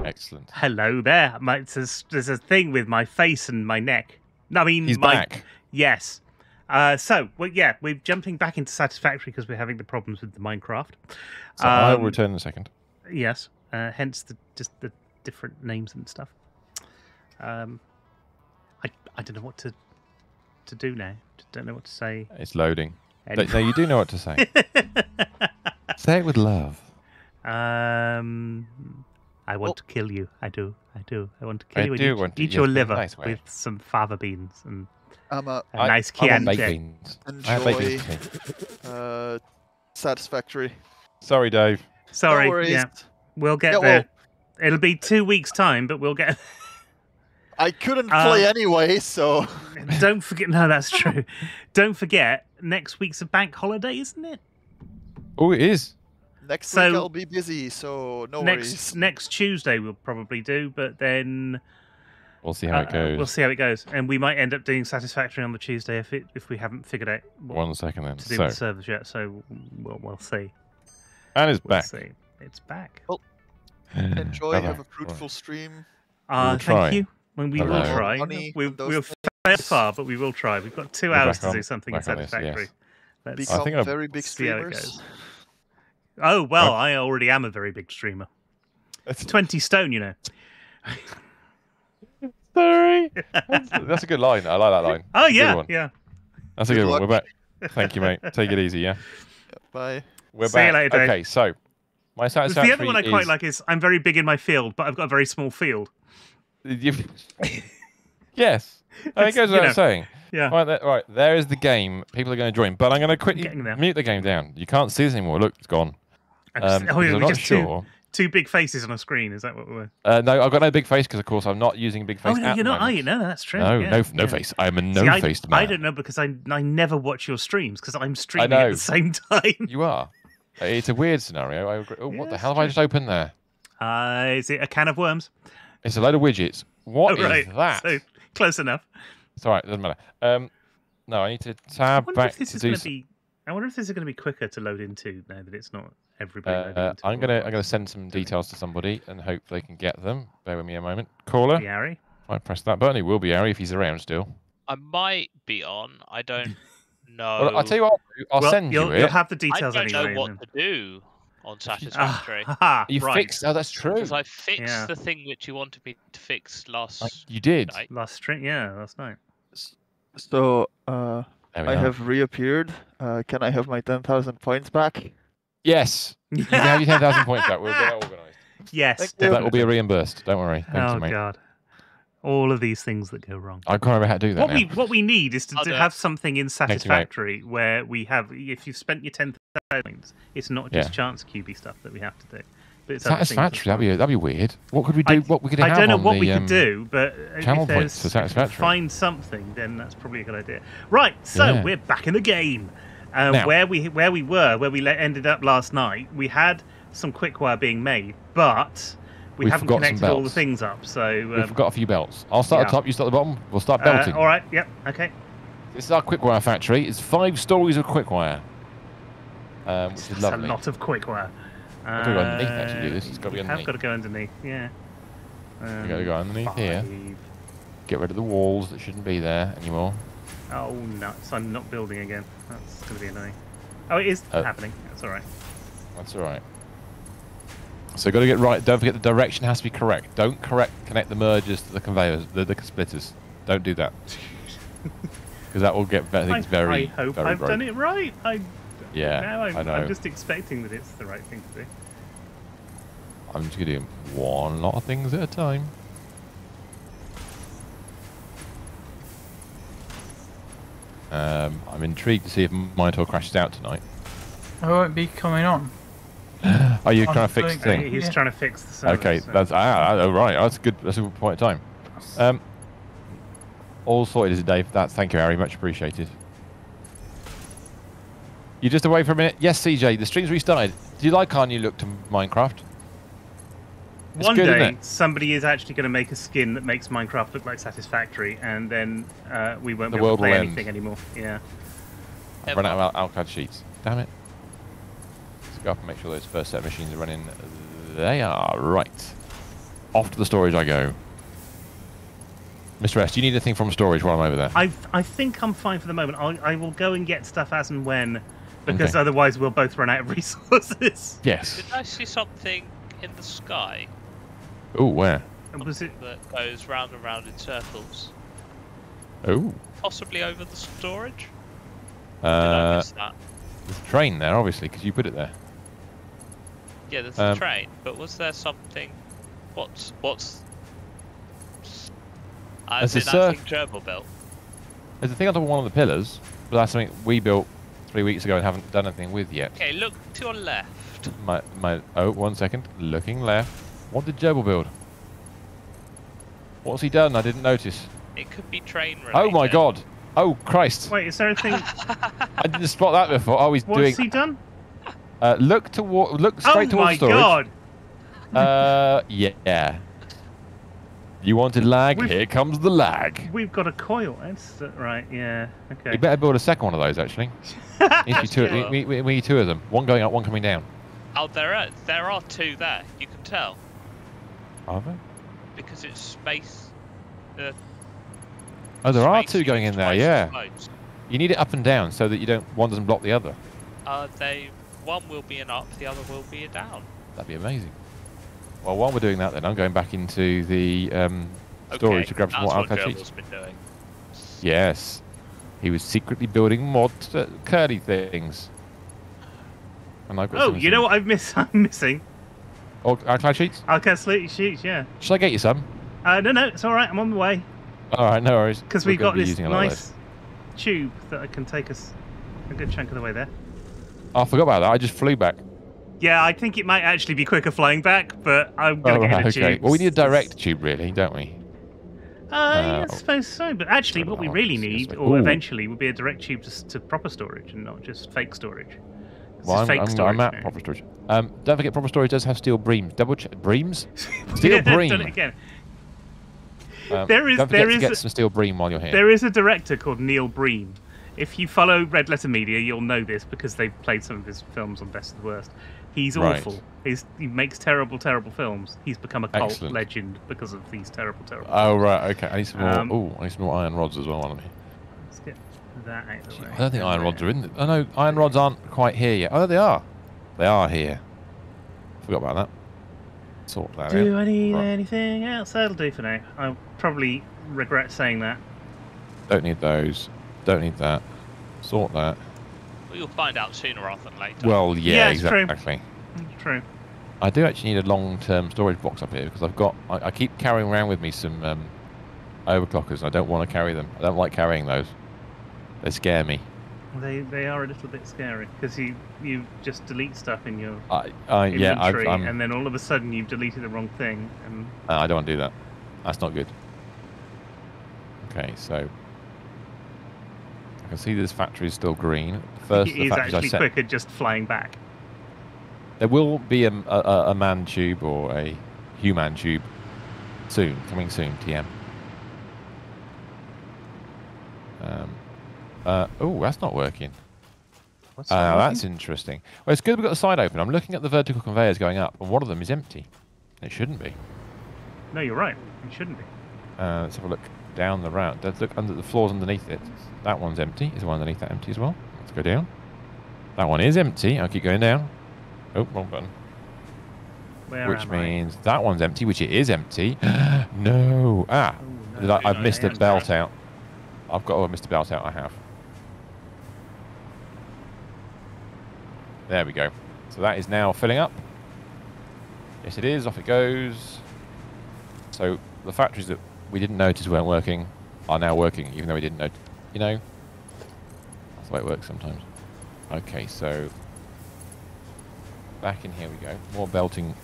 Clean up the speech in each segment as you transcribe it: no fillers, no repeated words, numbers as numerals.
Excellent. Hello there. There's a thing with my face and my neck. I mean, He's back. Yes. We're jumping back into Satisfactory because we're having the problems with the Minecraft. So I will return in a second. Yes. Hence the different names and stuff. I don't know what to do now. Don't know what to say. It's loading. No, you do know what to say. Say it with love. I want to kill you. I do. I want to kill you. Eat your liver with some fava beans and a nice Chianti. Beans. Enjoy Satisfactory. Sorry, Dave. Sorry. No worries. Yeah, we'll get there. It'll be 2 weeks' time, but we'll get. I couldn't play anyway, so. Don't forget. No, that's true. Don't forget. Next week's a bank holiday, isn't it? Oh, it is. Next week I'll be busy, so no worries. Next Tuesday we'll probably do, but then we'll see how it goes. We'll see how it goes, and we might end up doing Satisfactory on the Tuesday if we haven't figured out. 1 second then. To do with the servers yet, so we'll see. And it's back. See. It's back. Well, enjoy. Have a fruitful stream. Thank you. When we will try. We'll fail far, but we will try. We've got 2 hours to do something in Satisfactory. Become very big streamers. See how it goes. Oh, well, I already am a very big streamer. 20 stone, you know. Sorry. That's a good line. I like that line. Oh, yeah, yeah. That's a good one. We're back. Thank you, mate. Take it easy, yeah? Bye. We're See you later, Dave. Okay, so my Satisfactory the other one I quite like is I'm very big in my field, but I've got a very small field. Yes. I think it goes without saying. Yeah. Right, there is the game. People are going to join, but I'm going to quickly mute the game down. You can't see this anymore. Look, it's gone. I'm not sure. Two big faces on a screen. Is that what we're? No, I've got no big face because, of course, I'm not using big face. Oh no, you're not. Are you? No, that's true. No, no face. I'm a no-faced man. I don't know because I never watch your streams because I'm streaming at the same time. You are. It's a weird scenario. I agree. Oh, what the hell have I just opened there? Is it a can of worms? It's a load of widgets. What is that? So, close enough. It's all right. Doesn't matter. No, I need to tab back to do. I wonder if this is going to be quicker to load into now that it's not everybody loading into. I'm gonna send some details to somebody and hope they can get them. Bear with me a moment. Caller. Ari. If I press that button, it will be Ari if he's around still. I might be on. I don't know. Well, I'll tell you what. I'll send you it. You'll have the details anyway. I don't know what to do on Satisfactory. You fixed? Oh, that's true. Because I fixed the thing which you wanted me to fix last. You did. Night. Last night. So I have reappeared. Can I have my 10,000 points back? Yes. You can have your 10,000 points back. We'll get that organised. Yes. That will be reimbursed. Don't worry. Thank you, mate. God. All of these things that go wrong. I can't remember how to do that. What we need is to have something in Satisfactory where we have, if you've spent your 10,000 points, it's not just chance QB stuff that we have to do. But it's Satisfactory, that'd be weird. What could we do? I don't know what we could do, but channel if points for Satisfactory. Find something, then that's probably a good idea. Right, so we're back in the game. Where we ended up last night, we had some quickwire being made, but we haven't connected all the things up. So we've got a few belts. I'll start at the top, you start at the bottom. We'll start belting. All right. Yep. Okay. This is our quickwire factory. It's 5 stories of quickwire, which is lovely. A lot of quickwire. I've got to go underneath actually do this. It's got to be underneath. I've got to go underneath, yeah. You've got to go underneath here. Get rid of the walls that shouldn't be there anymore. Oh, nuts. I'm not building again. That's going to be annoying. Oh, it is happening. That's all right. That's all right. So got to get right. Don't forget the direction has to be correct. Don't connect the mergers to the conveyors, the splitters. Don't do that. Because that will get things very, I hope very I've done it right. Yeah, I know. I'm just expecting that it's the right thing to do. I'm just going to do one lot of things at a time. I'm intrigued to see if Minotaur crashes out tonight. I won't be coming on. Are you trying to fix the thing? He's trying to fix the server. Okay, that's right. That's good. That's a good point of time. All sorted, is it, Dave? Thank you, Harry. Much appreciated. You're just away for a minute. Yes, CJ. The stream's restarted. Do you like our new look to Minecraft? It's One good, day, somebody is actually going to make a skin that makes Minecraft look like Satisfactory, and then we won't be able to play anything anymore. Yeah. I've run out of Alcad sheets. Damn it. Let's go up and make sure those first set of machines are running. They are right. Off to the storage I go. Mr. S, do you need anything from storage while I'm over there? I think I'm fine for the moment. I will go and get stuff as and when, because otherwise we'll both run out of resources. Yes. Did I see something in the sky? Oh, where? Was it that goes round and round in circles? Oh. Possibly over the storage? Did Uh, I miss that? There's a train there, obviously, because you put it there. Yeah, there's the train, but was there something? What's? There's Is a it that thing Gerbil built? There's a thing on top of one of the pillars, but that's something we built 3 weeks ago and haven't done anything with yet. Okay, look to your left. Oh, 1 second. Looking left. What did Gerbil build? What's he done? I didn't notice. It could be train related. Oh my god! Oh Christ! Wait, is there a thing? I didn't spot that before. Oh, he's What's he done? Look straight towards storage. Oh my god! Yeah. You wanted lag? Here comes the lag. We've got a coil. That's right. Yeah. Okay. You better build a second one of those. Actually, we need two of them. One going up, one coming down. Oh, there are two there. You can tell. Are there? Because it's space. Oh, there are two going in there. Yeah. Close. You need it up and down so that one doesn't block the other. One will be an up, the other will be a down. That'd be amazing. Well, while we're doing that, then I'm going back into the storage to grab some more arcade sheets. Been doing. Yes, he was secretly building mod curly things. And I've got you know what I'm missing? Oh, arcade sheets. Arcade sheets, yeah. Shall I get you some? No, it's all right. I'm on the way. All right, no worries. Because we've got this nice tube that can take us a good chunk of the way there. Oh, I forgot about that. I just flew back. Yeah, I think it might actually be quicker flying back, but I'm going to get a tube. Well, we need a direct tube, really, don't we? Yeah, I suppose so. But actually, what we really need, or eventually, would be a direct tube to proper storage and not just fake storage. Well, I'm at proper storage. Don't forget, proper storage does have steel beams. Double check. Beams? Steel beam. Done it again. Don't forget to get some steel beam while you're here. There is a director called Neil Breen. If you follow Red Letter Media, you'll know this because they've played some of his films on Best of the Worst. He's awful. He makes terrible, terrible films. He's become a cult legend because of these terrible, terrible films. Oh, right, okay. I need some more, I need some more iron rods as well while I'm here. Let's get that out of the way. I don't think iron rods are in there. Oh, no, iron rods aren't quite here yet. Oh, they are. They are here. Forgot about that. Sort that out. Do I need anything else? That'll do for now. I'll probably regret saying that. Don't need those. Don't need that. Sort that. Well, you'll find out sooner rather than later. Well, yeah, exactly. It's true. I do actually need a long-term storage box up here because I keep carrying around with me some overclockers and I don't want to carry them. I don't like carrying those. They scare me. They are a little bit scary because you just delete stuff in your inventory and then all of a sudden you've deleted the wrong thing. And I don't want to do that. That's not good. Okay, so I can see this factory is still green. It is actually quicker just flying back. There will be a man tube or a human tube soon, coming soon, TM. Oh, that's not working. That's interesting. Well, it's good we've got the side open. I'm looking at the vertical conveyors going up, and one of them is empty. It shouldn't be. No, you're right. It shouldn't be. Let's have a look down the route. Let's look under the floors underneath it. That one's empty. Is the one underneath that empty as well? Let's go down. That one is empty. I'll keep going down. Oh, wrong button. Which means that one's empty, which it is empty. No. Ah, oh, no, I've missed a belt out. I've got to have missed a belt out. I have. There we go. So that is now filling up. Yes, it is. Off it goes. So the factories that we didn't notice weren't working are now working, even though we didn't notice. You know, that's the way it works sometimes. Okay, so back in here we go. More belting.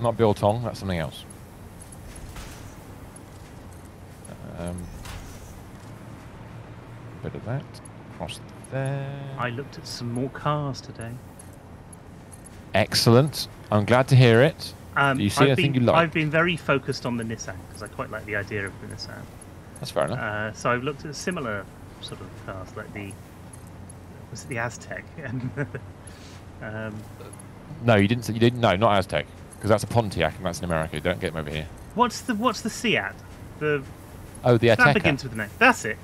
Not biltong, that's something else. Bit of that. Across there. I looked at some more cars today. Excellent. I'm glad to hear it. Do you see anything you like? I've been very focused on the Nissan because I quite like the idea of the Nissan. That's fair enough. So I've looked at similar sort of cars like the Aztec and no, you didn't say. You didn't. No, not Aztec. because that's a Pontiac and that's in America. Don't get them over here. What's the Seat? The the that Ateca. begins with an A. That's it.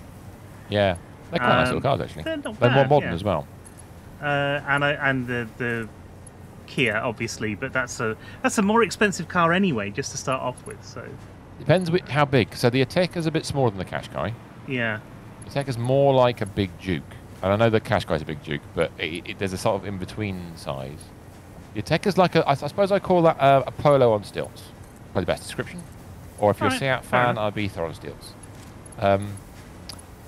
Yeah, they're quite nice little cars actually. They're not They're bad, more modern yeah. as well. And the Kia, obviously, but that's a more expensive car anyway, just to start off with. So depends how big. So the Ateca's a bit smaller than the Qashqai. Yeah. The Ateca's more like a big Duke, and I know the Qashqai's a big Duke, but there's a sort of in between size. The Ateca's like I suppose I call that a Polo on stilts. Probably the best description. Or if you're a Seat fan, a Ibiza on stilts.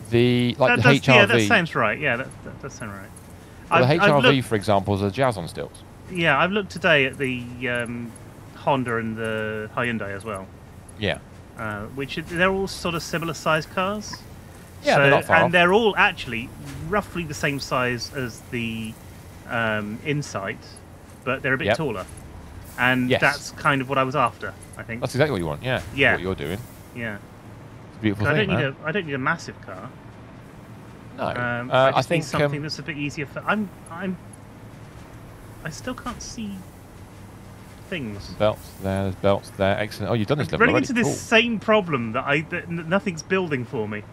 The HRV. Yeah, that sounds right. Yeah, that does sound right. Well, the HRV, for example, is a Jazz on stilts. Yeah, I've looked today at the Honda and the Hyundai as well. Yeah. Which they're all sort of similar size cars. Yeah, they're not far off. they're all actually roughly the same size as the Insight, but they're a bit taller. And that's kind of what I was after, I think. That's exactly what you want, yeah. Yeah. What you're doing. Yeah. It's a beautiful thing, man. I don't need a massive car. No. I just need something that's a bit easier for... I still can't see things. Belts there, there's belts there. Excellent. Oh, you've done this level running already. into this same problem that nothing's building for me.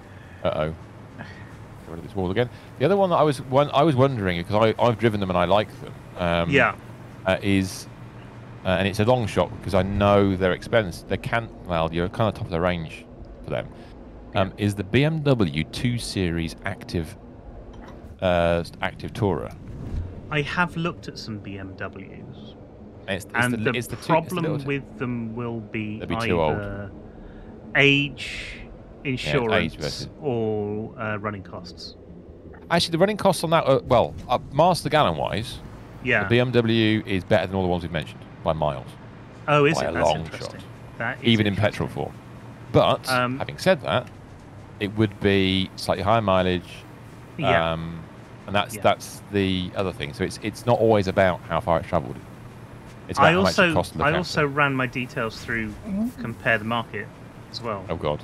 Uh-oh. Get rid of this wall again. The other one that I was wondering, because I've driven them and I like them, is... and it's a long shot because I know they're expensive. You're kind of top of the range for them. Is the BMW 2 Series active Tourer. I have looked at some BMWs. The problem with them will be either age, insurance, or running costs. Actually, the running costs on that, miles to gallon wise, the BMW is better than all the ones we've mentioned by miles. Oh, is by it? a That's long interesting. shot. That is even in petrol form. But having said that, it would be slightly higher mileage. And that's the other thing. So it's not always about how far it's travelled. It's about how much it costs to look I also ran my details through Compare the Market as well. Oh God.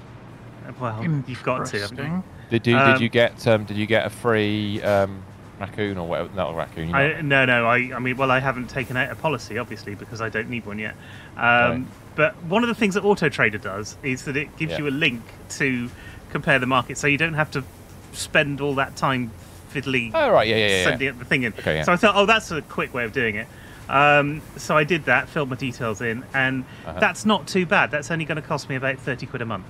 Well, you've got to, haven't you? Did you get a free raccoon or whatever? Not a raccoon. No. I haven't taken out a policy, obviously, because I don't need one yet. But one of the things that Auto Trader does is that it gives you a link to Compare the Market, so you don't have to spend all that time fiddly sending the thing in. Okay, So I thought, that's a quick way of doing it. So I did that, filled my details in, and that's not too bad. That's only going to cost me about 30 quid a month.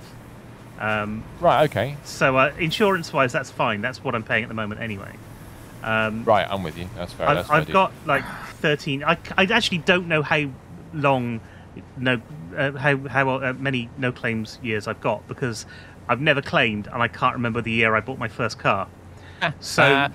Right, okay. So insurance-wise, that's fine. That's what I'm paying at the moment anyway. Right, I'm with you. That's fair. I've got like 13. I actually don't know how long, how many no claims years I've got, because I've never claimed, and I can't remember the year I bought my first car. So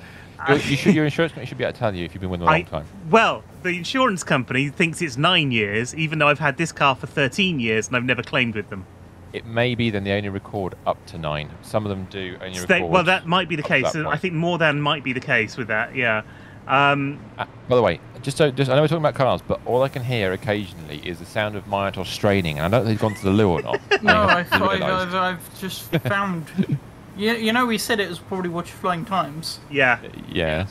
your insurance company should be able to tell you if you've been with them a long time. Well, the insurance company thinks it's 9 years, even though I've had this car for 13 years and I've never claimed with them. It may be then they only record up to 9. Some of them do only record. Well, that might be the case. I think more than might be the case with that. Yeah. By the way, just I know we're talking about cars, but all I can hear occasionally is the sound of Monitor straining, and I don't know if they've gone to the loo or not. No, I've just found. You know, we said it was probably Watch Your Flying Times. Yeah. Yeah.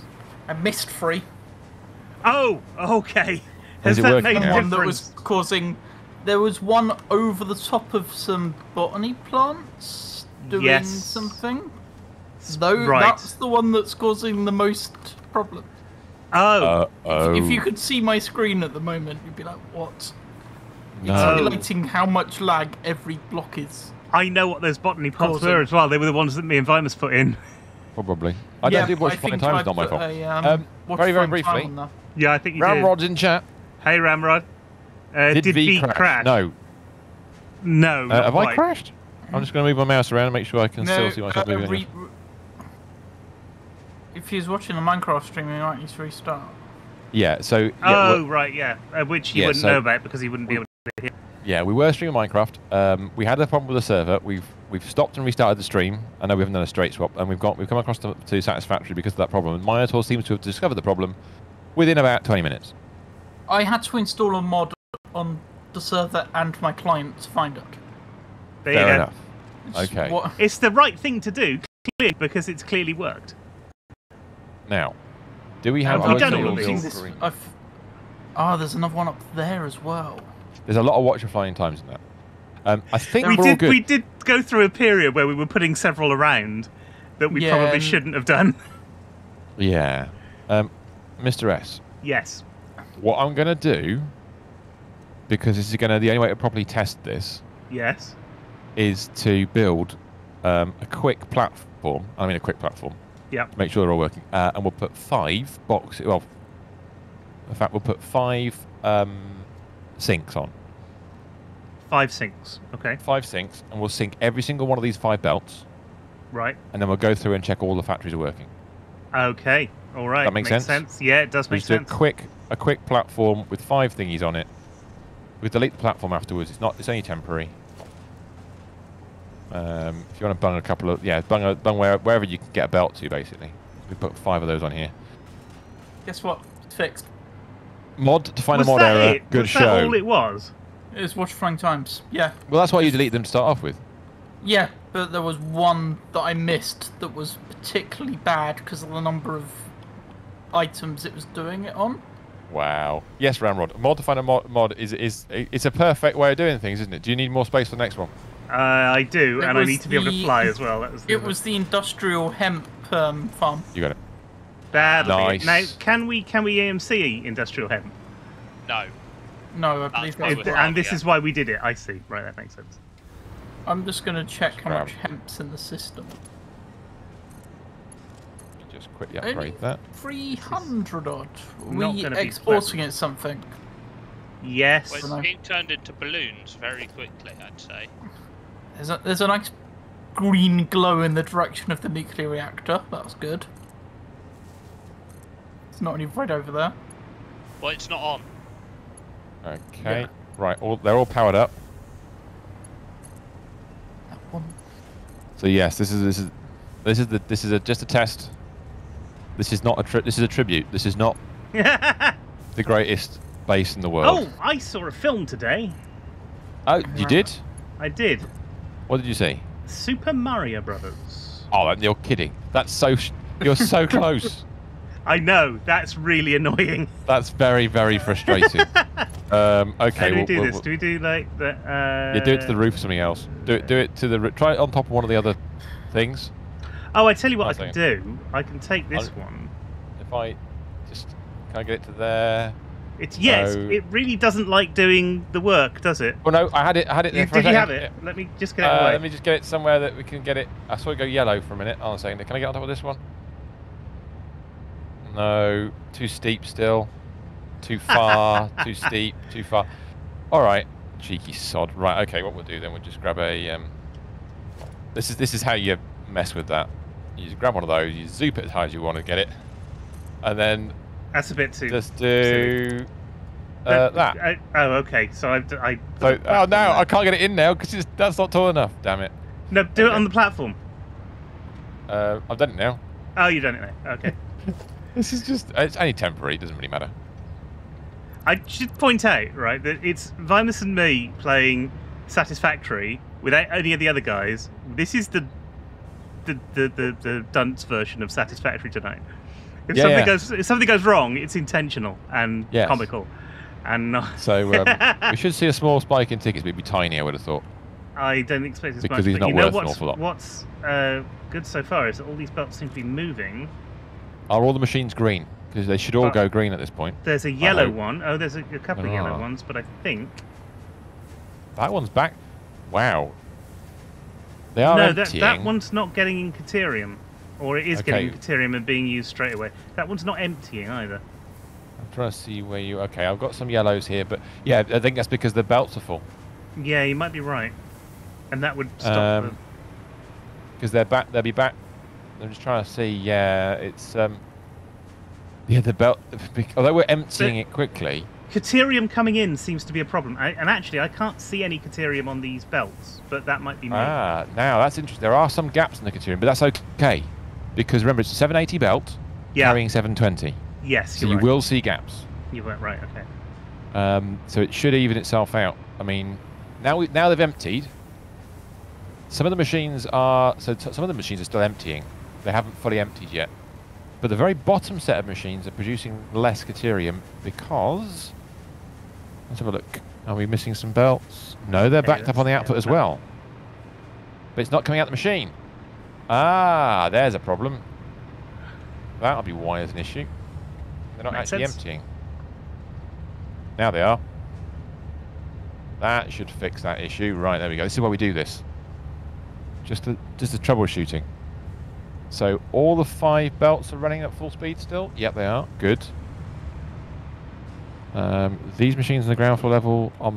I missed 3. Oh, okay. Has it worked made now? One that was causing. There was one over the top of some botany plants doing something. That's the one that's causing the most problem. Oh. If you could see my screen at the moment, you'd be like, what? No. It's highlighting how much lag every block is. I know what those botany plants were as well. They were the ones that me and Vimus put in. Probably. I don't do Watch Your Flying Times, not my fault. Very briefly. Yeah, I think you Ramrod's in chat. Hey, Ramrod. Did V crash? No. No. Have I crashed? I'm just going to move my mouse around and make sure I can still see myself moving. If he's watching a Minecraft stream, he might need to restart. Yeah, so... right, yeah. Which he wouldn't know about because he wouldn't be able to hear. Yeah, we were streaming Minecraft. We had a problem with the server. We've stopped and restarted the stream. I know we haven't done a straight swap, and we've come across to Satisfactory because of that problem. And Minotaur seems to have discovered the problem within about 20 minutes. I had to install a mod on the server and my client to find it. Fair enough. Okay. It's the right thing to do, clearly, because it's clearly worked. Now, do we have... I've Oh, there's another one up there as well. There's a lot of watcher flying times in that. I think we're all good. We did go through a period where we were putting several around that we probably shouldn't have done. Yeah. Mr. S. Yes. What I'm going to do, because this is the only way to properly test this. Yes. Is to build a quick platform. Yeah. Make sure they're all working. And we'll put 5 boxes. Well, in fact, we'll put 5 sinks on. 5 sinks. Okay. 5 sinks, and we'll sink every single one of these 5 belts. Right. And then we'll go through and check all the factories are working. Okay. All right. That makes sense? Yeah, it does make sense. Do a quick platform with 5 thingies on it. We'll delete the platform afterwards. It's only temporary. If you want to bung a couple of bung wherever you can get a belt to, basically. We put 5 of those on here. Guess what? It's fixed. Mod to find a mod error. Good show. Was that all it was? It was watch flying times. Yeah. Well, that's why you delete them to start off with. Yeah, but there was one that I missed that was particularly bad because of the number of items it was doing it on. Wow. Yes, Ramrod. Mod to find a mod is it's a perfect way of doing things, isn't it? Do you need more space for the next one? I do, and I need to be able to fly as well. It was the industrial hemp farm. You got it. Badly. Nice. Now, can we AMC industrial hemp? No. No, I believe that's and this is why we did it. I see. Right, that makes sense. I'm just going to check how much hemp's in the system. Just quickly upgrade that. 300 odd. Are we exporting it something? Yes. Well, it's being turned into balloons very quickly, I'd say. There's a nice green glow in the direction of the nuclear reactor. That's good. It's not any red over there. Well, it's not on. Okay. Yeah. Right. They're all powered up. That one. So yes, this is just a test. This is not this is a tribute. This is not the greatest base in the world. Oh, I saw a film today. Oh, you did? I did. What did you see? Super Mario Brothers. Oh, you're kidding. That's so... You're so close. I know. That's really annoying. That's very, very frustrating. Okay. How do we do this? Do we do like the... Yeah, do it to the roof or something else. Do it to the... Try it on top of one of the other things. Oh, I tell you what I can do. I can take this one. If I just... Can I get it to there? It really doesn't like doing the work, does it? Well, no, I had it there for a second. Did you have it? Let me just get it away. Let me just get it somewhere that we can get it. I saw it go yellow for a minute. Hold on a second. Can I get on top of this one? No, too steep still. Too far, too steep, too far. All right, cheeky sod. Right, okay, what we'll do then, we'll just grab a... This is how you mess with that. You just grab one of those, you zoop it as high as you want to get it, and then... That's a bit too... Just do... that. Oh, okay. So oh, no, I can't get it in now because that's not tall enough. Damn it. No, do it on the platform. I've done it now. Oh, you've done it now. Okay. This is just... It's only temporary. It doesn't really matter. I should point out, right, that it's Vimus and me playing Satisfactory without any of the other guys. This is the dunce version of Satisfactory tonight. If something goes wrong, it's intentional and comical, and not... So we should see a small spike in tickets, but it'd be tiny. I would have thought. I don't expect as because much. He's not worth an awful lot. What's good so far is that all these belts seem to be moving. Are all the machines green? Because they should all go green at this point. There's a yellow one. Oh, there's a couple of yellow ones, but I think that one's back. Wow. They are emptying. that one's not getting in Caterium. Or it is getting Caterium and being used straight away. That one's not emptying either. I'm trying to see where you... Okay, I've got some yellows here, but yeah, I think that's because the belts are full. Yeah, you might be right. And that would stop them. Because they're back, they'll be back. I'm just trying to see, yeah, it's... yeah, the belt... Although we're emptying it quickly... Caterium coming in seems to be a problem. And actually, I can't see any Caterium on these belts, but that might be me. Ah, now that's interesting. There are some gaps in the Caterium, but that's okay. Because remember, it's a 780 belt carrying 720. Yes, so you will see gaps. You were right, okay. So it should even itself out. I mean, now they've emptied. Some of the machines are... some of the machines are still emptying. They haven't fully emptied yet. But the very bottom set of machines are producing less Caterium because Let's have a look. Are we missing some belts? No, they're backed up on the output as well. But it's not coming out the machine. Ah, there's a problem. That'll be why there's an issue. They're not actually emptying. Now they are. That should fix that issue. Right, there we go. This is why we do this. Just the troubleshooting. So all the 5 belts are running at full speed still? Yep, they are. Good. These machines on the ground floor level are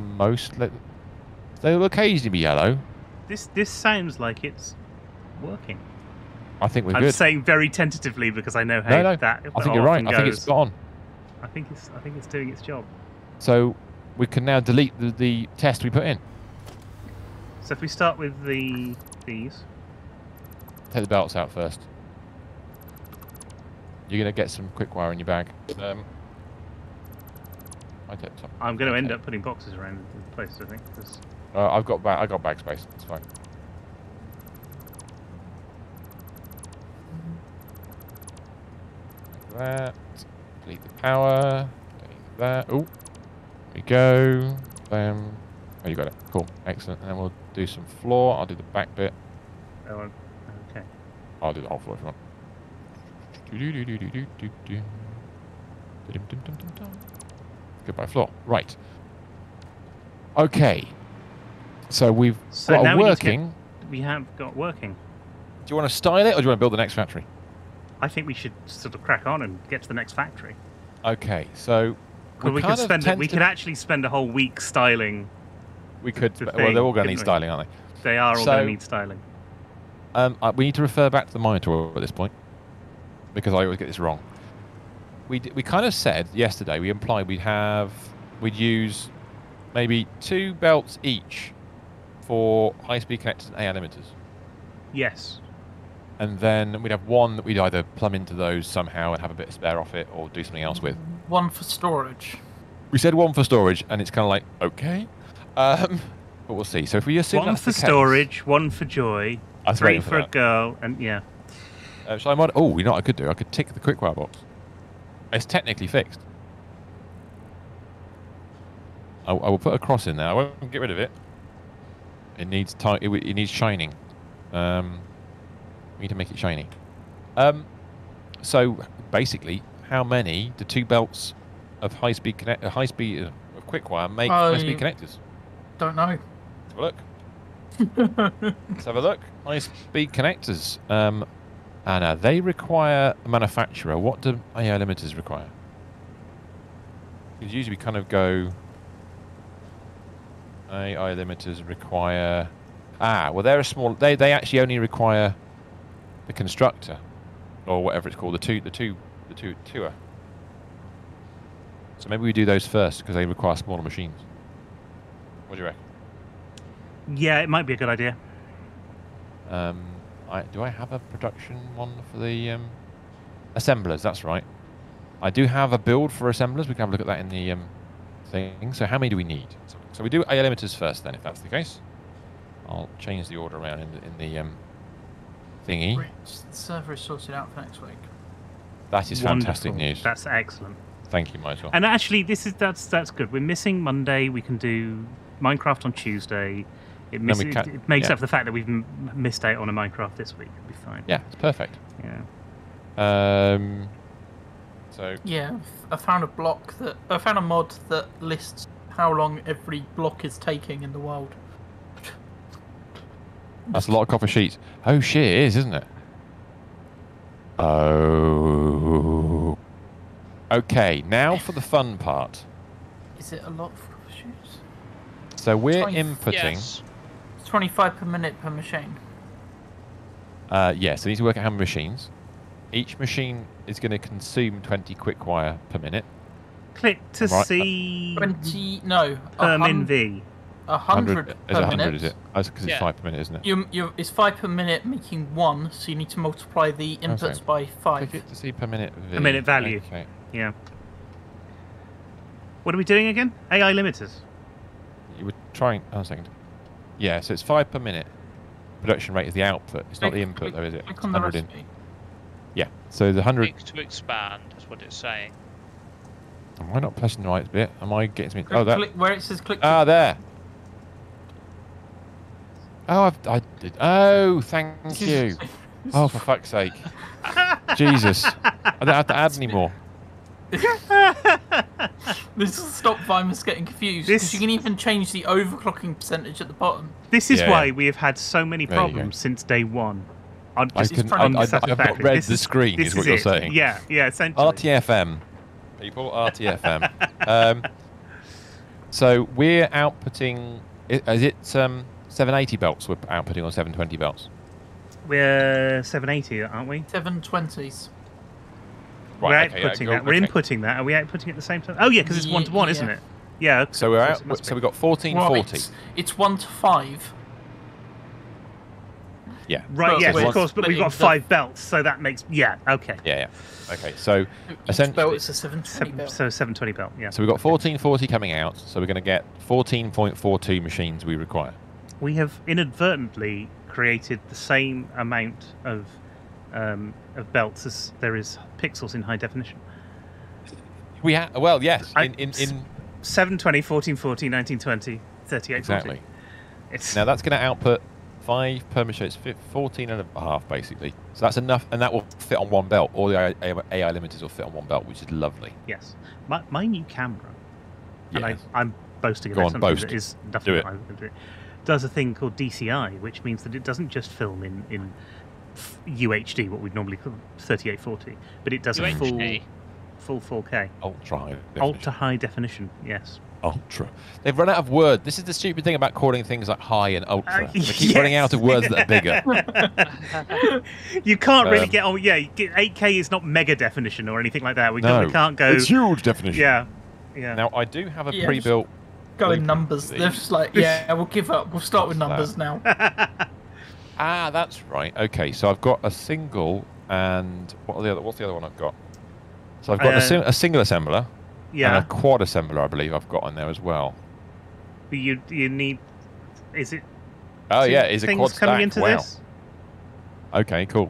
they will occasionally be yellow. This sounds like it's working. I think we're I'm good. saying very tentatively because I know how that. I think you're right. I think it's spot on. I think it's doing its job. So we can now delete the test we put in. So if we start with these. Take the belts out first. You're gonna get some quick wire in your bag. I'm going to end up putting boxes around the place, I think. I've got bag space. It's fine. Like that. Delete the power. Delete that. Oh, there we go. Oh, you got it. Cool. Excellent. And then we'll do some floor. I'll do the back bit. Oh, okay. I'll do the whole floor if you want. Goodbye floor. Right. Okay. So we've got working. We have got working. Do you want to style it or do you want to build the next factory? I think we should sort of crack on and get to the next factory. Okay. So we could actually spend a whole week styling. We could. Well, they're all going to need styling, aren't they? They are all going to need styling. We need to refer back to the monitor at this point because I always get this wrong. We kind of said yesterday, we implied we'd use maybe 2 belts each for high-speed connectors and AI limiters. Yes. And then we'd have one that we'd either plumb into those somehow and have a bit of spare off it or do something else with. One for storage. We said one for storage and it's kind of like, okay. But we'll see. So if we assume one for storage, one for joy, 3 for a girl, and yeah. Shall I mod? Oh, you know what I could do? I could tick the quickwire box. It's technically fixed. I will put a cross in there. I won't get rid of it. It needs it needs shining. We need to make it shiny. So basically, how many do 2 belts of high-speed of quickwire make high-speed connectors? Don't know. Let's have a look. Let's have a look. High-speed connectors. Anna, they require a manufacturer. What do AI limiters require? Because usually we kind of go... AI limiters require... well, they're a small... They actually only require the constructor, or whatever it's called, the tour. So maybe we do those first because they require smaller machines. What do you reckon? Yeah, it might be a good idea. Do I have a production one for the assemblers? That's right. I do have a build for assemblers. We can have a look at that in the thing. So how many do we need? So we do AI limiters first then, if that's the case. I'll change the order around in the thingy. The server is sorted out for next week. That is fantastic news. That's excellent. Thank you, Michael. And actually, that's good. We're missing Monday. We can do Minecraft on Tuesday. It makes up for the fact that we've missed out on a Minecraft this week. It'll be fine. Yeah, it's perfect. Yeah. So. Yeah, I found a mod that lists how long every block is taking in the world. That's a lot of copper sheets. Oh shit, it is, isn't it? Oh. Okay, now for the fun part. Is it a lot of copper sheets? So we're inputting. Yes. 25 per minute per machine. Yeah, so we need to work out how many machines. Each machine is going to consume 20 quick wire per minute. Click to see. 20. No. Per min V. 100 per minute. Is it 100, is it? Oh, because it's 5 per minute, isn't it? It's 5 per minute, making 1, so you need to multiply the inputs by 5. Click it to see per minute V. A minute value. Okay. Yeah. What are we doing again? AI limiters. You were trying. Oh, a second. Yeah, so it's 5 per minute. Production rate is the output. It's not the input, though, is it? Click on the recipe. Yeah. So the 100. Click to expand is what it's saying. Am I not pressing the right bit? Am I getting me? Click, Oh, that. click, where it says click. Ah, there. Oh, I did. Oh, thank you. Oh, for fuck's sake. Jesus. I don't have to add any more. This will stop Vimus getting confused. Because you can even change the overclocking percentage at the bottom. This is why we have had so many problems since day one. I've not read the screen, is what you're saying. Yeah, essentially. RTFM. People, RTFM. So we're outputting... Is it 780 belts we're outputting or 720 belts? We're 780, aren't we? 720s. Right, we're outputting that. We're inputting that. Are we outputting at the same time? Oh, yeah, because it's 1-to-1, isn't it? Yeah. So we're out. So we've got 1440. Well, it's 1 to 5. Yeah. Right. Yes, of course. But we've got 5 belts, so that makes okay. Yeah. Okay. So essentially, belt is a 720 belt. So 720 belt. Yeah. So we've got 1440 coming out. So we're going to get 14.42 machines we require. We have inadvertently created the same amount of belts as there is pixels in high definition. We well, yes. In 720, 1440, 1920, 3840. Exactly. Now that's going to output 5 per machine. It's 14 and a half, basically. So that's enough, and that will fit on one belt. All the AI limiters will fit on one belt, which is lovely. Yes. My new camera, yes. and I'm boasting about something that is nothing that I'm going to do, does a thing called DCI, which means that it doesn't just film in UHD, what we'd normally call 3840, but it does UHD. a full 4K. Ultra high definition, yes. Ultra. They've run out of words. This is the stupid thing about calling things like high and ultra. They keep running out of words that are bigger. You can't really get on. Yeah, 8K is not mega definition or anything like that. We can't go. It's huge definition. Yeah. Now I do have a pre-built. Go in numbers. They're just like, we'll give up. We'll start with numbers now. That's right. Okay, so I've got a single and what's the other one I've got? So I've got a single assembler. Yeah. And a quad assembler, I believe I've got on there as well. You need. Is it? Oh yeah, is a quad coming stack? Into wow. this? Okay, cool.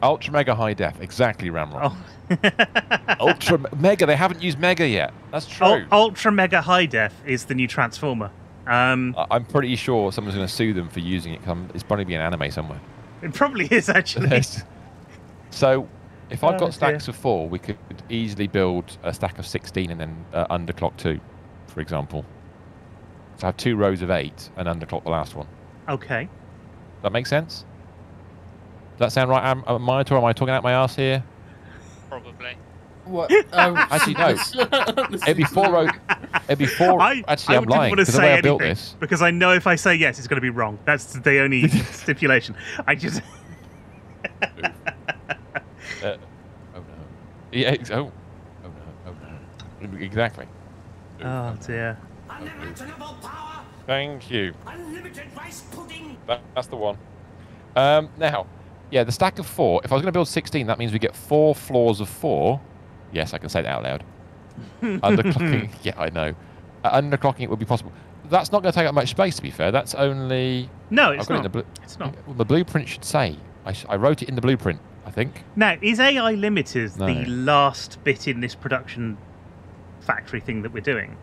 Ultra mega high def, exactly, Ramrock. Oh. Ultra mega, they haven't used mega yet. That's true. Ultra mega high def is the new transformer. I'm pretty sure someone's going to sue them for using it. It's probably be an anime somewhere. It probably is actually. So. If I've got stacks of 4, we could easily build a stack of 16 and then underclock 2, for example. So I have 2 rows of 8 and underclock the last one. Okay. Does that make sense? Does that sound right? Am I talking out my arse here? Probably. What? Actually, no. It'd be 4 rows. It'd be 4. Actually, I'm lying because the way I built this. Because I know if I say yes, it's going to be wrong. That's the only stipulation. I just. Oh no! Yeah. Oh no! Exactly. Oh dear. Thank you. Unlimited rice pudding. That's the one. Now, yeah, the stack of 4. If I was going to build 16, that means we get 4 floors of 4. Yes, I can say that out loud. Underclocking. Yeah, I know. Underclocking it would be possible. That's not going to take up much space. To be fair, that's only. No, it's not. It's not. Well, the blueprint should say. I wrote it in the blueprint. I think. Now, is AI limiters the last bit in this production factory thing that we're doing?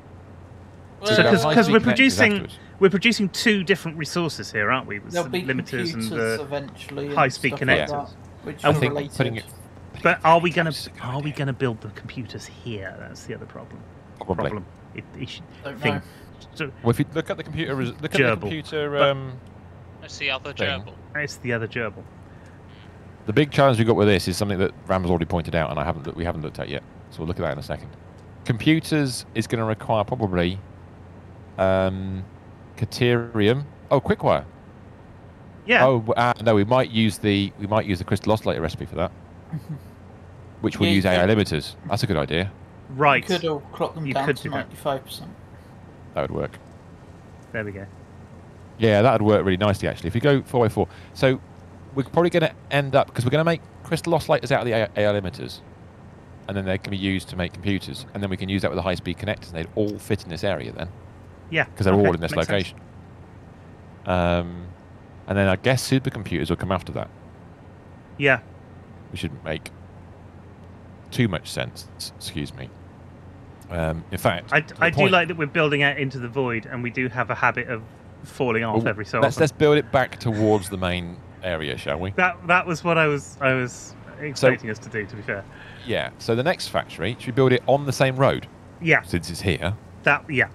Because we're producing 2 different resources here, aren't we? There'll be limiters and the eventually high-speed connectors. Like which I are think related. But are we going to build the computers here? That's the other problem. Probably. Thing. So, well, if you look at the computer, That's the other gerbil. It's the other gerbil. The big challenge we've got with this is something that Ram has already pointed out, and we haven't looked at yet. So we'll look at that in a second. Computers is going to require probably Caterium. Oh, Quickwire. Yeah. Oh no, we might use the crystal oscillator recipe for that, which will use AI limiters. That's a good idea. Right. You could all clock them down to 95%. That would work. There we go. Yeah, that would work really nicely actually. If you go 4x4, so we're probably going to end up because we're going to make crystal oscillators out of the AI limiters, and then they can be used to make computers, and then we can use that with the high-speed connectors, and they'd all fit in this area then. Yeah. Because they're all in this location. And then I guess supercomputers will come after that. Yeah. Which shouldn't make too much sense. Excuse me. In fact, I do like that we're building out into the void, and we do have a habit of falling off every so often. Let's build it back towards the main area, shall we? That was what I was expecting us to do. To be fair. Yeah. So the next factory, should we build it on the same road? Yeah. Since it's here. Yeah.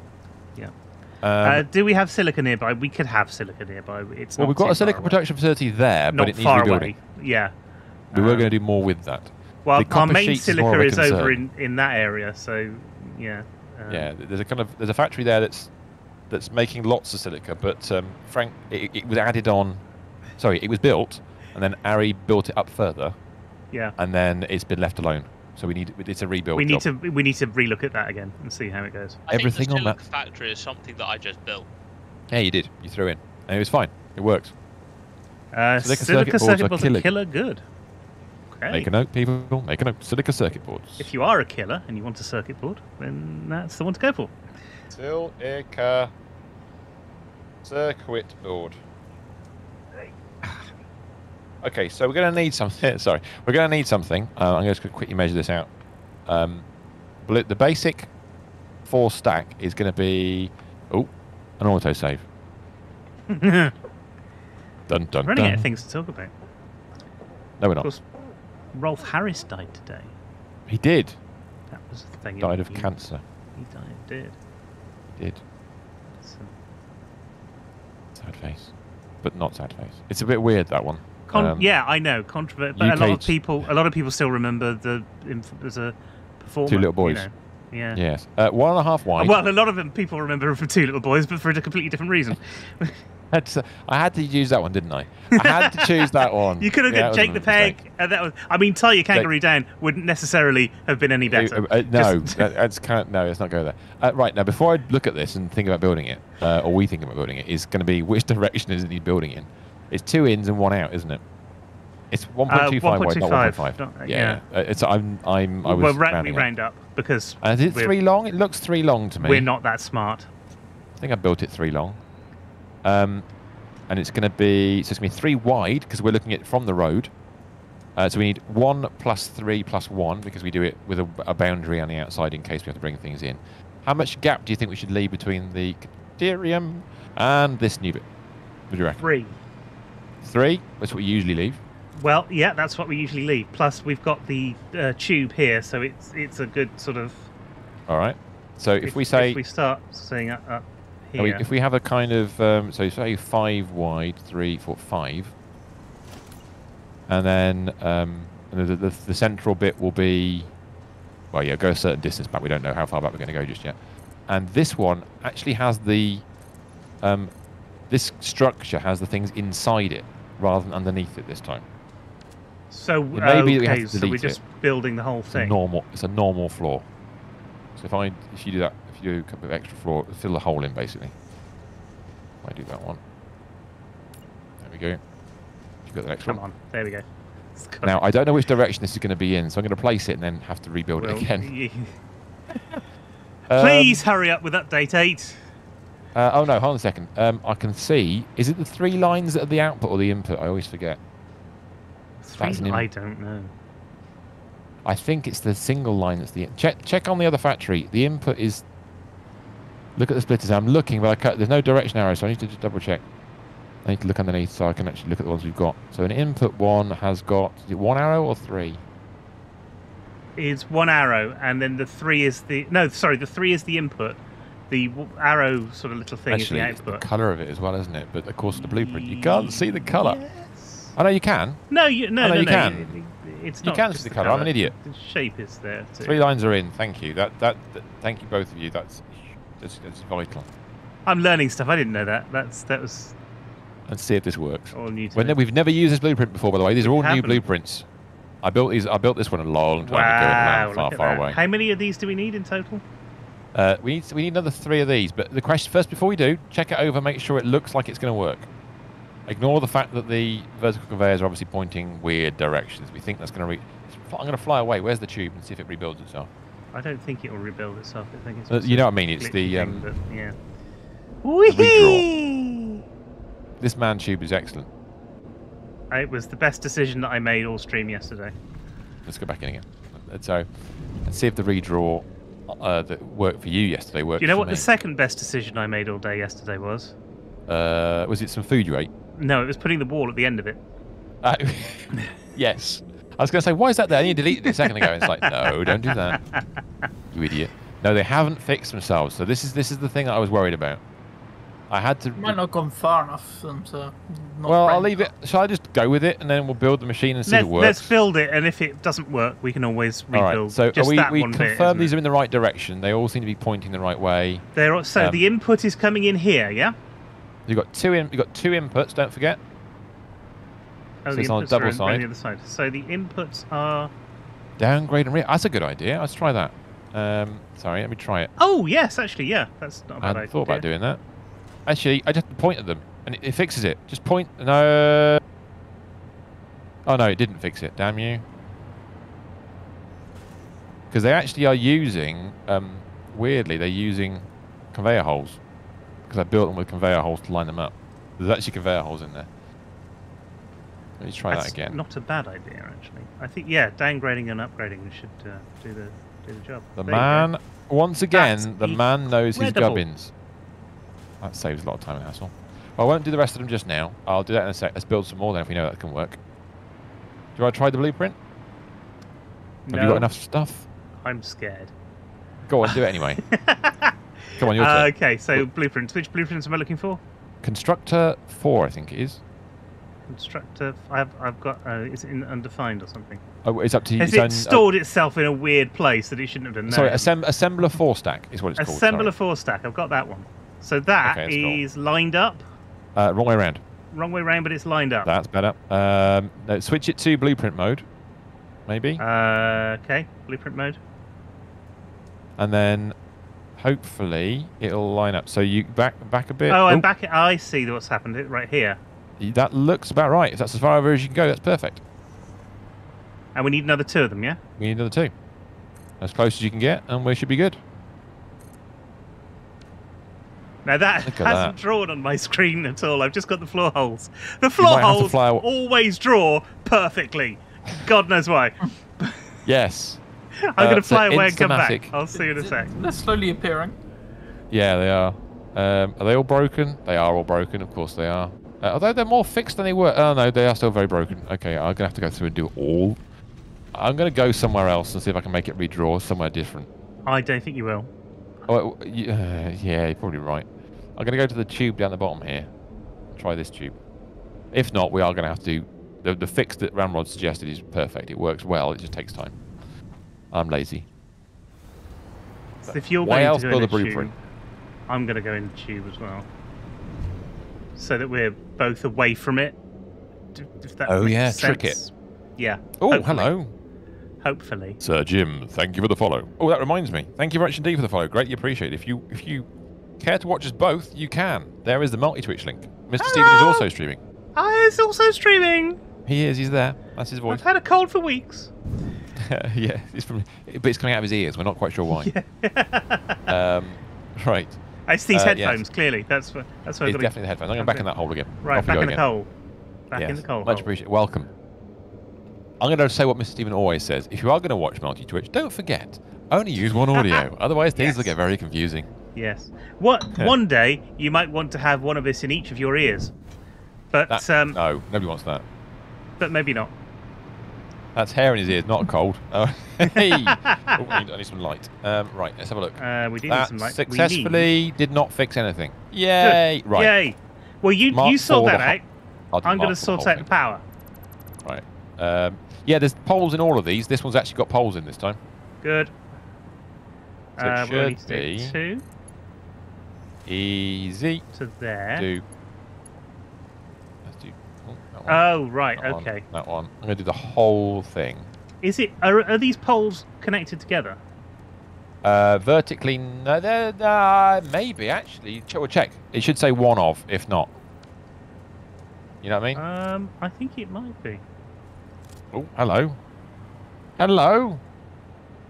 Do we have silica nearby? We could have silica nearby. It's well, we've got a silica production facility there, but it needs rebuilding. Yeah. We were going to do more with that. Well, our main silica is over in that area, so yeah. Yeah, there's a factory there that's making lots of silica, but Frank, it was added on. Sorry, it was built, and then Ari built it up further. Yeah. And then it's been left alone. So it's a rebuild. We need to relook at that again and see how it goes. Everything on that factory is something that I just built. Yeah, you did. You threw in, and it was fine. It works. Silica circuit boards are killer good. Okay. Make a note, people. Make a note. Silica circuit boards. If you are a killer and you want a circuit board, then that's the one to go for. Silica circuit board. Okay, so we're going to need something. Sorry, we're going to need something. I'm going to quickly measure this out. The basic 4 stack is going to be an autosave. Dun dun. Running out of things to talk about. No, we're not. Of course, Rolf Harris died today. He did. That was the thing. Died of cancer. He did. He did. Sad face, but not sad face. It's a bit weird, that one. Yeah, I know, controversial. But a lot of people still remember as a performer. 2 Little Boys. You know. Yeah. Yes. 1.5 wide. Well, a lot of them people remember from 2 Little Boys, but for a completely different reason. I had to use that one, didn't I? I had to choose that one. You could have got Jake the Peg. That was. I mean, Tie Your Kangaroo Down wouldn't necessarily have been any better. No, let's not go there. Right, now, before I look at this and think about building it, or we think about building it, is going to be which direction is it building in? It's 2 ins and 1 out, isn't it? It's 1.25 wide, not 1.5. Yeah. We round up because. Is it 3 long? It looks 3 long to me. We're not that smart. I think I built it 3 long. And it's going to be 3 wide because we're looking at it from the road. So we need 1 plus 3 plus 1 because we do it with a boundary on the outside in case we have to bring things in. How much gap do you think we should leave between the Caterium and this new bit? What do you reckon? 3. 3? That's what we usually leave. Well, yeah, that's what we usually leave. Plus, we've got the tube here, so it's a good sort of. All right. So if we start saying up here, if we have a kind of so say 5 wide, 3, 4, 5, and then the central bit will be, well, yeah, go a certain distance back. We don't know how far back we're going to go just yet. And this one actually has the this structure has the things inside it rather than underneath it this time. So maybe we have to delete we're just building the whole thing. It's a normal floor. So if you do that, if you do a couple of extra floor, fill the hole in basically. If I do that one, there we go. You've got the next one. Come on, there we go. Now I don't know which direction this is going to be in, so I'm going to place it and then have to rebuild it again. Please hurry up with update 8. Oh no, hold on a second. I can see. Is it the 3 lines that are the output or the input? I always forget. I don't know. I think it's the single line that's the check on the other factory. The input is. Look at the splitters. I'm looking, but there's no direction arrow, so I need to just double check. I need to look underneath so I can actually look at the ones we've got. So an input 1 has got, is it 1 arrow or 3? It's 1 arrow, and then the 3 is the the 3 is the input. The arrow sort of little thing actually, is the output. It's the colour of it as well, isn't it? But of course, the blueprint you can't see the colour. Yes. I know you can. No, you can. It's you not can just see the colour. I'm an idiot. The shape is there too. 3 lines are in. Thank you. Thank you both of you. That's vital. I'm learning stuff. I didn't know that. That was. Let's see if this works. All new to me. We've never used this blueprint before, by the way. These are all new blueprints. I built this one a long time ago, far away. How many of these do we need in total? We need another 3 of these. But the question first, before we do, check it over, make sure it looks like it's going to work. Ignore the fact that the vertical conveyors are obviously pointing weird directions. We think that's going to I'm going to fly away. Where's the tube and see if it rebuilds itself? I don't think it will rebuild itself. I think it's you know what I mean? It's the yeah. Redraw. This man tube is excellent. It was the best decision that I made all stream yesterday. Let's go back in again. So let's see if the redraw that worked for you yesterday worked. Do you know for what me. the second best decision I made all day yesterday was? Was it some food you ate? No, it was putting the wall at the end of it. Yes. I was going to say, why is that there? You deleted it a second ago. It's like, no, don't do that. You idiot. No, they haven't fixed themselves. So this is the thing that I was worried about. I had to. Might not have gone far enough for them to. Well, I'll leave it. Shall I just go with it and then we'll build the machine and see if it works? Let's build it, and if it doesn't work, we can always rebuild. All right. So just we one confirm bit, these are in the right direction. They all seem to be pointing the right way. So the input is coming in here, yeah? You've got two inputs. Don't forget. Oh, so it's on the double side. On the other side. So the inputs are Downgrade and that's a good idea. Let's try that. Sorry, let me try it. Oh yes, actually, yeah, that's not a bad idea. I hadn't thought about doing that. Actually, I just have to point at them, and it fixes it. Just point. No. Oh no, it didn't fix it. Damn you. Because they actually are using, weirdly, they're using conveyor holes. Because I built them with conveyor holes to line them up. There's actually conveyor holes in there. Let me try that again. Not a bad idea, actually. I think, yeah, downgrading and upgrading should do the job. The man, once again, the man knows his gubbins. That saves a lot of time and hassle. Well, I won't do the rest of them just now. I'll do that in a sec. Let's build some more then if we know that can work. Do you want to try the blueprint? No. Have you got enough stuff? I'm scared. Go on, do it anyway. Come on, your turn. Okay, so blueprints. Which blueprints am I looking for? Constructor 4, I think it is. Constructor. I've got. Is it in undefined or something? Oh, it's up to you. Has it stored itself in a weird place that it shouldn't have done? Sorry, assembler 4 stack is what it's called. Assembler 4 stack. I've got that one. So that is lined up. Wrong way around. Wrong way around, but it's lined up. That's better. No, switch it to blueprint mode, maybe. Okay, blueprint mode. And then, hopefully, it'll line up. So you back a bit. Oh, I'm back. I see what's happened right here. That looks about right. If that's as far over as you can go, that's perfect. And we need another 2 of them, yeah? We need another 2. As close as you can get, and we should be good. Now that hasn't drawn on my screen at all. I've just got the floor holes. The floor holes always draw perfectly. God knows why. Yes. I'm going to fly away and come back. I'll see you in a sec. They're slowly appearing. Yeah, they are. Are they all broken? They are all broken. Of course they are. Although they're more fixed than they were. Oh no, they are still very broken. Okay, I'm going to have to go through and do all. I'm going to go somewhere else and see if I can make it redraw somewhere different. I don't think you will. Oh, yeah, you're probably right. I'm going to go to the tube down the bottom here. Try this tube. If not, we are going to have to do... The fix that Ramrod suggested is perfect. It works well. It just takes time. I'm lazy. So if you're going to go in the tube, I'm going to go in the tube as well. So that we're both away from it. If that makes sense. Trick it. Yeah. Oh, hello. Hopefully. Sir Jim, thank you for the follow. Oh, that reminds me. Thank you very much indeed for the follow. Greatly appreciate it. If you care to watch us both, you can. There is the multi-Twitch link. Mr. Stephen is also streaming. He's also streaming. He is. He's there. That's his voice. I've had a cold for weeks. Yeah, but it's coming out of his ears. We're not quite sure why. Yeah. Right. It's these headphones. Yes. Clearly, that's what. It's definitely the headphones. I'm going back in that hole again. Right, back in the hole. Back in the coal. Much appreciated. Welcome. I'm going to say what Mr. Stephen always says. If you are going to watch multi-Twitch, don't forget, only use one audio. Otherwise, things will get very confusing. Yes. One day, you might want to have one of us in each of your ears. But no, nobody wants that. But maybe not. That's hair in his ears, not cold. Hey! I need some light. Right, let's have a look. We do need some light. Successfully did not fix anything. Yay! Good. Right. Yay! Well, you sort that out. I'm going to sort out the power. Right. Yeah, there's poles in all of these. This one's actually got poles in this time. Good. So it should be 2. Easy. To there. Let's do. Oh, right. Okay. That one. I'm going to do the whole thing. Is it? Are these poles connected together? Vertically, no. Maybe actually. We'll check. It should say one of, if not. You know what I mean? I think it might be. Oh, hello. Hello.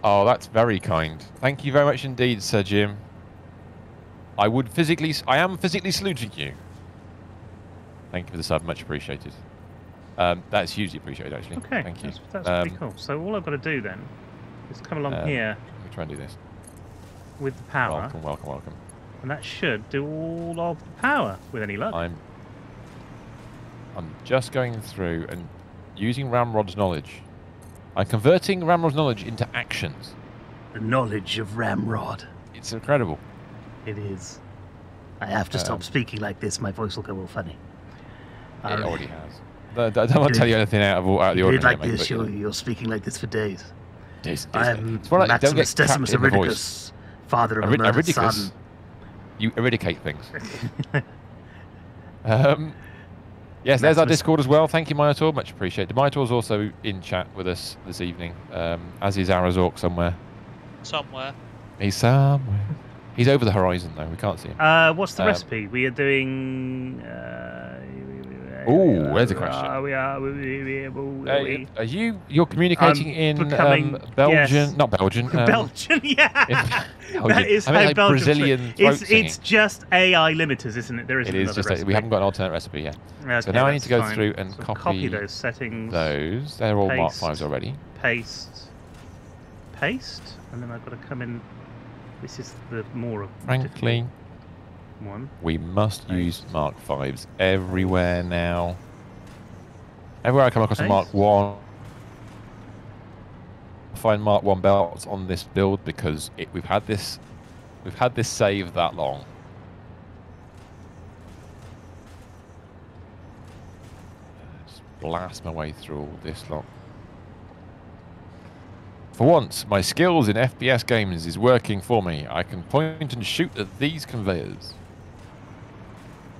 Oh, that's very kind. Thank you very much indeed, Sir Jim. I am physically saluting you. Thank you for the sub, much appreciated. That's hugely appreciated, actually. Okay, thank you. That's pretty cool. So all I've got to do then is come along here. Let me try and do this. with the power. Welcome, welcome, welcome. And that should do all of the power with any luck. I'm just going through and using Ramrod's knowledge. I'm converting Ramrod's knowledge into actions. The knowledge of Ramrod. It's incredible. It is. I have to stop speaking like this. My voice will go all funny. It already has. I don't want to tell you anything out of the ordinary. Like this, you're speaking like this for days. I'm like, Maximus Decimus Aridicus, father of a murdered son. You eradicate things. Yes, there's our Discord as well. Thank you, Minotaur. Much appreciated. Minotaur's also in chat with us this evening, as is Arazork somewhere. Somewhere. He's somewhere. He's over the horizon, though. We can't see him. What's the recipe? We are doing... Oh, there's a question. You're communicating in Belgian? Yes. Not Belgian. Belgian, yeah. That is how like Belgian. Brazilian It's just AI limiters, isn't it? There isn't another recipe. We haven't got an alternate recipe yet. Okay, so now I need to go through and copy those settings. They're all Mark 5s already. Paste. And then I've got to come in. This is the more Frankly, one. We must use Mark 5s everywhere now. Everywhere I come across a Mark 1, I find Mark 1 belts on this build because we've had this save that long. Just blast my way through all this lot. For once, my skills in FPS games is working for me. I can point and shoot at these conveyors.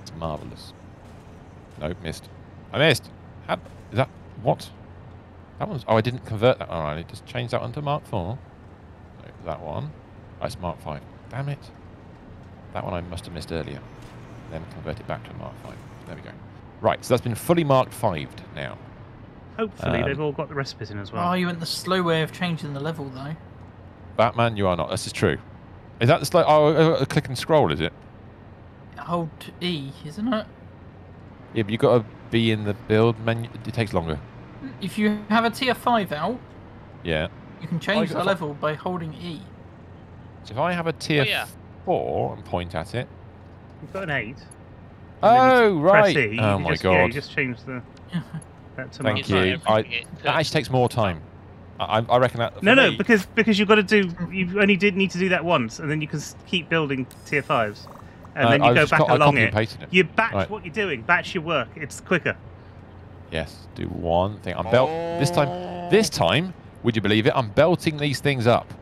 It's marvellous. Nope, missed. I missed. Is that... what? That one's... oh, I didn't convert that. Alright, I need to change that one to Mark 4. No, that one. Oh, it's Mark 5. Damn it. That one I must have missed earlier. Then convert it back to a Mark 5. There we go. Right, so that's been fully Mark 5'd now. Hopefully they've all got the recipes in as well. Oh, you went the slow way of changing the level, though. Batman, you are not. This is true. Is that the slow... oh, a click and scroll, is it? Hold E, isn't it? Yeah, but you've got to be in the build menu. It takes longer. If you have a tier 5 out, yeah, you can change the level by holding E. So if I have a tier 4 and point at it... You've got an 8. Oh, right. E, oh, my God. Yeah, you just change the... Thank you. That actually takes more time. I reckon that... No, because you've got to do... You only need to do that once, and then you can keep building tier 5s. And then you go back along it. You batch what you're doing. Batch your work. It's quicker. Yes. Do one thing. I'm This time, would you believe it? I'm belting these things up.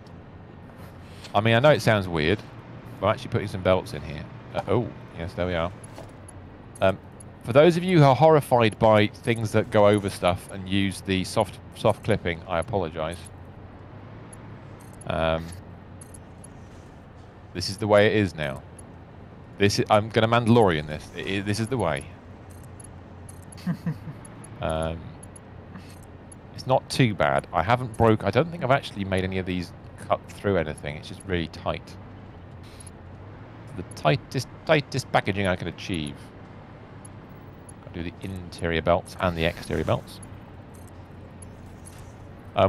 I mean, I know it sounds weird, but I'm actually putting some belts in here. Oh, yes, there we are. For those of you who are horrified by things that go over stuff and use the soft clipping, I apologise. This is the way it is now. I'm going to Mandalorian this. This is the way. It's not too bad. I don't think I've actually made any of these cut through anything. It's just really tight. The tightest packaging I can achieve. Got to do the interior belts and the exterior belts.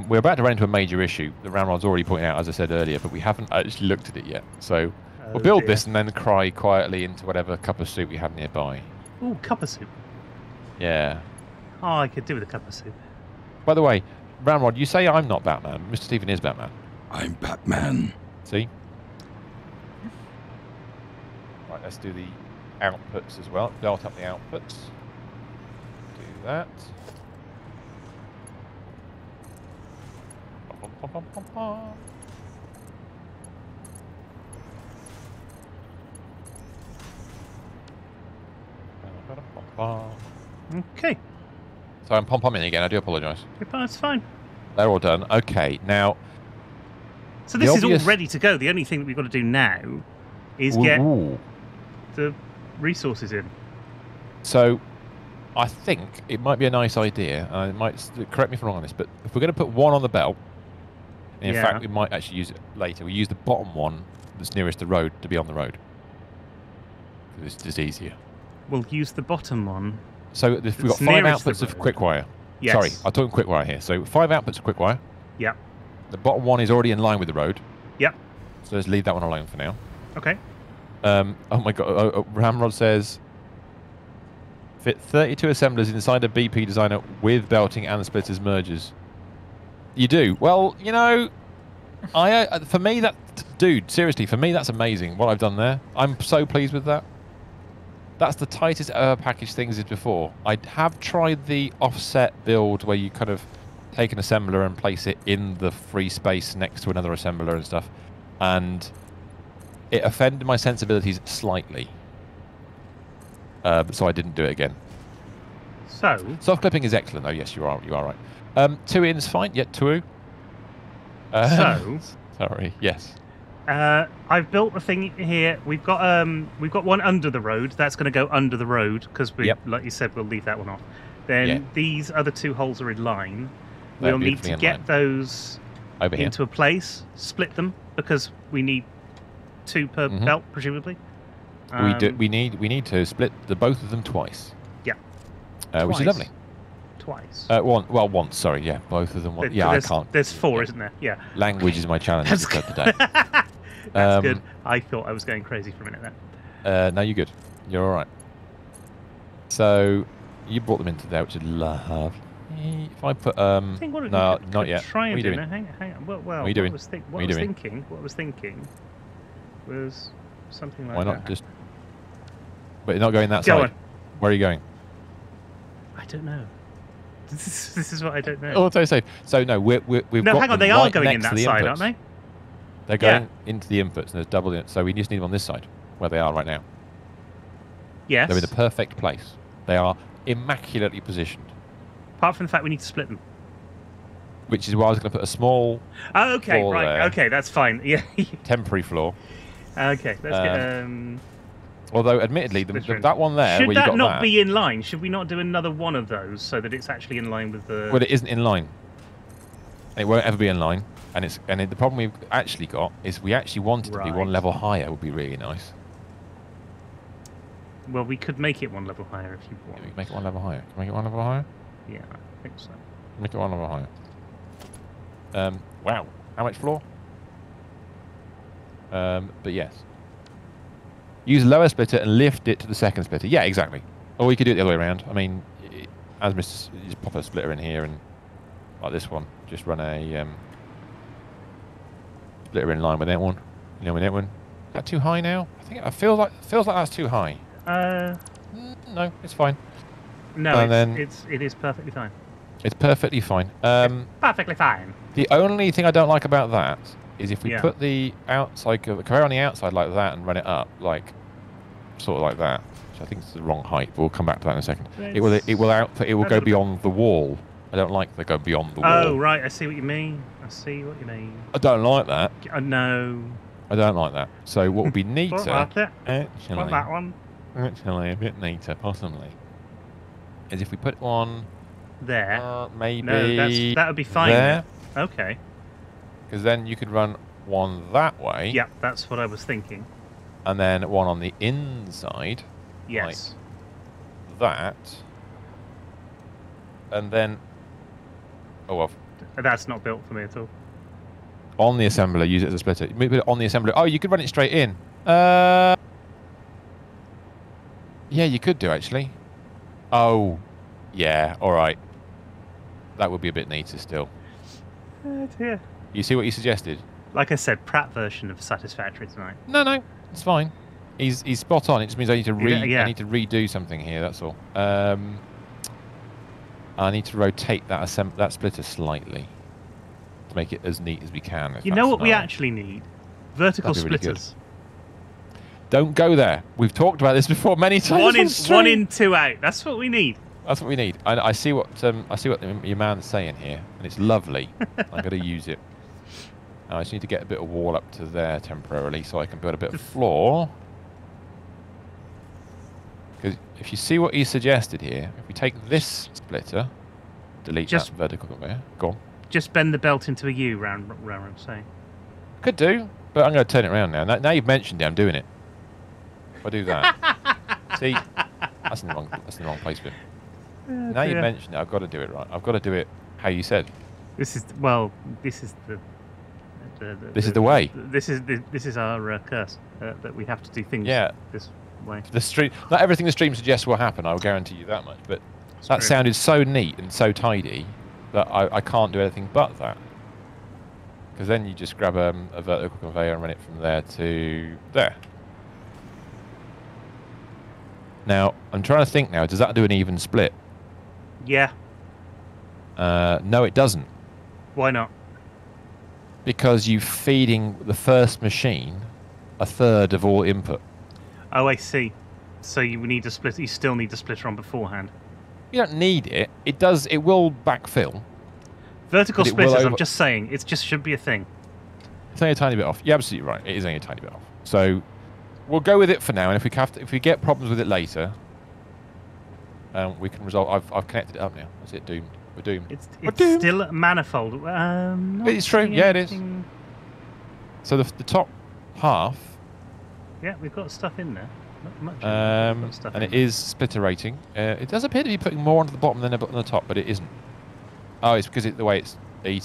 We're about to run into a major issue that Ramrod's already pointed out, as I said earlier, but we haven't actually looked at it yet. So we'll build this and then cry quietly into whatever cup of soup we have nearby. Ooh, cup of soup. Yeah. Oh, I could do with a cup of soup. By the way, Ramrod, you say I'm not Batman. Mr. Stephen is Batman. I'm Batman. See? Right, let's do the outputs as well. Belt up the outputs. Do that. Pom, pom, pom, pom. Okay. So I'm pom-pomming again, I do apologise. It's fine. They're all done. Okay, now... So this is all ready to go. The only thing that we've got to do now is get the resources in. So I think it might be a nice idea, and it might, correct me if I'm wrong on this, but if we're going to put one on the belt, and in fact we might actually use it later, we use the bottom one that's nearest the road to be on the road. It's just easier. We'll use the bottom one. So we've got 5 outputs of quick-wire. Yes. Sorry, I'm talking quick-wire here. So 5 outputs of quick-wire. Yep. The bottom one is already in line with the road. Yep. So let's leave that one alone for now. Okay. Oh my god, Ramrod says, fit 32 assemblers inside a BP designer with belting and splitters mergers. You do? Well, you know, for me, dude, seriously, for me, that's amazing what I've done there. I'm so pleased with that. That's the tightest ever packaged things did before. I have tried the offset build where you kind of take an assembler and place it in the free space next to another assembler and stuff. And it offended my sensibilities slightly. So I didn't do it again. So soft clipping is excellent though. Yes, you are right. 2 in's fine. Yeah, 2. Sorry. Yes. I've built a thing here. We've got one under the road. That's going to go under the road because we, like you said, we'll leave that one off. Then these other 2 holes are in line. We'll need to get those over into a place, split them because we need 2 per belt, presumably. We need to split both of them twice. Yeah. Which is lovely. Twice. Once. Sorry. Yeah, both of them. I can't. There's 4, isn't there? Yeah. Language is my challenge for today. That's good. I thought I was going crazy for a minute there. No, you're good. You're all right. So you brought them into there, which is lovely. If I put no, not yet. Try and what are you doing? Hang on. Well, what are you doing? What I was thinking was something like that. Why not just? But you're not going that side. Where are you going? I don't know. This is what I don't know. Oh, so safe. So no, we've got hang on. They are going in that side, aren't they? They're going into the inputs, and there's double in it. So we just need them on this side, where they are right now. Yes. They're in the perfect place. They are immaculately positioned. Apart from the fact we need to split them. Which is why I was going to put a small floor right. there. Okay, that's fine. Yeah. Temporary floor. Okay, let's get... Although, admittedly, that one there... Should that not be in line? Should we not do another one of those so that it's actually in line with the... Well, it isn't in line. It won't ever be in line. The problem we've actually got is we actually want it to be 1 level higher. Would be really nice. Well, we could make it 1 level higher if you want. Yeah, we can make it 1 level higher. Can we make it 1 level higher? Yeah, I think so. Make it 1 level higher. Wow. How much floor? But yes. Use lower splitter and lift it to the second splitter. Yeah, exactly. Or we could do it the other way around. I mean, as Mr. Just pop a splitter in here and like this one, just run a splitter in line with that one. You know, with that one. Is that too high now? I think it feels like that's too high. No, it's fine. No, it is perfectly fine. It's perfectly fine. Perfectly fine. The only thing I don't like about that is if we put the outside conveyor on the outside like that and run it up sort of like that, which I think is the wrong height. But we'll come back to that in a second. It will go beyond the wall. I don't like they go beyond the wall. Oh right, I see what you mean. I don't like that. No. I don't like that. So what would be neater? Actually, a bit neater, possibly, is if we put one there. Maybe that would be fine. There. Okay. Because then you could run one that way. Yeah, that's what I was thinking. And then one on the inside. Yes. Like that. And then... Oh, well. That's not built for me at all. On the assembler, use it as a splitter. Put it on the assembler. Oh, you could run it straight in. Yeah, you could do, actually. Oh, yeah, all right. That would be a bit neater still. Oh, dear. You see what you suggested? Like I said, Pratt version of Satisfactory tonight. No, it's fine. He's spot on. It just means I need to I need to redo something here. That's all. I need to rotate that splitter slightly to make it as neat as we can. You know what we actually need? Vertical splitters. Really don't go there. We've talked about this before many times. One in, 2 out. That's what we need. That's what we need. I see what your man's saying here, and it's lovely. I'm going to use it. I just need to get a bit of wall up to there temporarily, so I can build a bit of floor. Because if you see what he suggested here, if we take this splitter, delete that vertical conveyor. Go on. Just bend the belt into a U round what I'm saying. Could do, but I'm going to turn it around now. Now you've mentioned it, I'm doing it. If I do that, see, that's in the wrong place for it. Now you mentioned it, I've got to do it right. I've got to do it how you said. This is the This is the way. This is our curse that we have to do things this way. The stream, not everything the stream suggests will happen. I'll guarantee you that much. But that sounded so neat and so tidy that I can't do anything but that. Because then you just grab a vertical conveyor and run it from there to there. Now I'm trying to think. Now, does that do an even split? Yeah. No, it doesn't. Why not? Because you're feeding the first machine a third of all input. Oh, I see. So you need to split. You still need the splitter on beforehand. You don't need it. It does. It will backfill. Vertical splitters. I'm just saying. It just should be a thing. It's only a tiny bit off. You're absolutely right. It is only a tiny bit off. So we'll go with it for now. And if we get problems with it later, we can resolve. I've connected it up now. That's it. Doomed. We're doomed. It's still a manifold. It's true. Yeah, it is. So the top half. Yeah, we've got stuff in there. Not much. And it is splitter rating. It does appear to be putting more onto the bottom than on the top, but it isn't. Oh, it's because the way it's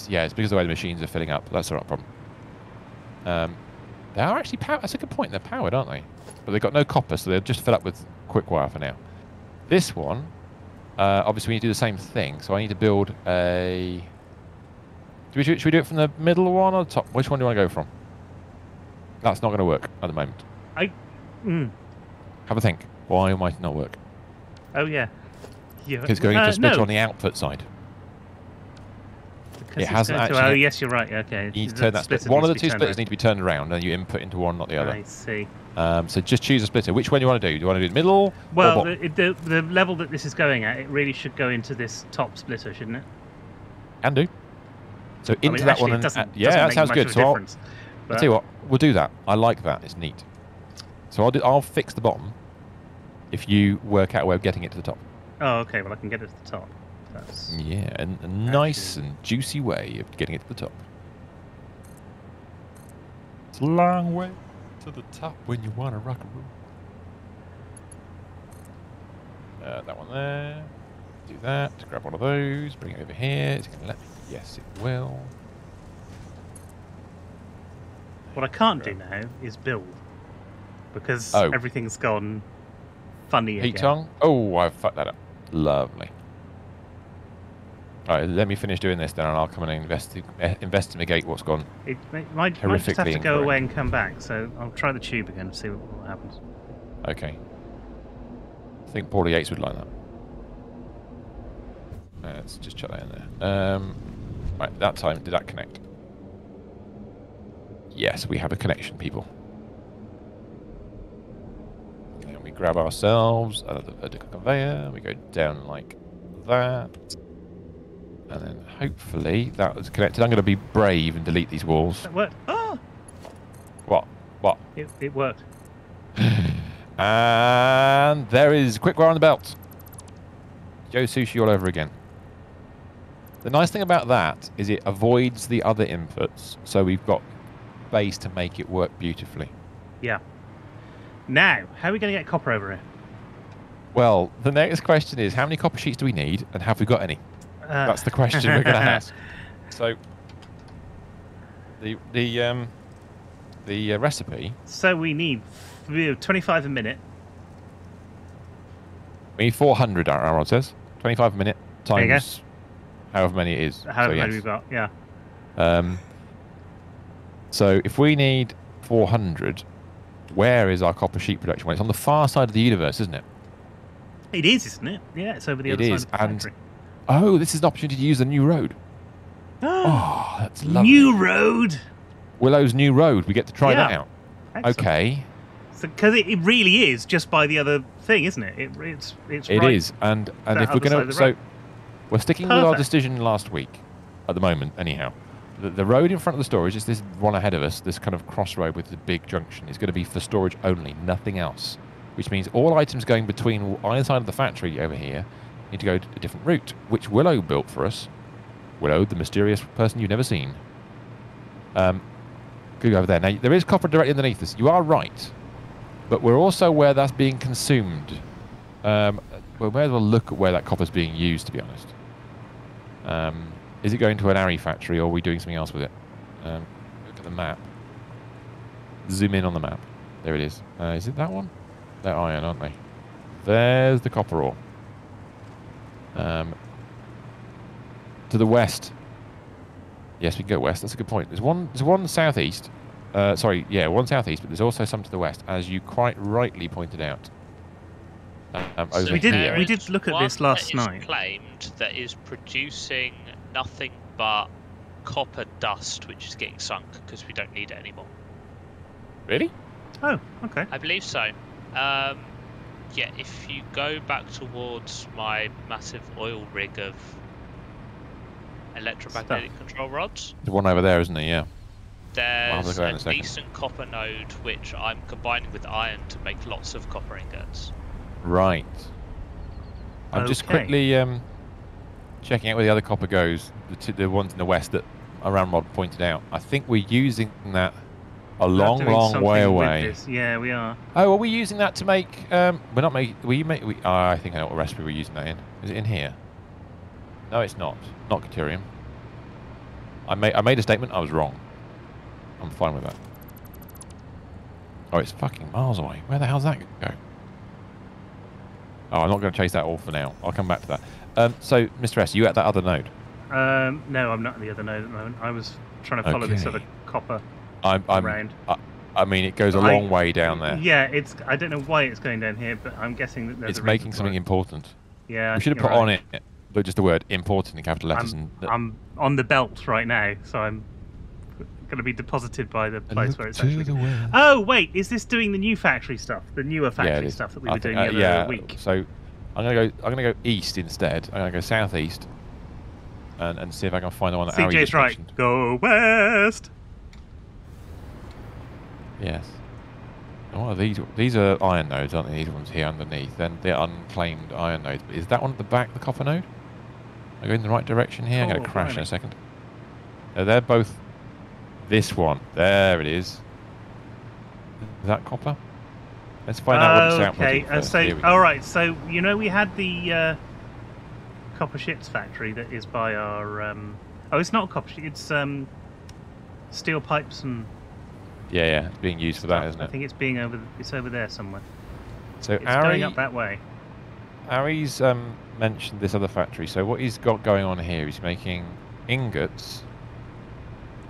because of the way the machines are filling up. That's the right problem. They are actually powered. That's a good point. They're powered, aren't they? But they've got no copper, so they'll just fill up with quick wire for now. This one. Obviously, we need to do the same thing. So I need to build a... Should we do it from the middle one or the top? Which one do you want to go from? That's not going to work at the moment. Have a think. Why might it not work? Oh, yeah. It's going into a splitter on the output side. It hasn't actually... Oh, yes, you're right. Okay. You need to turn that splitter. One of the two splitters need to be turned around, and you input into one, not the other. I see. So just choose a splitter. Which one do you want to do? Do you want to do the middle? Well, the level that this is going at, it really should go into this top splitter, shouldn't it? Can do. So into that one. That sounds good. So I'll tell you what, we'll do that. I like that. It's neat. So I'll fix the bottom if you work out a way of getting it to the top. Oh, okay. Well, I can get it to the top. That's a nice and juicy way of getting it to the top. It's a long way to the top when you want to rock and roll. That one there. Do that. Grab one of those. Bring it over here. It's going to let me. Yes, it will. What I can't do now is build because everything's gone funny again. Heat tongue? Oh, I've fucked that up. Lovely. All right, let me finish doing this then, and I'll come and investigate what's gone. It might just have to go away and come back, so I'll try the tube again and see what happens. Okay. I think Paulie Yates would like that. Let's just chuck that in there. Right, that time, did that connect? Yes, we have a connection, people. And we grab ourselves out of the vertical conveyor, we go down like that. And then hopefully that was connected. I'm going to be brave and delete these walls. That worked. Ah! What? It worked. And there is quick wire on the belt. Joe Sushi all over again. The nice thing about that is it avoids the other inputs, so we've got base to make it work beautifully. Yeah. Now, how are we going to get copper over here? Well, the next question is, how many copper sheets do we need, and have we got any? That's the question we're going to ask. So, the recipe. So we need 25 a minute. We need 400. Our rod says 25 a minute times however many it is. However many we've got, yeah. So if we need 400, where is our copper sheet production? Well, it's on the far side of the universe, isn't it? It is, isn't it? Yeah, it's over the other side of the factory. Oh, this is an opportunity to use the new road. Oh, that's lovely. New road. Willow's new road. We get to try that out. Excellent. Okay. Because it really is just by the other thing, isn't it? It's it right is, and if we're going to we're sticking with our decision last week, at the moment, anyhow. The road in front of the storage is this one ahead of us. This kind of crossroad with the big junction is going to be for storage only, nothing else. Which means all items going between either side of the factory over here need to go a different route, which Willow built for us. Willow, the mysterious person you've never seen. Go over there. Now, there is copper directly underneath us. You are right. But we're also where that's being consumed. We may as well look at where that copper's being used, to be honest. Is it going to an ARI factory, or are we doing something else with it? at the map. Zoom in on the map. There it is. Is it that one? They're iron, aren't they? There's the copper ore. To the west. Yes, we can go west. That's a good point. There's one southeast. Sorry, yeah, one southeast, but there's also some to the west, as you quite rightly pointed out. So we did look at this last night. Claimed that is producing nothing but copper dust, which is getting sunk because we don't need it anymore. Really? Oh, okay. I believe so. Yeah, if you go back towards my massive oil rig of electromagnetic control rods. There's one over there, isn't there? Yeah. There's a decent copper node which I'm combining with iron to make lots of copper ingots. Right. I'm just quickly checking out where the other copper goes. The ones in the west that Ramrod pointed out. I think we're using that a long way away. Yeah, we are. Oh, are we using that to make? We're not making. I think I know what recipe we're using that in. Is it in here? No, it's not. Not Caterium. I made a statement. I was wrong. I'm fine with that. Oh, it's fucking miles away. Where the hell's that go? Oh, I'm not going to chase that all for now. I'll come back to that. So, Mr. S, you at that other node? No, I'm not at the other node at the moment. I was trying to follow this other copper around. I mean, it goes a long way down there. Yeah, I don't know why it's going down here, but I'm guessing that there's it's making something important. Yeah, we should have put on it, but just the word important in capital letters. I'm on the belt right now, so I'm going to be deposited by the place where it's actually. Oh wait, is this doing the new factory stuff? The newer factory stuff that we were doing the other week? So I'm gonna go east instead. I'm gonna go southeast and see if I can find the one that Ari just mentioned. CJ's right. Go west. Yes. And what are these? These are iron nodes, aren't they? These ones here underneath. Then they're unclaimed iron nodes. But is that one at the back, the copper node? Am I going in the right direction here? I'm going to crash in a second. They're both this one. There it is. Is that copper? Let's find out what it's outputting. Okay. All right. So we had the copper ships factory that is by our. Oh, it's not copper ship. It's steel pipes and. Yeah, it's being used for that, isn't it? I think it's over there somewhere. So it's going up that way. Ari's mentioned this other factory. So what he's got going on here, he's making ingots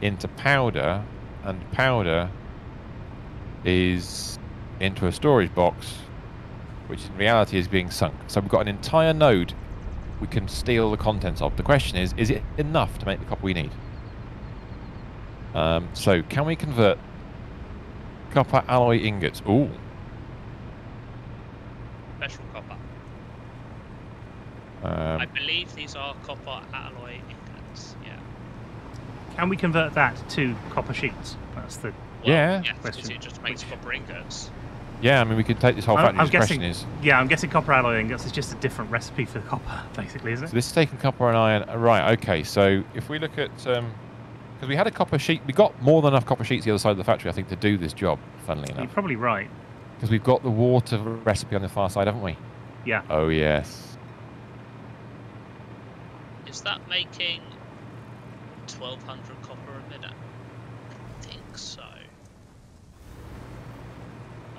into powder, and powder is into a storage box, which in reality is being sunk. So we've got an entire node we can steal the contents of. The question is it enough to make the copper we need? So can we convert copper alloy ingots? Ooh. Special copper. I believe these are copper alloy ingots. Yeah. Can we convert that to copper sheets? That's the question. It just makes copper ingots. Yeah, I mean we could take this whole factory. The question is. Yeah, I'm guessing copper alloy ingots is just a different recipe for copper, basically, isn't it? So this is taking copper and iron. Right. Okay. So if we look at because we had a copper sheet, we got more than enough copper sheets the other side of the factory, I think, to do this job. Funnily enough. You're probably right. Because we've got the water recipe on the far side, haven't we? Yeah. Oh yes. Is that making 1,200 copper a minute? I think so.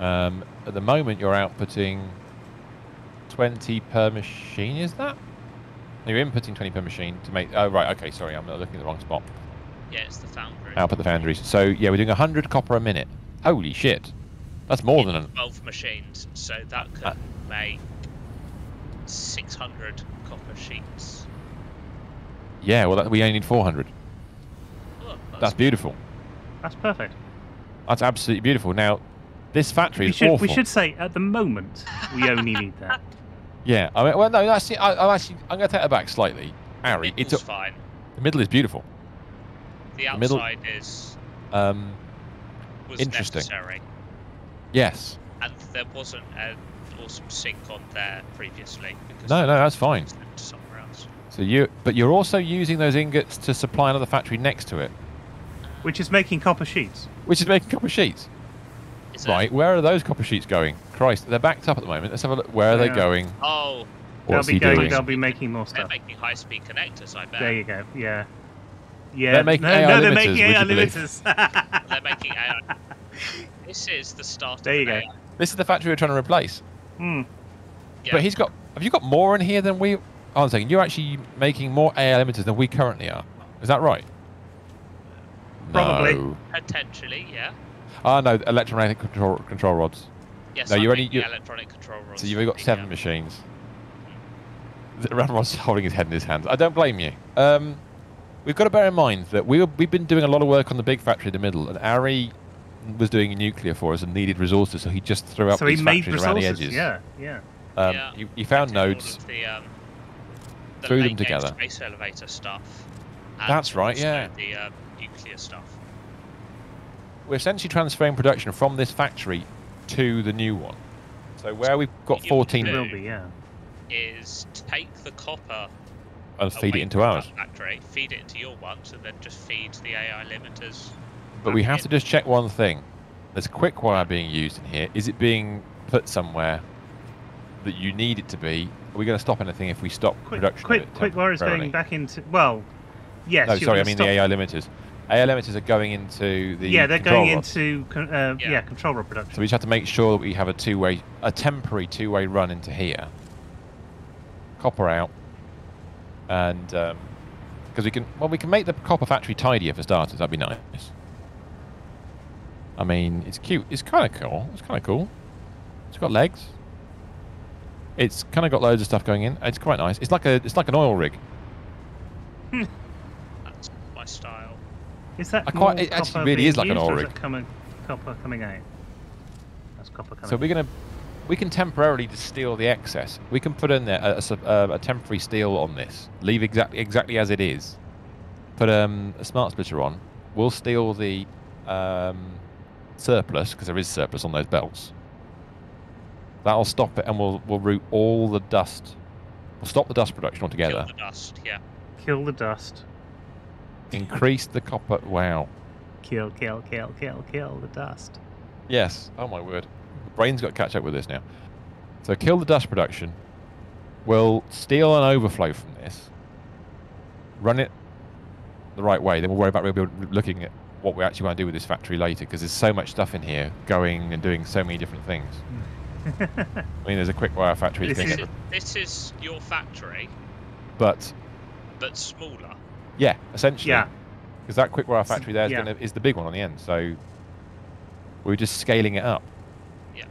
At the moment, you're outputting 20 per machine. Is that? No, you're inputting 20 per machine to make. Oh right. Okay. Sorry, I'm looking at the wrong spot. Yeah, it's the foundry. Output the foundries. So yeah, we're doing 100 copper a minute. Holy shit. That's more than 12 machines, so that could make 600 copper sheets. Yeah, well, we only need 400. Look, that's beautiful. That's perfect. That's absolutely beautiful. Now, this factory is awful. We should say, at the moment, we only need that. Yeah, I mean, well, no, I'm going to take it back slightly. Ari, it's fine. The middle is beautiful. The outside is was interesting. Necessary. Yes. And there wasn't an awesome sink on there previously. Because no, that's fine. Somewhere else. So you're also using those ingots to supply another factory next to it, which is making copper sheets. Right, where are those copper sheets going? Christ, they're backed up at the moment. Let's have a look. Where are they going? Oh. What's he doing? They'll be making more stuff. They're making high-speed connectors, I bet. There you go. Yeah. Yeah. They're making AI they're limiters, making AI would you believe? limiters. They're making AI. This is the start There you of go. AI. This is the factory we're trying to replace. Hmm. Yeah. But he's got. Have you got more in here than we? Hold on a second. You're actually making more AI limiters than we currently are. Is that right? Probably. No. Potentially, yeah. Oh no, electromagnetic control rods. Yes, No, I'm you're only making electronic control rods. So you've only got 7 machines. Ramrod's holding his head in his hands. I don't blame you. We've got to bear in mind that we've been doing a lot of work on the big factory in the middle, and Ari was doing nuclear for us and needed resources, so he just threw up these factories around the edges. Yeah. He found nodes, The threw them late-game together. Space elevator stuff. And That's right, also yeah. The nuclear stuff. We're essentially transferring production from this factory to the new one. So where we've got You 14 do. Will be, yeah. Is take the copper and feed it away into from ours. that factory, feed it into your ones, and then just feed the AI limiters. But we back have in. to just check one thing. There's quick wire being used in here. Is it being put somewhere that you need it to be? Are we going to stop anything if we stop production? of it Quick wire is temporarily? going back into. Well, yes. No, you're sorry, I gonna mean stop. the AI limiters. AI limiters are going into the Yeah, they're control going rods. into Yeah. control rod production. So we just have to make sure that we have a temporary two-way run into here. Copper out, and because we can make the copper factory tidier for starters. That'd be nice. I mean, it's cute. It's kind of cool. It's kind of cool. It's got legs. It's kind of got loads of stuff going in. It's quite nice. It's like an oil rig. That's my style. Is that It actually really is like an oil rig. Copper coming out. That's copper coming. So we can temporarily just steal the excess. We can put in there a temporary steal on this. Leave exactly as it is. Put a smart splitter on. We'll steal the surplus, because there is surplus on those belts. That'll stop it, and we'll route all the dust. We'll stop the dust production altogether. Kill the dust, yeah. Kill the dust. Increase the copper. Wow. Kill the dust. Yes. Oh my word. The brain's got to catch up with this now. So kill the dust production. We'll steal an overflow from this. Run it the right way. Then we'll worry about looking at what we actually want to do with this factory later, because there's so much stuff in here going and doing so many different things. I mean, there's a quick wire factory. This is your factory, but smaller. Yeah, essentially. Yeah. Because that quick wire factory there Yeah. is the big one on the end. So we're just scaling it up. Yeah.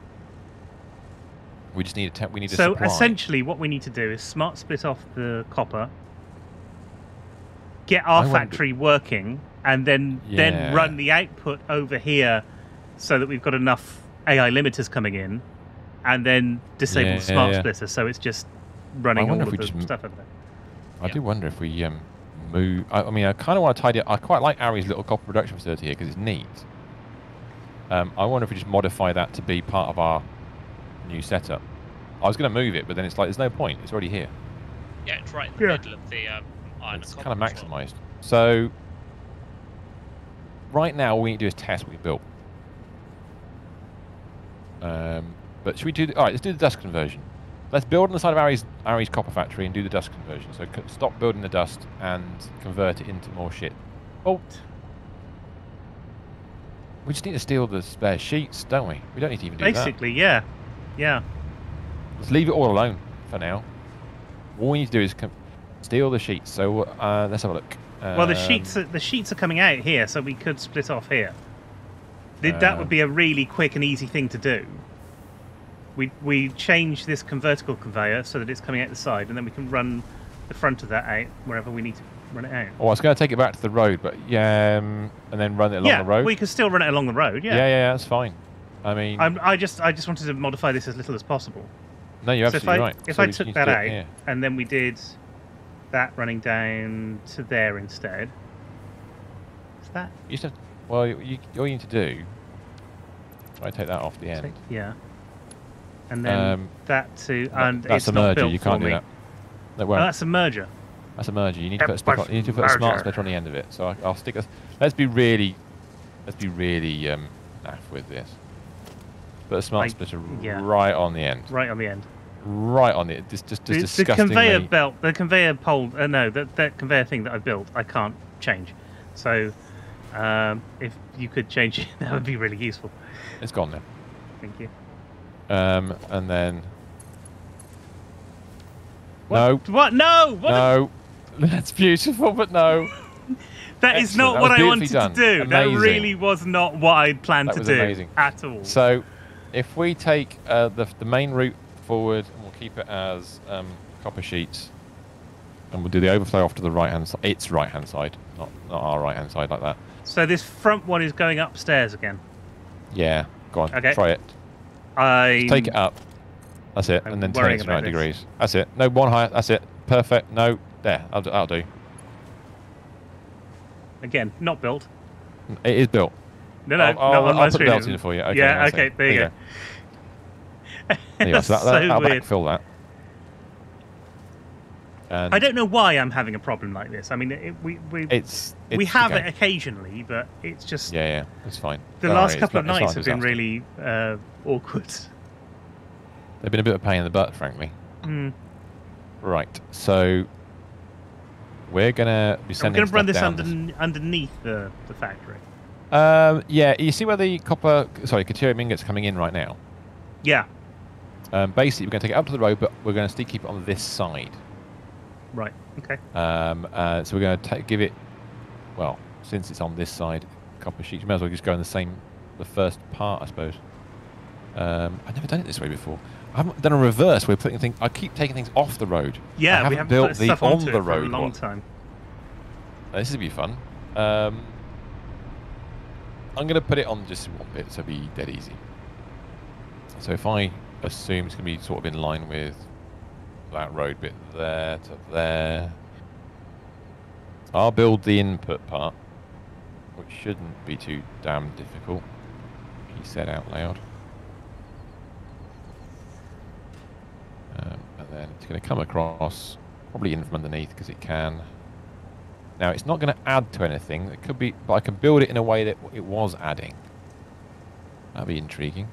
We just need a So supply. essentially, what we need to do is smart split off the copper, get our factory working, and then run the output over here, so that we've got enough AI limiters coming in, and then disable the smart splitter, so it's just running all of the stuff over there. I do wonder if we move. I mean, I kind of want to tidy up. I quite like Ari's little copper production facility here because it's neat. I wonder if we just modify that to be part of our new setup. I was going to move it, but then it's like there's no point. It's already here. Yeah, it's right in the middle of the iron It's and kind of copper maximised. So right now, all we need to do is test what we built. But should we do? All right, let's do the dust conversion. Let's build on the side of Ari's copper factory and do the dust conversion. So stop building the dust and convert it into more shit. Oh, we just need to steal the spare sheets, don't we? We don't need to even do that. Basically, yeah. Let's leave it all alone for now. All we need to do is steal the sheets. So let's have a look. Well, the sheets are coming out here, so we could split off here. That would be a really quick and easy thing to do. We change this vertical conveyor so that it's coming out the side, and then we can run the front of that out wherever we need to run it out. Oh, I was going to take it back to the road, but and then run it along the road. Yeah, we could still run it along the road. Yeah, yeah, that's fine. I mean, I just wanted to modify this as little as possible. No, you're absolutely right. If I took that out and then we did that running down to there instead, is that? You just have, well, all you need to do. I take that off the end. Yeah. And then that to and that's it's a not merger. built You can't for do me. that. Oh, that's a merger. That's a merger. You need to put a split on, you need to put a smart splitter on the end of it. So I'll stick a. Let's be really naff with this. Put a smart splitter right on the end. Right on the end. Right on it. Just disgustingly. The conveyor belt, the conveyor pole. No, that conveyor thing that I built, I can't change. So if you could change it, that would be really useful. It's gone now. Thank you. And then... What? No. What? No! What no. That's beautiful, but no. That is not what I wanted to do. Amazing. That really was not what I'd planned to do amazing. At all. So, if we take the main route forward, and we'll keep it as copper sheets, and we'll do the overflow off to the right-hand side. Its right-hand side, not our right-hand side like that. So this front one is going upstairs again? Yeah. Go on. Okay. Try it. Just take it up. That's it. And then turn it to 90 degrees. That's it. No, one higher. That's it. Perfect. No. There. That'll do. Again, not built. It is built. No, not on my I'll put the screen. belt in for you. Okay, yeah, okay, there you go. There you go. So that'll weird. backfill that. And I don't know why I'm having a problem like this. I mean, we have it occasionally, but it's just... Yeah, it's fine. The last couple of nights have been really awkward. They've been a bit of a pain in the butt, frankly. Mm. Right, so... We're going to be sending run this underneath the factory. Yeah, you see where the Caterium ingot's coming in right now? Yeah. Basically, we're going to take it up to the road, but we're going to still keep it on this side. Right, okay. So we're going to give it, well, since it's on this side, copper sheets, you may as well just go in the first part, I suppose. I've never done it this way before. I haven't done a reverse. I keep taking things off the road. Yeah, we haven't built the on the road for a long one. time. This will be fun. I'm going to put it on just one bit, so it'll be dead easy. So if I assume it's going to be sort of in line with that road bit there to there, I'll build the input part, which shouldn't be too damn difficult, he said out loud. And then it's going to come across, probably in from underneath because it can. Now it's not going to add to anything. It could be, but I can build it in a way that it was adding. That'd be intriguing.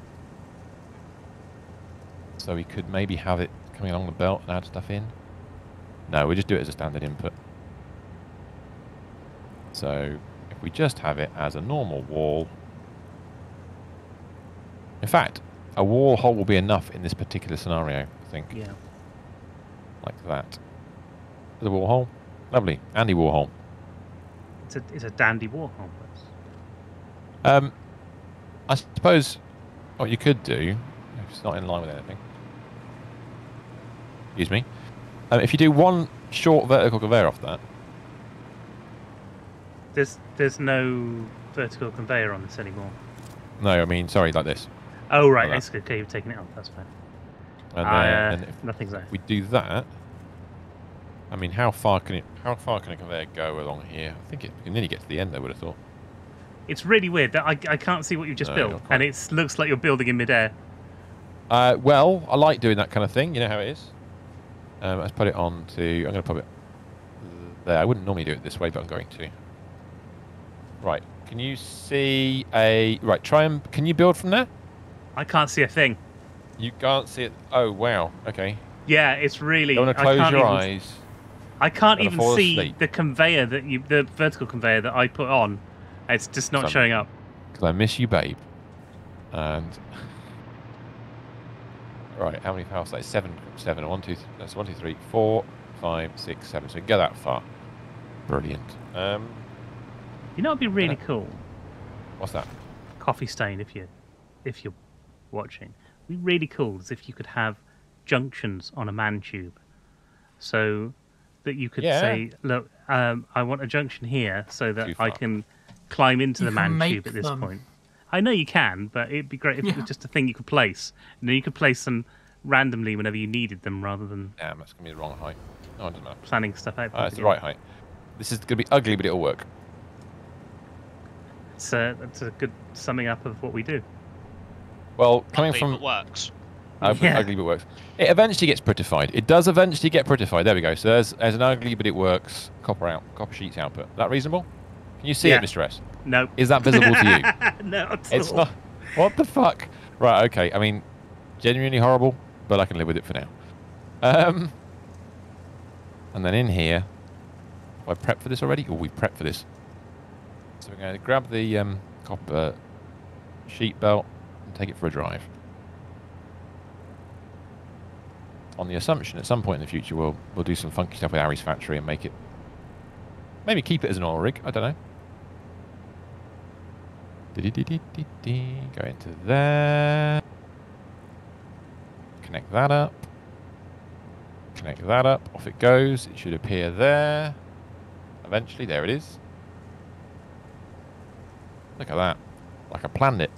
So we could maybe have it coming along the belt and add stuff in. No, we just do it as a standard input. So if we just have it as a normal wall. In fact, a wall hole will be enough in this particular scenario, I think. Yeah. Like that. There's a wall hole. Lovely. Andy Warhol. It's a dandy Warhol. I suppose what you could do, if it's not in line with anything. Excuse me. If you do one short vertical conveyor off that. There's no vertical conveyor on this anymore. No, I mean, sorry, like this. Oh, right. Like Okay, you've taken it off. That's fine. And then if nothing's there. we do that, I mean, how far can a conveyor go along here? I think it can nearly get to the end, I would have thought. It's really weird that I can't see what you've just built, and it looks like you're building in midair. Well, I like doing that kind of thing. You know how it is. Let's put it on to... I'm going to put it there. I wouldn't normally do it this way, but I'm going to. Right. Can you see a... Right, try and... Can you build from there? I can't see a thing. You can't see it? Oh, wow. Okay. Yeah, it's really... You want to close your eyes? I can't even see the conveyor the vertical conveyor that I put on. It's just not showing up. Because I miss you, babe. And... Right, how many power that's 7. 1, 2, that's 1, 2, 3, 4, 5, 6, 7. So we can go that far. Brilliant. You know, it'd be really cool. What's that? Coffee stain. If you're watching, it'd be really cool as if you could have junctions on a man tube, so that you could say, "Look, I want a junction here, so that I can climb into the man tube at this point." I know you can, but it'd be great if it was just a thing you could place. And then you could place them randomly whenever you needed them, rather than... Damn, that's going to be the wrong height. No, I don't know. Planning stuff out. It's the right height. This is going to be ugly, but it'll work. It's a good summing up of what we do. Well, coming ugly from... but works. Ugly, but works. It eventually gets prettified. It does eventually get prettified. There we go. So there's an ugly, but it works. Copper sheets output. Is that reasonable? Can you see it, Mr. S? No. Is that visible to you? No, it's not. What the fuck? Right, okay. I mean, genuinely horrible, but I can live with it for now. And then in here, have I prepped for this already? Or we prepped for this? So we're going to grab the copper sheet belt and take it for a drive. On the assumption at some point in the future we'll do some funky stuff with Harry's factory and make it, maybe keep it as an oil rig, I don't know. Go into there. Connect that up. Connect that up. Off it goes. It should appear there. Eventually, there it is. Look at that. Like I planned it.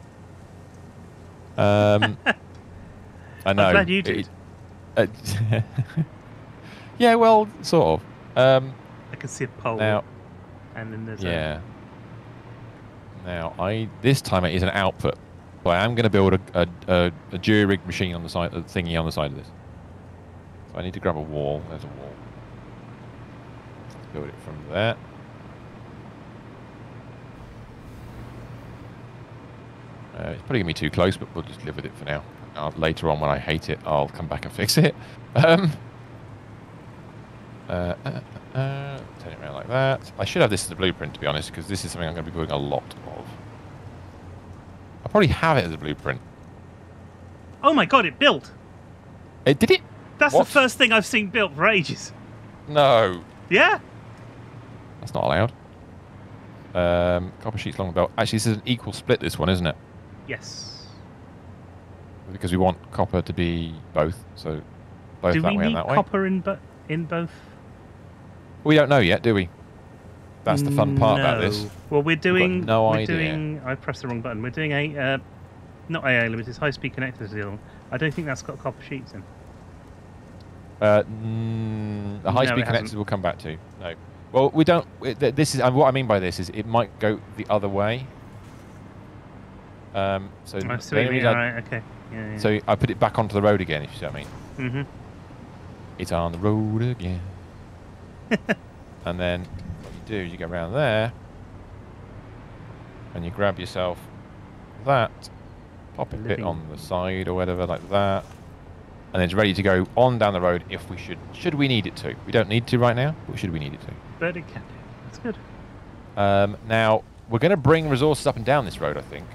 I know. I'm glad you did. Yeah, well, sort of. I can see a pole. Now, and then there's Now, this time it is an output, but I am going to build a jury-rig machine on the side, thingy on the side of this. So I need to grab a wall. There's a wall. Let's build it from there. It's probably going to be too close, but we'll just live with it for now. Later on, when I hate it, I'll come back and fix it. Turn it around like that. I should have this as a blueprint, to be honest, because this is something I'm going to be doing a lot of. I probably have it as a blueprint. Oh my god, it built! Did it? That's the first thing I've seen built for ages. No. Yeah? That's not allowed. Copper sheets along the belt. Actually, this is an equal split, this one, isn't it? Yes. Because we want copper to be both, so both that way and that way. Do we need copper in both? We don't know yet, do we? That's the fun part about this. Well, we're doing... no idea. I pressed the wrong button. We're doing a... not AA Limited, high-speed connector deal. I don't think that's got copper sheets in. The high-speed connectors we'll come back to. No. Well, we don't... This is what I mean by this is it might go the other way. So I see what you mean. Right, okay. Yeah. So I put it back onto the road again, if you see what I mean. Mm-hmm. It's on the road again. And then what you do is you go around there and you grab yourself that, pop a bit on the side or whatever like that, and then it's ready to go on down the road if we should we need it to. We don't need to right now, but should we need it to. But it can do. That's good. Now we're going to bring resources up and down this road, I think.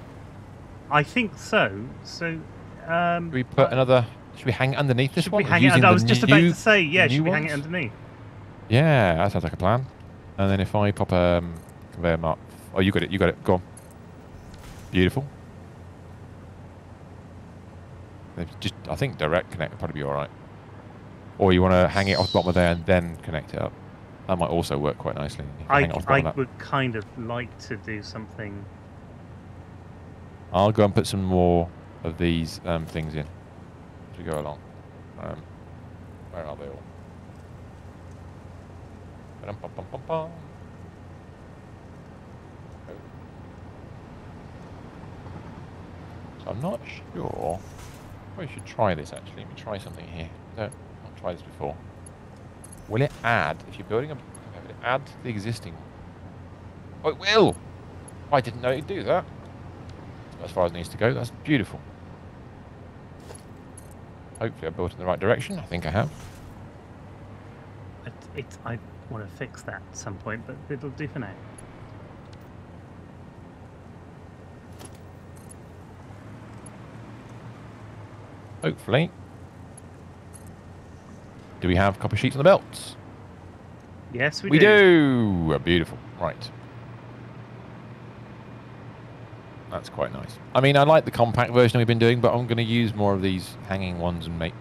I think so. So should we put another... Should we hang it underneath this one? I was just about to say, yeah, should we hang it underneath? Yeah, that sounds like a plan. And then if I pop a conveyor mark... Oh, you got it, Go on. Beautiful. Just, I think direct connect would probably be alright. Or you want to hang it off the bottom of there and then connect it up. That might also work quite nicely. I would kind of like to do something... I'll go and put some more of these things in as we go along. Where are they all? Ba-dum-bum-bum-bum-bum. So I'm not sure. We should try this actually. Let me try something here. I've tried this before. Will it add, if you're building a... Will it add to the existing... Oh, it will! I didn't know it'd do that. As far as it needs to go, that's beautiful. Hopefully I built it in the right direction. I think I have. I want to fix that at some point, but it'll do for now. Hopefully. Do we have copper sheets on the belts? Yes, we do. We do! Beautiful. Right. That's quite nice. I mean, I like the compact version we've been doing, but I'm going to use more of these hanging ones and make,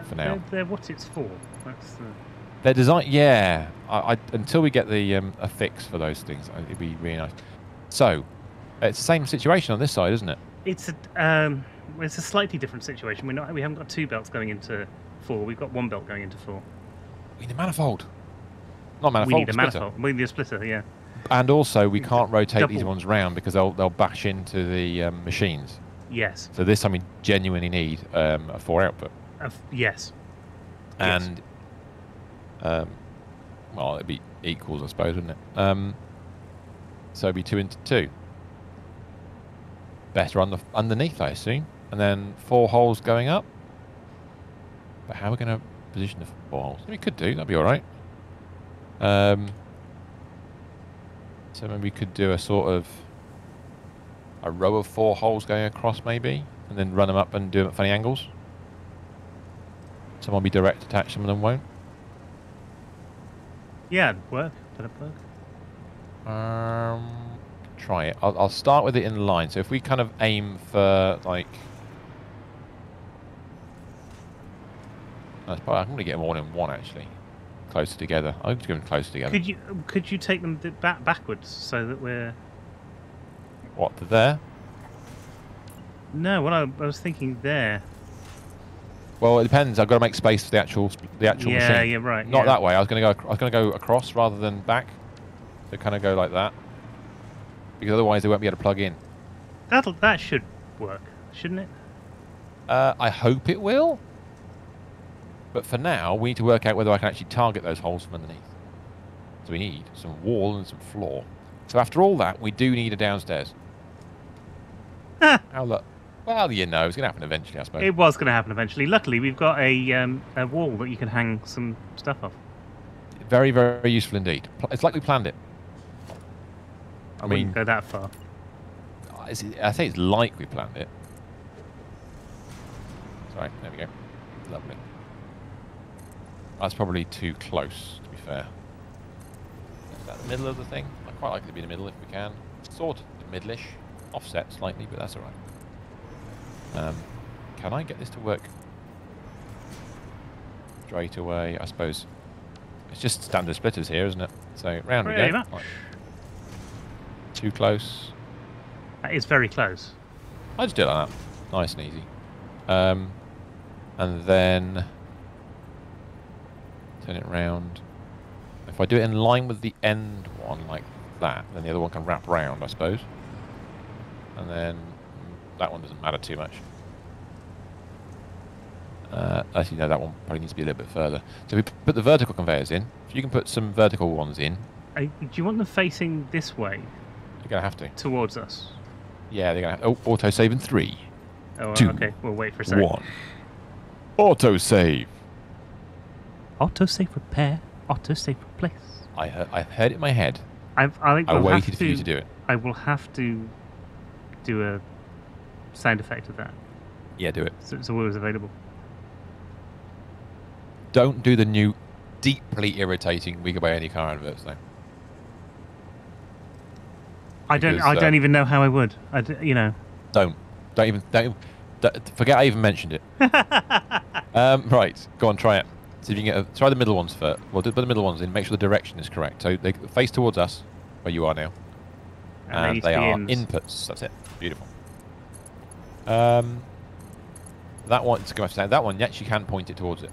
for now. They're what it's for. That's the... They're designed, yeah. Until we get the a fix for those things, it'd be really nice. So, it's the same situation on this side, isn't it? It's a slightly different situation. We haven't got two belts going into 4. We've got one belt going into 4. We need a manifold. Not manifold. We need a manifold. We need a splitter, yeah. And also, we can't rotate these ones round because they'll bash into the machines. Yes. So this time we genuinely need a 4 output. Yes. And, well, it'd be equals, I suppose, wouldn't it? So it'd be 2 into 2. Better on the underneath, I assume. And then 4 holes going up. But how are we going to position the 4 holes? We could do, that'd be alright. So maybe we could do a sort of a row of 4 holes going across maybe, and then run them up and do them at funny angles. Some will be direct attached, some of them won't. Yeah, it'd work. Did it work? Try it. I'll start with it in line. So if we kind of aim for like, that's probably, I'm going to get them all in one actually, closer together. I'm just going closer together. Could you take them backwards so that we're what, to there? No, what I was thinking there. Well, it depends. I've got to make space for the actual machine. Yeah, yeah, right. Not that way. I was going to go across rather than back. So kind of go like that, because otherwise they won't be able to plug in. That should work, shouldn't it? I hope it will. But for now, we need to work out whether I can actually target those holes from underneath. So we need some wall and some floor. So after all that, we do need a downstairs. How look? Well, you know, it's going to happen eventually, I suppose. It was going to happen eventually. Luckily, we've got a wall that you can hang some stuff off. Very, very useful indeed. It's like we planned it. I wouldn't go that far. I say it's like we planned it. Sorry, there we go. Lovely. That's probably too close, to be fair. Is that the middle of the thing? I quite like it to be in the middle if we can. Sort of middle-ish. Offset slightly, but that's alright. Can I get this to work straight away? I suppose it's just standard splitters here, isn't it? So round we go. Like, too close. That is very close. I just do it like that, nice and easy. And then turn it round. If I do it in line with the end one like that, then the other one can wrap round, I suppose. And then that one doesn't matter too much. Actually, no, that one probably needs to be a little bit further. So we put the vertical conveyors in. If you can put some vertical ones in. Do you want them facing this way? You're going to have to. Towards us? Yeah, they're going to have to. Oh, auto save in 3. Oh, 2, okay. We'll wait for a second. 1. Auto save. Auto save repair. Auto save replace. I heard it in my head. I waited for you to do it. I will have to do a sound effect of that. Yeah, do it. So it's always available. Don't do the new, deeply irritating "We Go Buy Any Car" adverts, though. I don't even know how I would. You know. Don't even forget I even mentioned it. Right, go on, try it. See if you can get try the middle ones first. Well, put the middle ones in. Make sure the direction is correct. So they face towards us, where you are now. And they are inputs. That's it. Beautiful. That one, it's going to say that one. You actually can point it towards it.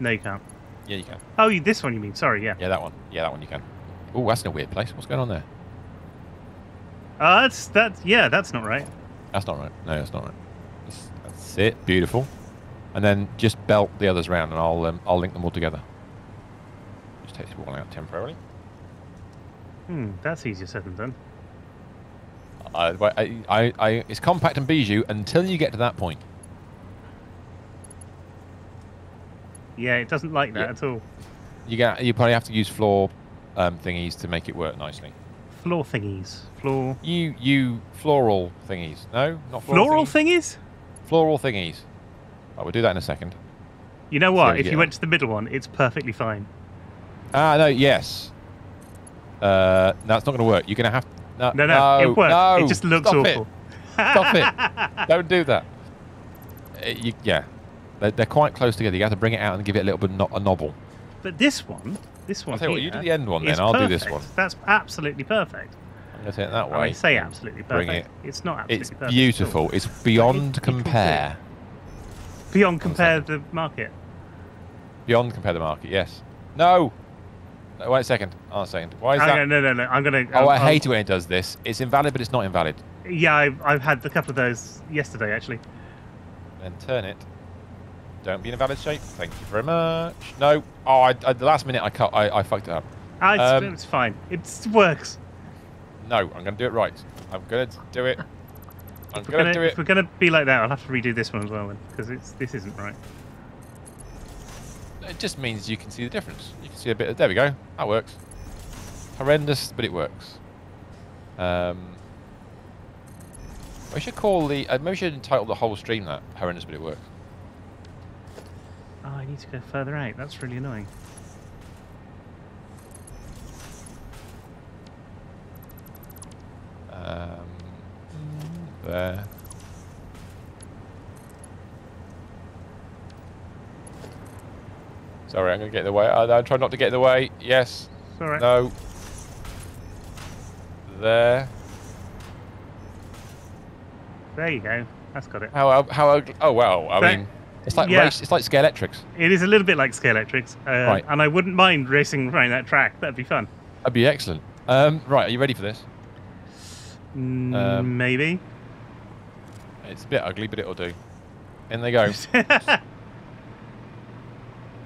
No, you can't. Yeah, you can. Oh, this one you mean? Sorry, yeah. Yeah, that one. Yeah, that one you can. Oh, that's in a weird place. What's going on there? That's not right. That's not right. No, that's not right. That's it. Beautiful. And then just belt the others round, and I'll link them all together. Just take this wall out temporarily. That's easier said than done. It's compact and bijou until you get to that point. Yeah, it doesn't like that at all. You probably have to use floor thingies to make it work nicely. Floor thingies. Floor. You floral thingies. No, not floral thingies. Floral thingies. Right, we'll do that in a second. You know what? If you went to the middle one, it's perfectly fine. No, yes. No, it's not going to work. You're going to have. No, it works. No, it just looks awful. Stop it! Don't do that. Yeah, they're quite close together. You have to bring it out and give it a little bit a nobble. But this one I'll tell you what, you do the end one then. I'll do this one. That's absolutely perfect. I'm going to take it that way. I say absolutely perfect. Bring it. It's not absolutely perfect. It's beautiful. It's beyond compare. Beyond compare the market. Beyond compare the market. Yes. No. Wait a second. Oh, a second. Why is that? No. I'm gonna. I hate it when it does this. It's invalid, but it's not invalid. Yeah, I've had a couple of those yesterday actually. Then turn it. Don't be in a valid shape. Thank you very much. No. Oh, the last minute I fucked it up. It's fine. It works. No, I'm going to do it right. I'm going to do it. I'm going to do it. If we're going to be like that, I'll have to redo this one as well, because this isn't right. It just means you can see the difference. You can see a bit of... There we go. That works. horrendous, but it works. We should call the. Maybe we should entitle the whole stream that horrendous, but it works. Oh, I need to go further out. That's really annoying. There. Sorry, I'm going to get in the way. I'll try not to get in the way. Yes. It's all right. No. There. There you go. That's got it. How oh wow. I mean, it's like race. It's like Scalextrics. It is a little bit like Scalextrics. Right. And I wouldn't mind racing around that track. That'd be fun. That'd be excellent. Right, are you ready for this? Maybe. It's a bit ugly, but it'll do. In they go.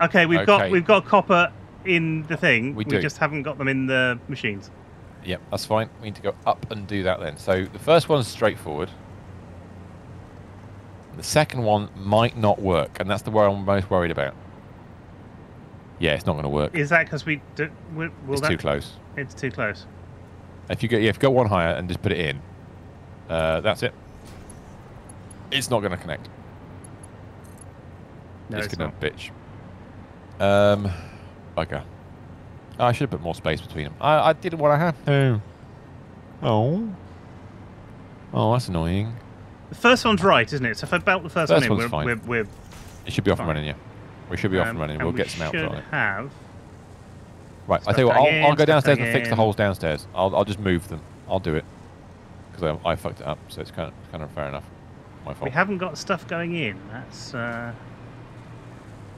Okay, we've got copper in the thing. We just haven't got them in the machines. Yep, that's fine. We need to go up and do that then. So the first one's straightforward. The second one might not work, and that's the one I'm most worried about. Yeah, it's not going to work. Is that because it's too close. It's too close. If you go one higher and just put it in, that's it. It's not going to connect. No, it's going not. to bitch. Bugger. Oh, I should have put more space between them. I didn't want to have to. Oh, that's annoying. The first one's right, isn't it? So if I belt the first one in, we're it should be off fine. and running, yeah. We should be off and running. We'll get some output on it. Have right, I tell you what, I'll go downstairs and fix the holes downstairs. I'll just move them. I'll do it because I fucked it up, so it's kind of fair enough. My fault. We haven't got stuff going in. That's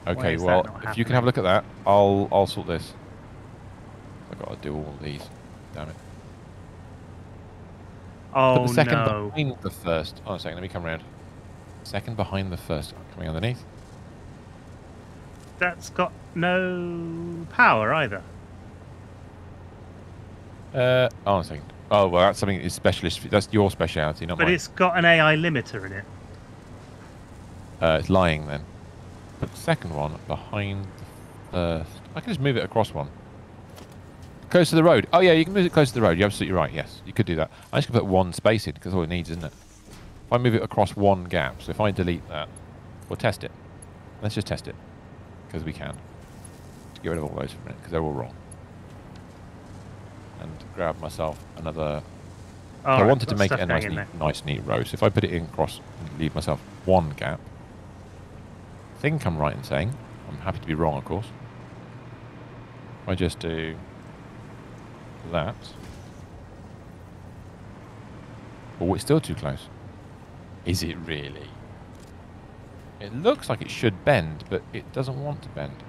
okay. Well, if you can have a look at that, I'll sort this. I've got to do all these. Damn it. Oh, put the second no. behind the first. Oh, a second. Let me come around. Second behind the first. Coming underneath. That's got no power either. Oh, a second. Oh, well, that's something that's specialist. That's your speciality, not mine. But it's got an AI limiter in it. It's lying then. Put the second one behind the first. I can just move it across one. Close to the road. Oh, yeah, you can move it close to the road. You're absolutely right. Yes, you could do that. I'm just going to put one space in because all it needs, isn't it? If I move it across one gap, so if I delete that, we'll test it. Let's just test it because we can. Get rid of all those for a minute because they're all wrong. And grab myself another. I wanted to make it a nice, neat row. So if I put it in across and leave myself one gap, I think I'm right in saying. I'm happy to be wrong, of course. If I just do that. Oh, it's still too close. Is it really? It looks like it should bend, but it doesn't want to bend.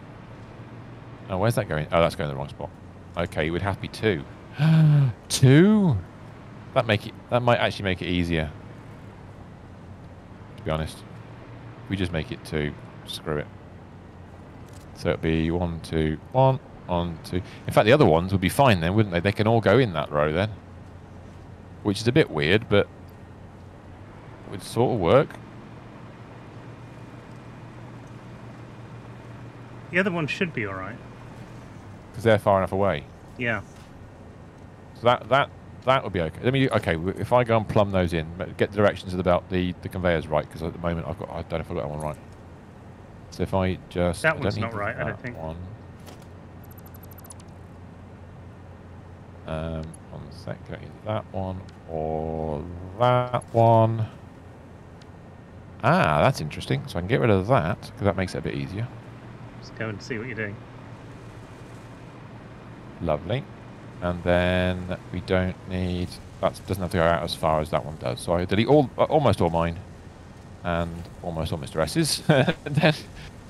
Oh, where's that going? Oh, that's going to the wrong spot. Okay, it would have to be 2. 2? That might actually make it easier. To be honest. If we just make it 2, screw it. So it'd be 1, 2, 1, 1, 2. In fact, the other ones would be fine then, wouldn't they? They can all go in that row then. Which is a bit weird, but would sort of work. The other one should be alright. Because they're far enough away. Yeah. So that would be okay. Let me. Okay, if I go and plumb those in, get the directions about the conveyors right, because at the moment I don't know if I got that one right. So if I just that one's not right, I don't think. One sec, either that one or that one. Ah, that's interesting. So I can get rid of that because that makes it a bit easier. Just go and see what you're doing. Lovely. And then we don't need... That doesn't have to go out as far as that one does. So I delete almost all mine. And almost all Mr. S's. And then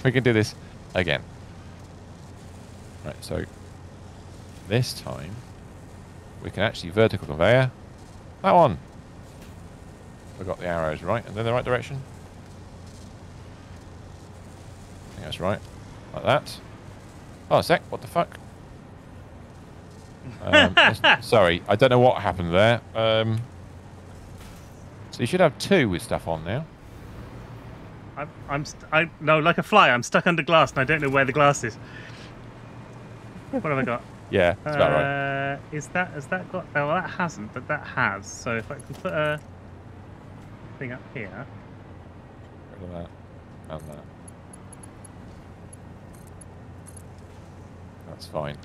we can do this again. Right, so... This time... We can actually vertical conveyor. That one! We got the arrows right. And then the right direction. I think that's right. Like that. Oh, a sec. What the fuck? Sorry, I don't know what happened there. So you should have 2 with stuff on now. No, like a fly. I'm stuck under glass and I don't know where the glass is. What have I got? Yeah, that's about right. Has that got? Oh, well, that hasn't, but that has. So if I can put a thing up here. Rid of that and that. That's fine.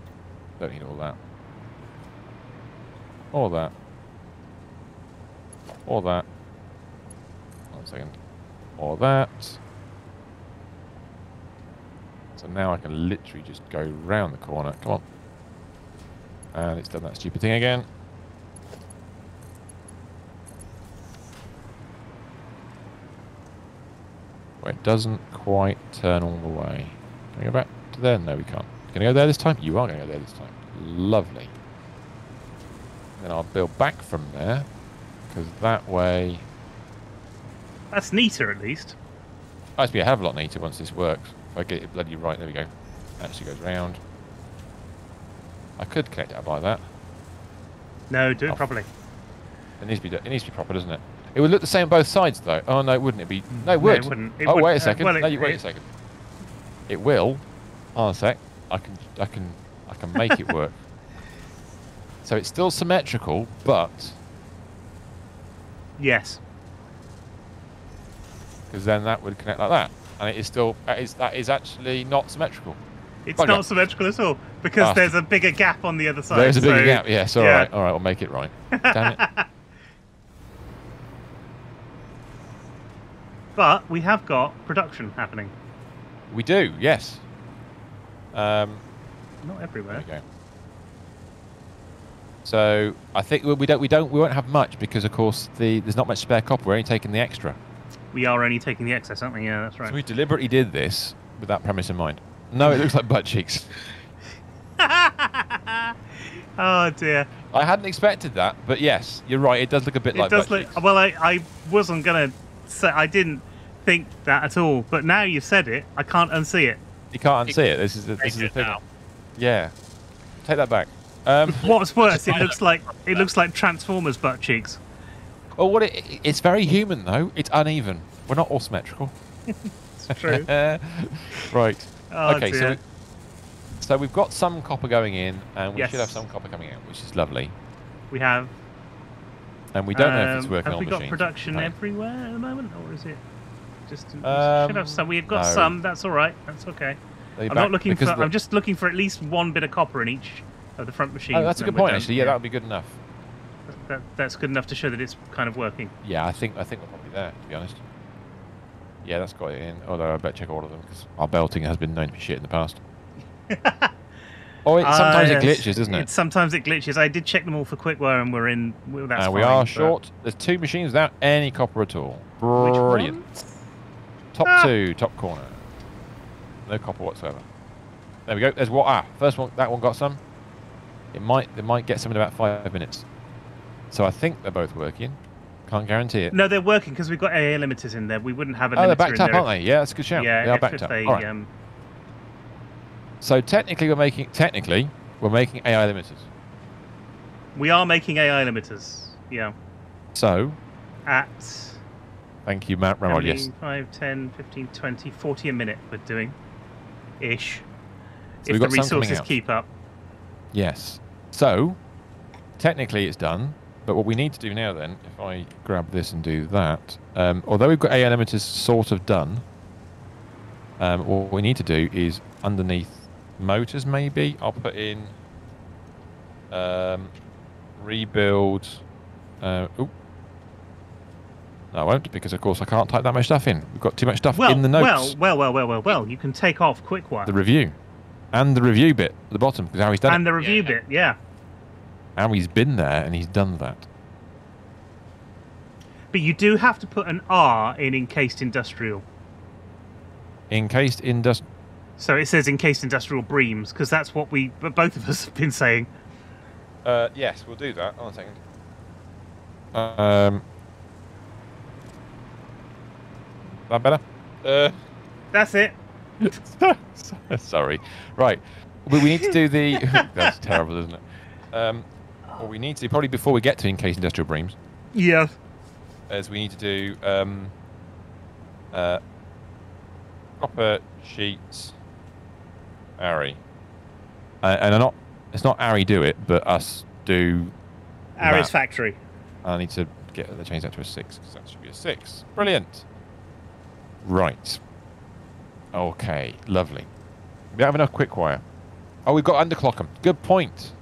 Don't need all that. All that. All that. 1 second. All that. So now I can literally just go round the corner. Come on. And it's done that stupid thing again. Where it doesn't quite turn all the way. Can we go back to there? No, we can't. Can I go there this time? You are going to go there this time. Lovely. Then I'll build back from there, because that way... That's neater, at least. Oh, it's be a hell of a lot neater once this works. If I get it bloody right, there we go. Actually goes round. I could connect it up like that. No, do it properly. It needs to be proper, doesn't it? It would look the same on both sides, though. Oh no, wouldn't it be? No, it would. No, it wouldn't. It oh, would, wait a second. Well, no, wait a second. It will. Hold on a sec. I can make it work. So it's still symmetrical, but yes, because then that would connect like that, and it is still that is actually not symmetrical. It's not symmetrical at all because there's a bigger gap on the other side. There's a bigger gap. Yes. All right. All right. I'll make it right. Damn it. But we have got production happening. We do. Yes. Not everywhere. There we go. So I think we won't have much because of course there's not much spare copper. We're only taking the extra. We are only taking the excess, aren't we? Yeah, that's right. So we deliberately did this with that premise in mind. No, it looks like butt cheeks. Oh dear. I hadn't expected that, but yes, you're right. It does look a bit like butt cheeks. Well, I wasn't gonna say I didn't think that at all, but now you've said it, I can't unsee it. You can't unsee it. This is the thing. Now. Yeah. Take that back. What's worse, it looks like Transformers butt cheeks. Oh, it's very human though. It's uneven. We're not all symmetrical. It's true. Right. Oh, okay. dear. So we've got some copper going in, and we Yes. should have some copper coming out, which is lovely. We have. And we don't know if it's working have on we machines. got production No. everywhere at the moment, or is it just? Should have some. We've got no. some. That's all right. That's okay. I'm not looking for. I'm just looking for at least one bit of copper in each of the front machines. Oh, that's a good point, actually. Yeah, that would be good enough. That's good enough to show that it's kind of working. Yeah, I think we're probably there, to be honest. Yeah, that's got it in. Although I better check all of them because our belting has been known to be shit in the past. Sometimes it glitches, doesn't it? Sometimes it glitches. I did check them all for quick-wire and we're in. Well, that's fine, we are short. There's 2 machines without any copper at all. Brilliant. Top 2, top corner. No copper whatsoever. There we go. There's what? First one. That one got some. They might get some in about 5 minutes. So I think they're both working. Can't guarantee it. No, they're working because we've got AA limiters in there. We wouldn't have a limiter they're backed in up, there aren't they? Yeah, that's a good shout. Yeah, they are backed up. All right. So technically, we're making AI limiters. We are making AI limiters. Yeah. So. At. Thank you, Matt Ramon. Yes. 5, 10, 15, 20, 40 a minute we're doing. Ish. So if the resources keep up. Yes. So, technically it's done, but what we need to do now then, if I grab this and do that, although we've got AI limiters sort of done, what we need to do is underneath motors maybe, I'll put in rebuild, no I won't, because of course I can't type that much stuff in. We've got too much stuff in the notes. Well, you can take off quick-wire. The review. And the review bit at the bottom, because how he's done it. And the review bit, yeah. How he's been there and he's done that. But you do have to put an R in encased industrial. Encased industrial. So it says encased industrial breams, because that's what both of us have been saying. Yes, we'll do that. Hold on a second. That better? That's it. Sorry. Right. We need to do the... That's terrible, isn't it? What we need to do, probably before we get to encased industrial breams... Yeah. Is we need to do... copper sheets... Harry. And I'm not It's not Ari do it, but us do. Ari's factory. I need to change that to a 6 because that should be a 6. Brilliant. Right. Okay. Lovely. We don't have enough quick wire. Oh, we've got underclock them. Good point.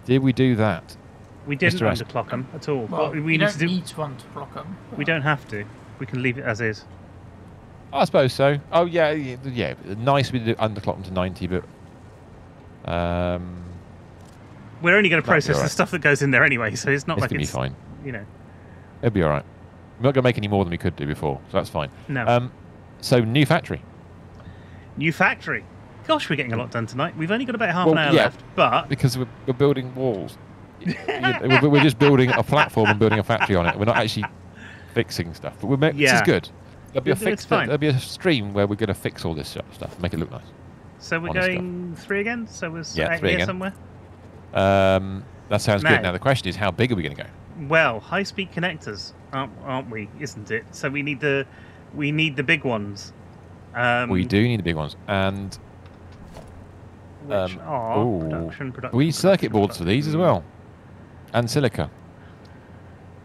Did we do that? We didn't underclock them at all. Well, we don't need to underclock them. We don't have to. We can leave it as is. I suppose so. Oh yeah. Nice we do underclock them to 90, but we're only going to process the stuff that goes in there anyway, so it's not like it's gonna be fine. You know, it'll be all right. We're not going to make any more than we could do before, so that's fine. No. So new factory. New factory. Gosh, we're getting a lot done tonight. We've only got about half an hour left, but because we're building walls. We're just building a platform and building a factory on it. We're not actually fixing stuff, but this is good. There'll be a stream where we're going to fix all this stuff, make it look nice. So we're going 3 again. So we're 3 here again. somewhere. That sounds good. Now the question is, how big are we going to go? Well, high-speed connectors, aren't we? Isn't it? So we need the big ones. We do need the big ones, and which are production. We need circuit boards for these as well, and silica.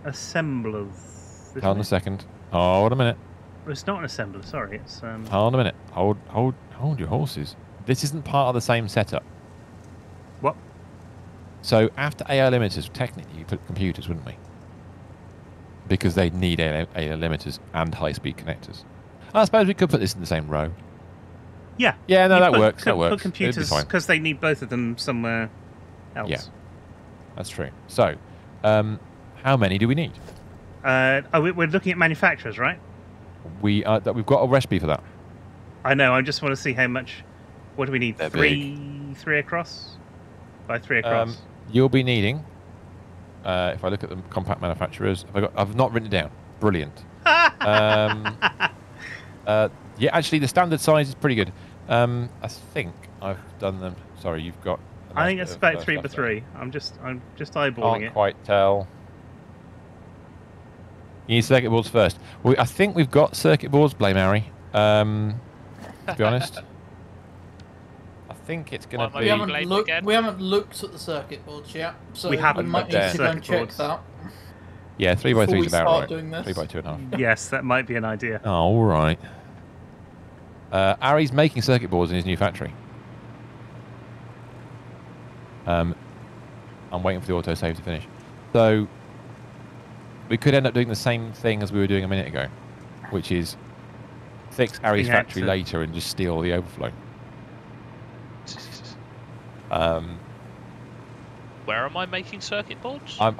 Assemblers. Hold on a second. Hold a minute. It's not an assembler. Sorry, it's. Hold a minute. Hold your horses. This isn't part of the same setup. What? So after AI limiters, technically you put computers, wouldn't we? Because they need AI limiters and high-speed connectors. I suppose we could put this in the same row. Yeah. Yeah, no, that works. That works. Put computers because they need both of them somewhere else. Yeah, that's true. So, how many do we need? We're looking at manufacturers, right? We've got a recipe for that. I know. I just want to see how much. What do we need? They're three across. By 3 across. You'll be needing. If I look at the compact manufacturers, I've not written it down. Brilliant. Yeah, actually, the standard size is pretty good. I think I've done them. Sorry, you've got. I think it's about 3 by 3. I'm just eyeballing it. Can't quite tell. You need circuit boards first. I think we've got circuit boards. Blame Harry. To be honest, I think it's going to be. We haven't looked at the circuit boards yet, so we might need to go and check that. Yeah, 3 by 3 is about right. 3 by 2.5. Yes, that might be an idea. Oh, all right. Ari's making circuit boards in his new factory. I'm waiting for the autosave to finish. So we could end up doing the same thing as we were doing a minute ago, which is fix Ari's factory later and just steal the overflow. Where am I making circuit boards? I'm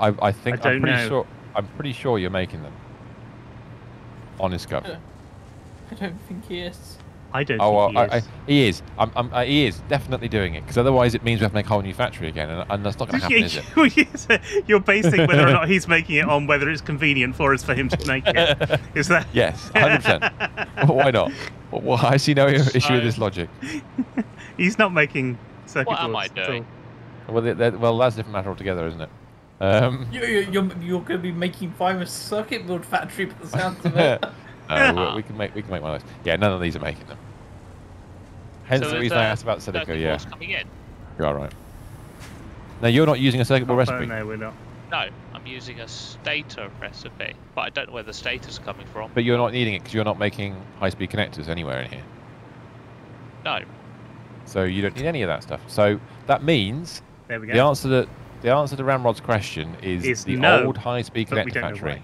pretty sure you're making them. Honest God. I don't think he is. I don't think he is. He is definitely doing it, because otherwise it means we have to make a whole new factory again, and that's not going to happen, is it? You're basing whether or not he's making it on whether it's convenient for us for him to make it. Is that? Yes, 100%. Why not? Well, I see no issue with this logic. He's not making circuit boards. What am I doing? Well, that's a different matter altogether, isn't it? You're going to be making 5 circuit board factory, by the sounds of it. We can make one of those. Yeah, none of these are making them. Hence the reason I asked about silica. Yeah, coming in. You're all right. Now you're not using a circuit board recipe. No, we're not. No, I'm using a stator recipe, but I don't know where the stator's coming from. But you're not needing it because you're not making high-speed connectors anywhere in here. No. So you don't need any of that stuff. So that means there we go. The answer to Ramrod's question is the old high-speed connector factory,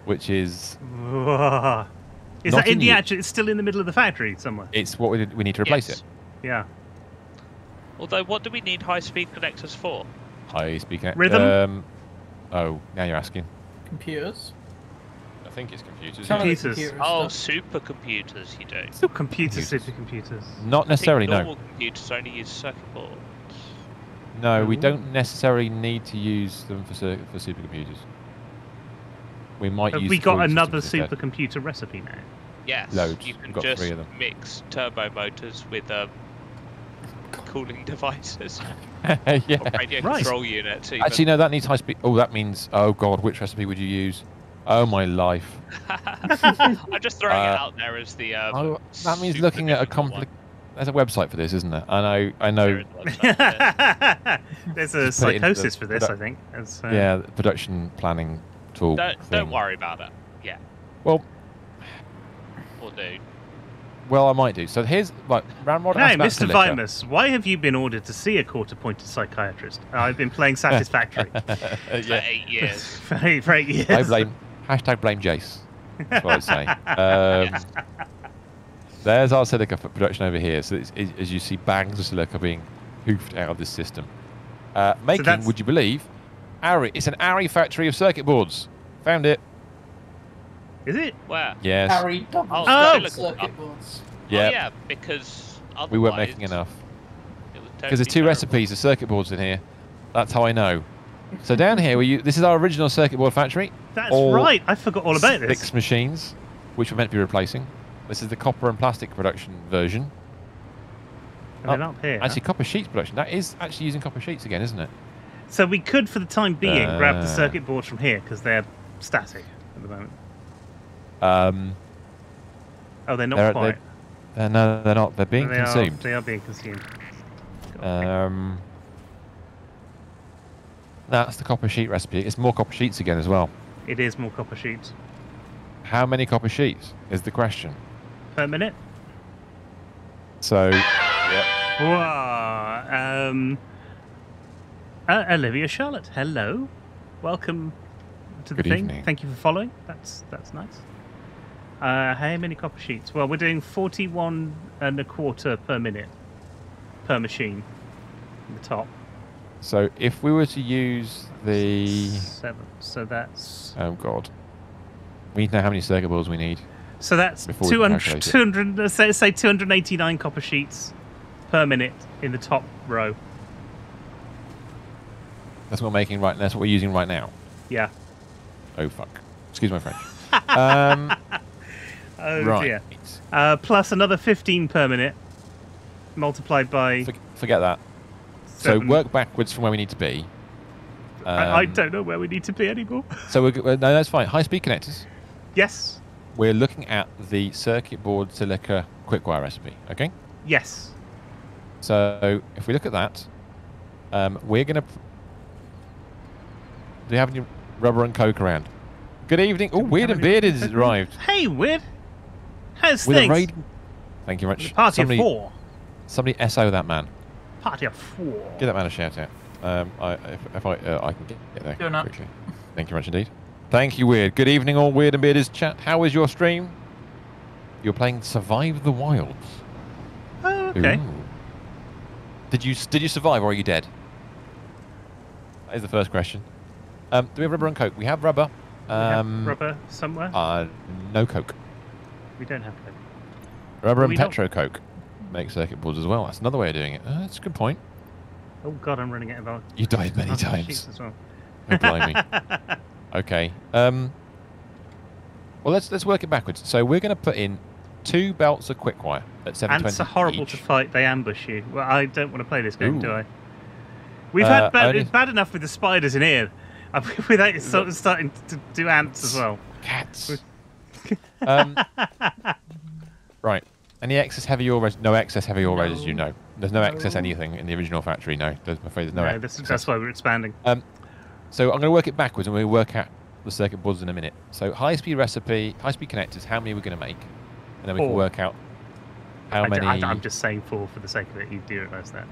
which is. Is that in the actual? It's still in the middle of the factory somewhere. It's what we need to replace it. Yeah. Although, what do we need high-speed connectors for? High-speed connector. Rhythm. Oh, now you're asking. Computers. I think it's computers. Computers. Oh, supercomputers, you do. Still supercomputers. Not necessarily, no. Normal computers only use circuit boards. No, we don't necessarily need to use them for supercomputers. We might use. Have we got another supercomputer recipe now? Yes. Loads. You can got just 3 of them. mix turbo motors with cooling devices. Yeah. Or radio control units. Even. Actually, no, that needs high speed. Oh, that means. Oh God, which recipe would you use? Oh my life. I'm just throwing it out there as the. that means looking at a complex. there's a website for this, isn't there? I know. There's a psychosis for this, I think. Yeah, the production planning tool. Don't worry about it. Yeah. Well. Or do. Well, I might do. So here's Ramrod. Hey, Mr. Vimus, why have you been ordered to see a court-appointed psychiatrist? I've been playing Satisfactory for 8 years. for 8 years. I blame Jace. That's what I'd say. Yes. There's our silica production over here. So as you see, bags of silica being hoofed out of this system. Making, would you believe, it's an Ari factory of circuit boards. Found it. Is it? Where? Yes. Ari circuit boards. Yeah. Oh, yeah, because otherwise we weren't making enough. Because there's 2 recipes of circuit boards in here. That's how I know. So down here, this is our original circuit board factory. That's right. I forgot all about this. 6 machines, which we're meant to be replacing. This is the copper and plastic production version. And then up here. Actually, copper sheets production. That is actually using copper sheets again, isn't it? So we could, for the time being, grab the circuit boards from here because they're static at the moment. Oh, they're not quite. No, they're not. They're being consumed. They are being consumed. That's the copper sheet recipe. It's more copper sheets again as well. It is more copper sheets. How many copper sheets is the question? Per minute? So, yeah. Wow. Olivia Charlotte, hello. Welcome to the thing. Evening. Thank you for following. That's nice. How many copper sheets? Well, we're doing 41 1/4 per minute per machine in the top. So if we were to use the 7, so that's... Oh God. We need to know how many circuit boards we need. So that's 200 say 289 copper sheets per minute in the top row. That's what we're making right now. That's what we're using right now. Yeah. Oh fuck. Excuse my French. Oh right. dear. Plus another 15 per minute, multiplied by... Forget that. 7. So work backwards from where we need to be. I don't know where we need to be anymore. So no, that's fine. High-speed connectors. Yes. We're looking at the circuit board silica quickwire recipe. Okay. Yes. So if we look at that, we're going to... Do you have any rubber and coke around? Good evening. Oh, Weird and Bearded has arrived. Hey, Weird. How's things? Thank you very much. Party of 4. Somebody SO that man. Party of 4. Give that man a shout out. If I can get there quickly. Thank you very much indeed. Thank you, Weird. Good evening, all Weird and Bearded chat. How was your stream? You're playing Survive the Wilds. Oh, okay. Ooh. Did you survive or are you dead? That is the first question. Do we have rubber and coke? We have rubber. We have rubber somewhere? No coke. We don't have coke. Rubber and petro coke make circuit boards as well. That's another way of doing it. That's a good point. Oh god, I'm running out of... You died many times. As well. Oh, blimey. Okay. Well, let's work it backwards. So we're going to put in 2 belts of quickwire at 720 Ants are horrible each. to fight. They ambush you. Well, I don't want to play this game, do I? We've had bad enough with the spiders in here. Without sort of starting to do ants as well. Cats. Right. Any excess heavy ore? No excess heavy ore as you know. There's no excess anything in the original factory. No, I'm afraid there's no. That's why we're expanding. So I'm going to work it backwards, and we'll work out the circuit boards in a minute. So high-speed recipe, high-speed connectors. How many are we going to make? And then we 4. can work out how many. I'm just saying 4 for the sake of it. You do realise that.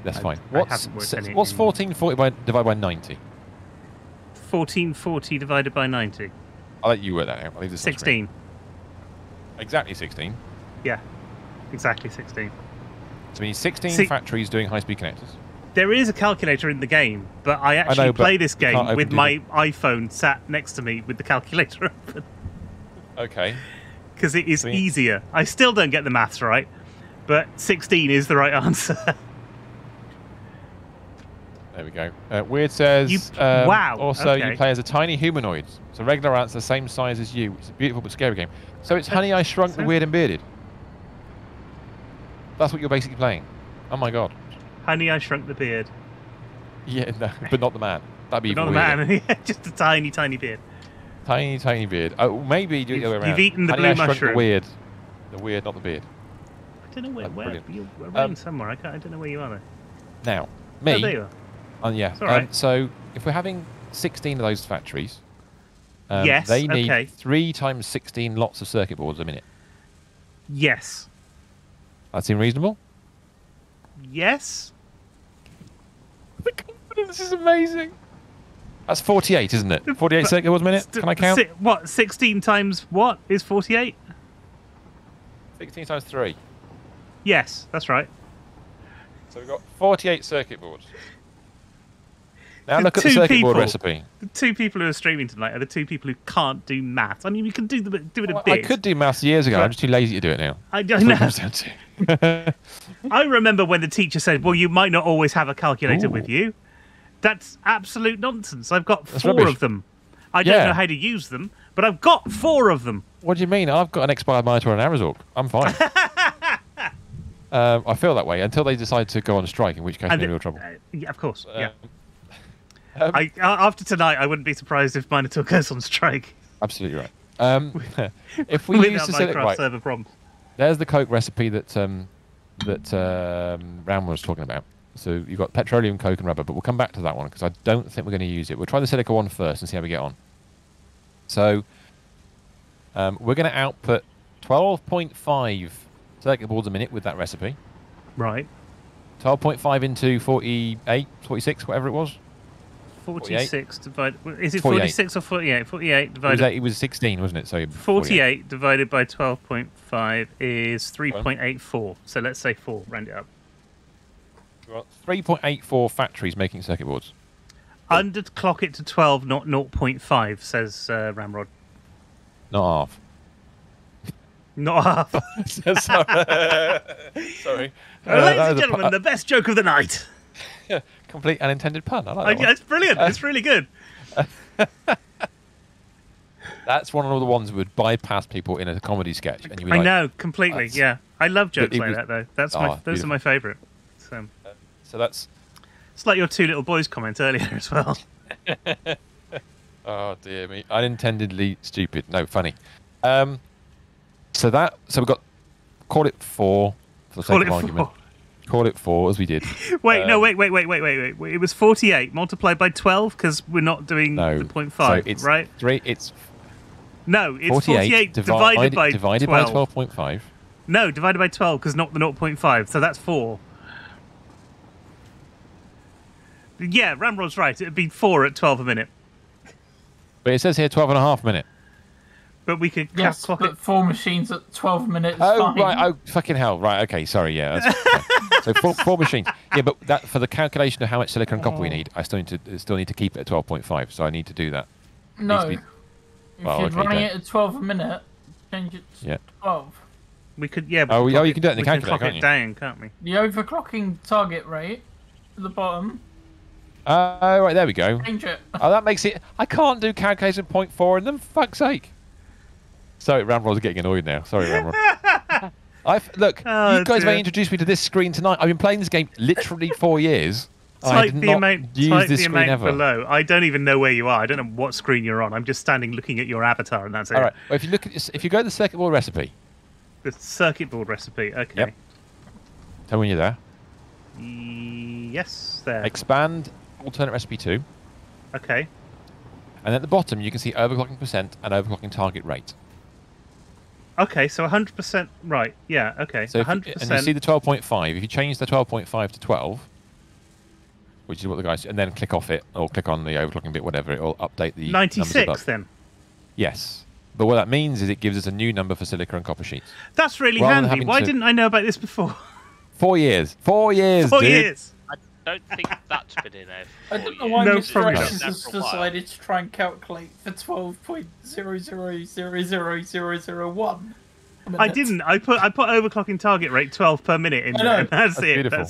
That's fine. What's 1440 divided by 90? 1440 divided by 90. I'll let you work that out. I'll leave this 16. Exactly 16. Yeah, exactly 16. So we need 16 factories doing high-speed connectors. There is a calculator in the game, but I actually play this game with my iPhone sat next to me with the calculator open. Okay. Because it is easier. I still don't get the maths right, but 16 is the right answer. There we go. Weird says, wow. Also, you play as a tiny humanoid. So regular ants are the same size as you. It's a beautiful but scary game. So it's Honey, I Shrunk the Weird and Bearded. That's what you're basically playing. Oh my god. Honey, I Shrunk the Beard. Yeah, no, but not the man. That'd be even not weirder. The man. Just a tiny, tiny beard. Tiny, tiny beard. Oh, maybe do it the other way around. You've eaten the Honey, blue I Shrunk mushroom. the weird. The weird, not the beard. don't know where you're around somewhere. I don't know where you are though. Now, me. Oh, there you are. Yeah. Right. So if we're having 16 of those factories, yes, they need 3 times 16 lots of circuit boards a minute. Yes. That seem reasonable? Yes. The confidence is amazing. That's 48, isn't it? 48 circuit boards a minute? Can I count? What? 16 times what is 48? 16 times 3. Yes, that's right. So we've got 48 circuit boards. Now look at the circuit board recipe. The 2 people who are streaming tonight are the 2 people who can't do maths. I mean, we can do it a bit. I could do maths years ago. I'm just too lazy to do it now. I don't know. I remember when the teacher said, well, you might not always have a calculator with you. That's absolute nonsense. I've got 4 of them. I don't know how to use them, but I've got 4 of them. What do you mean? I've got an expired monitor and an Arizork. I'm fine. I feel that way until they decide to go on strike, in which case I'm in real trouble. Yeah, of course. After tonight, I wouldn't be surprised if Minotaur goes on strike. Absolutely right. If we use the Minecraft server problems. There's the Coke recipe that Ram was talking about. So you've got petroleum, Coke, and rubber, but we'll come back to that one because I don't think we're going to use it. We'll try the silica one first and see how we get on. So we're going to output 12.5 circuit boards a minute with that recipe. Right. 12.5 into 48, 46, whatever it was. 46 divided... Is it 46 or 48? 48 divided... It was 16, wasn't it? So 48 divided by 12.5 is 3.84. So let's say 4, round it up. 3.84 factories making circuit boards. Underclock it to 12, not 0.5, says Ramrod. Not half. Not half. Sorry. Ladies and gentlemen, the best joke of the night. Complete unintended pun. I like that. It's brilliant. It's really good. That's one of the ones that would bypass people in a comedy sketch. And you'd be I know, completely. Yeah. I love jokes like that, though. Those are my favourite. So that's... It's like your 2 little boys comment earlier as well. Oh, dear me. Unintendedly stupid. No, funny. So we've got... Call it 4 for the sake of argument. Call it 4, as we did. Wait. It was 48 multiplied by 12 because we're not doing the 0.5, so right? It's 48 divided by 12.5. No, divided by 12 because not the 0.5, so that's 4. Yeah, Ramrod's right. It'd be 4 at 12 a minute. But it says here 12.5 a minute. But we could clock it 4 machines at 12 minutes. Oh, fine. Right. Oh, fucking hell. Right. Okay. Sorry. Yeah. So 4 machines. Yeah, but that for the calculation of how much silicon and copper we need, I still need to keep it at 12.5. So I need to do that. No. If you're running it at 12 a minute, change it to 12. We could. Yeah. You can do it in the calculator, can't you? Down, can't we? The overclocking target rate at the bottom. Oh, right. There we go. Change it. Oh, that makes it. I can't do calculation 0.4 in them. Fuck's sake. Sorry, Ramrod's getting annoyed now. Sorry, Ramrod. Look, you guys may introduce me to this screen tonight. I've been playing this game literally 4 years. I did not use this screen ever. Below. I don't even know where you are. I don't know what screen you're on. I'm just standing looking at your avatar, and that's it. All right. Well, if you go to the circuit board recipe. The circuit board recipe. Okay. Yep. Tell me when you're there. Yes, there. Expand alternate recipe 2. Okay. And at the bottom, you can see overclocking percent and overclocking target rate. Okay, so 100%. Right, yeah, okay. So 100%. And you see the 12.5. If you change the 12.5 to 12, which is what the guys... And then click off it, or click on the overclocking bit, whatever, it will update the 96, then? Yes. But what that means is it gives us a new number for silica and copper sheets. That's really handy. Why didn't I know about this before? 4 years. 4 years, 4 dude. years. I don't think that's been in there. I don't know why Mr. has decided to try and calculate for 12.000001. I didn't. I put overclocking target rate 12 per minute in there. And that's it. Beautiful.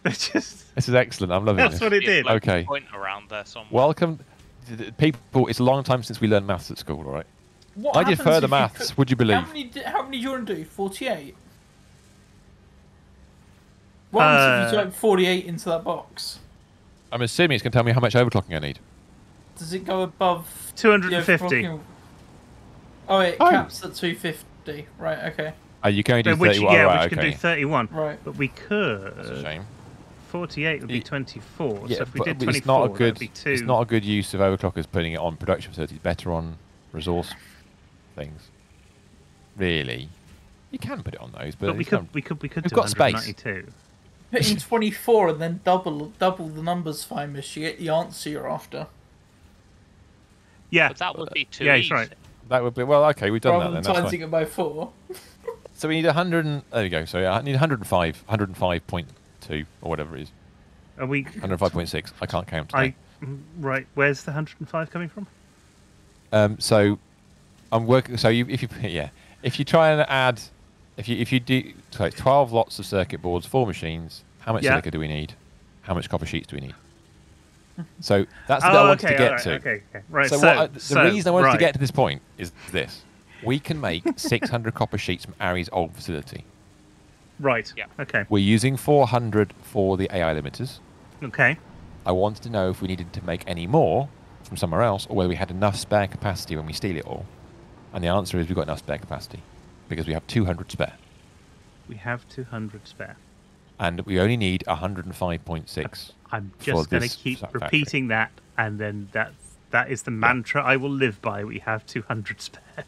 That's just. This is excellent. I'm loving That's what it did. Okay. Point around there somewhere. Welcome, people. It's a long time since we learned maths at school. All right. I did further maths. Would you believe? How many do you want to do? 48. What happens if you type 48 into that box? I'm assuming it's going to tell me how much overclocking I need. Does it go above 250? Oh, it caps at 250. Right, okay. You can only do which, 31. yeah, Right, which can okay. do 31. Right. But we could. That's a shame. 48 would be 24. Yeah, so if we did 24, it's not a good. that'd be 2. It's not a good use of overclockers putting it on production facilities. Better on resource things. Really, you can put it on those, but we could do got space. 192. Put in 24 and then double the numbers, Famous. You get the answer you're after. Yeah. But that would be too yeah, easy. he's right. That would be okay. We've done Rather that. than Then timesing it by 4. So we need 100. There you go. So yeah, I need 105.2 or whatever it is. Are we 105.6. I can't count today. Right. Where's the 105 coming from? So I'm working. So if you try and add, if you do 12 lots of circuit boards, 4 machines, how much silica do we need? How much copper sheets do we need? So that's the bit I wanted to get to. Okay. Right. So the reason I wanted to get to this point is this: we can make 600 copper sheets from Ari's old facility. Right. Yeah. Okay. We're using 400 for the AI limiters. Okay. I wanted to know if we needed to make any more from somewhere else, or whether we had enough spare capacity when we steal it all. And the answer is we've got enough spare capacity, because we have 200 spare. We have 200 spare. And we only need 105.6. I'm just going to keep repeating that, and then that is the mantra I will live by. We have 200 spare.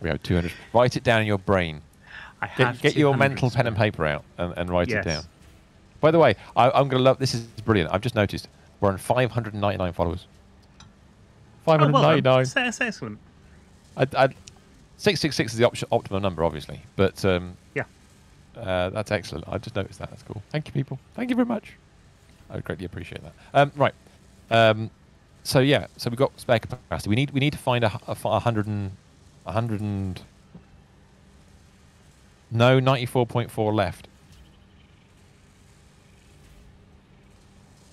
We have 200. Write it down in your brain. Get your mental pen and paper out and write it down. By the way, I'm going to love... This is brilliant. I've just noticed we're on 599 followers. 599. Oh, well, that's excellent. 666 is the optimum number, obviously. But yeah, that's excellent. I just noticed that. That's cool. Thank you, people. Thank you very much. I would greatly appreciate that. Right. So yeah. So we've got spare capacity. We need to find 94.4 left.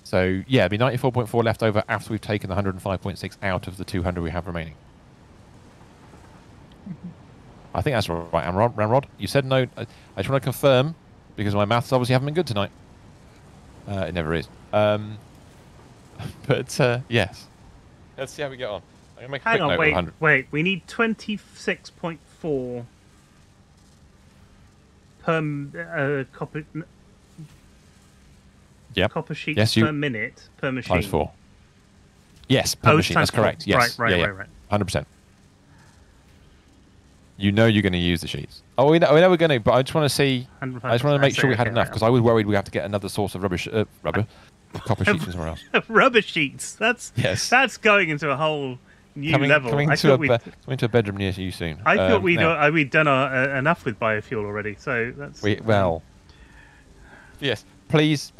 So yeah, it'd be 94.4 left over after we've taken the 105.6 out of the 200 we have remaining. I think that's right, Ramrod. You said no. I just want to confirm, because my maths obviously haven't been good tonight. It never is. But yes. Let's see how we get on. I'm gonna make a Hang quick on, note of 100. wait. We need 26.4 per copper. Yep. Copper sheets per minute per machine. Times 4. Yes, per machine. That's correct. Yes. Right. 100%. You know you're going to use the sheets. Oh, we know we're going to, but I just want to see. I just want to make sure we had enough, because I was worried we have to get another source of rubber copper sheets from somewhere else. Rubber sheets. That's going into a whole new level. Coming to a bedroom near you soon. I thought we'd done enough with biofuel already. So that's yes. Please,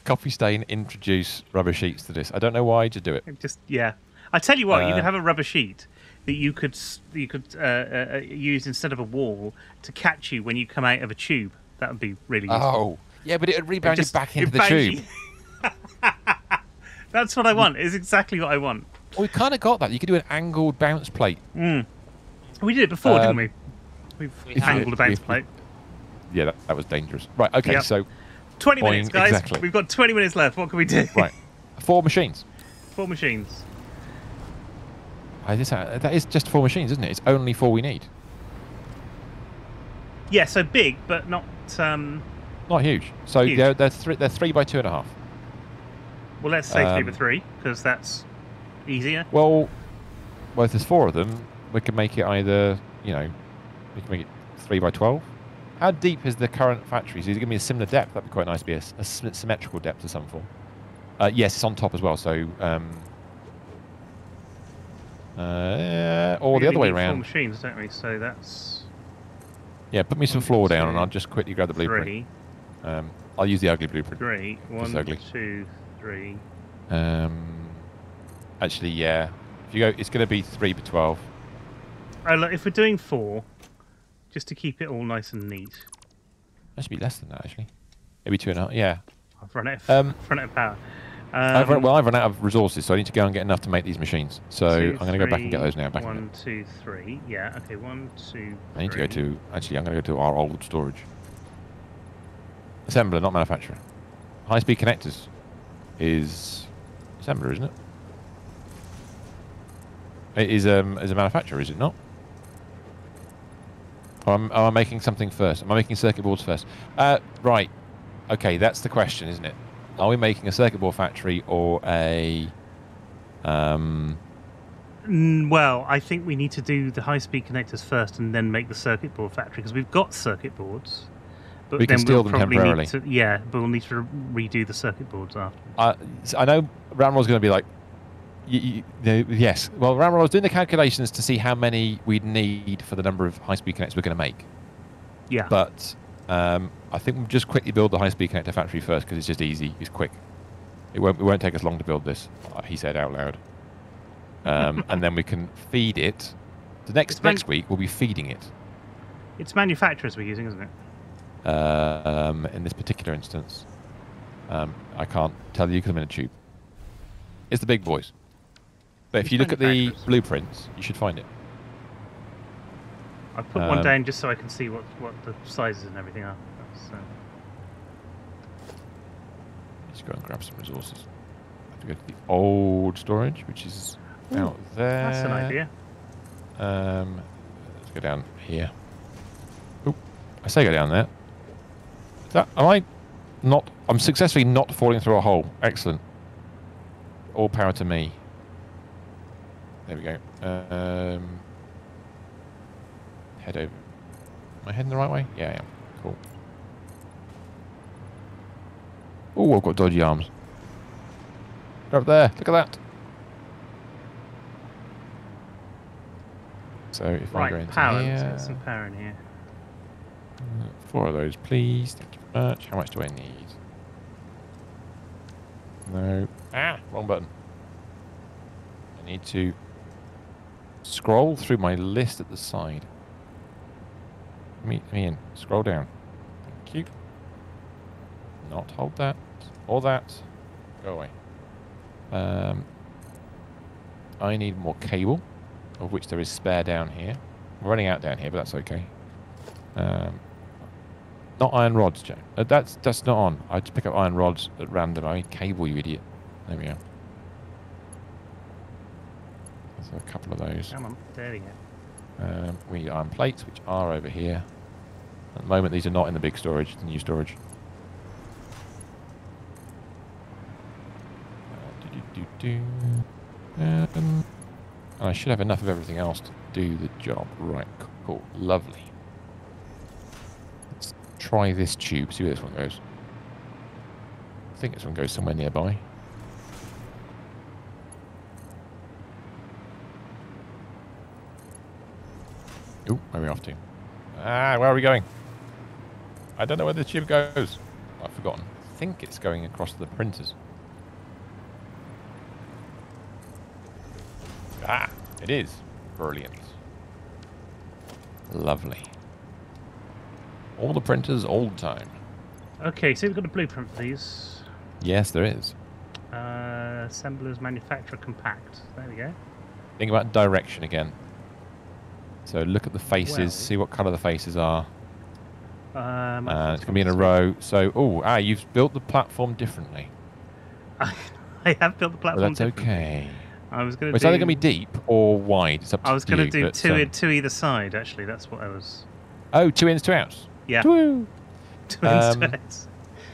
copy stain. Introduce rubber sheets to this. I don't know why. Just do it. I tell you what, you could have a rubber sheet that you could use instead of a wall to catch you when you come out of a tube. That would be really useful. Oh, yeah, but it would rebound you back into the tube. That's what I want. It's exactly what I want. Well, we kind of got that. You could do an angled bounce plate. We did it before, didn't we? We've angled a bounce plate. Yeah, that was dangerous. Right, okay, so... 20 minutes, guys. Exactly. We've got 20 minutes left. What can we do? Right. 4 machines. 4 machines. That is just 4 machines, isn't it? It's only 4 we need. Yeah, so big, but not... not huge. So huge. They're 3 by 2.5. Well, let's say 3 by 3, because that's easier. Well, if there's 4 of them, we can make it either, we can make it 3 by 12. How deep is the current factory? So is it going to be a similar depth? That'd be quite nice to be a symmetrical depth of some form. Yes, it's on top as well, so... or the other way around. 4 machines, don't we? So that's... Yeah, put me some floor down and I'll just quickly grab the blueprint. 3. I'll use the ugly blueprint. 3. 1, 2, 3. Actually, yeah. If you go, it's going to be 3 by 12. Oh, look, if we're doing 4... Just to keep it all nice and neat. That should be less than that, actually. Maybe 2.5. Yeah. I've run out of power. I've run out of resources, so I need to go and get enough to make these machines. So 2, I'm going to go back and get those now. 1, 2, 3. Yeah. Okay. 1, 2. 3. I need to go to. Actually, I'm going to go to our old storage. Assembler, not manufacturer. High-speed connectors is assembler, isn't it? It is a manufacturer, is it not? Or am I making something first? Am I making circuit boards first? Right. Okay, that's the question, isn't it? Are we making a circuit board factory or a... Well, I think we need to do the high-speed connectors first and then make the circuit board factory, because we've got circuit boards. But we can steal them temporarily. But we'll need to redo the circuit boards after. I know Ramrod's going to be like, yes. Well, Ramrod was doing the calculations to see how many we'd need for the number of high-speed connectors we're going to make. Yeah. But I think we'll just quickly build the high-speed connector factory first because it's just easy. It's quick. It won't take us long to build this, he said out loud. And then we can feed it. Next week, we'll be feeding it. It's manufacturers we're using, isn't it? In this particular instance. I can't tell you because I'm in a tube. It's the big boys. But if you look at the blueprints, you should find it. I put one down just so I can see what the sizes and everything are. Let's go and grab some resources. I have to go to the old storage, which is out there. That's an idea. Let's go down here. Oh, I say go down there. Am I not? I'm successfully not falling through a hole. Excellent. All power to me. There we go. Head over. Am I heading the right way? Yeah, I am. Cool. Oh, I've got dodgy arms. They're up there. Look at that. So if I go into power. here, Let's get some power in here. 4 of those, please. Thank you very much. How much do I need? No. Wrong button. I need to scroll through my list at the side. Me in. Scroll down. Thank you. Not hold that. Or that. Go away. I need more cable, of which there is spare down here. I'm running out down here, but that's okay. Not iron rods, Jack. That's not on. I just pick up iron rods at random. I need cable, you idiot. There we go. There's a couple of those. Come on, there we go. We need iron plates, which are over here. At the moment, these are not in the big storage, the new storage. I should have enough of everything else to do the job. Right, cool, lovely. Let's try this tube, see where this one goes. I think this one goes somewhere nearby. Ooh, where are we off to? Where are we going? I don't know where the tube goes. I've forgotten. I think it's going across the printers. It is. Brilliant. Lovely. All the printers, all the time. Okay, so we've got a blueprint for these. Yes, there is. Assemblers, manufacturer, compact. There we go. Think about direction again. So look at the faces, see what colour the faces are. It's going to be in a row. So, you've built the platform differently. I have built the platform differently. That's okay. I was going to It's either going to be deep or wide. It's up to you. I was going to do two either side, actually. That's what I was... Oh, 2 ins, 2 outs? Yeah. Two ins, 2 outs.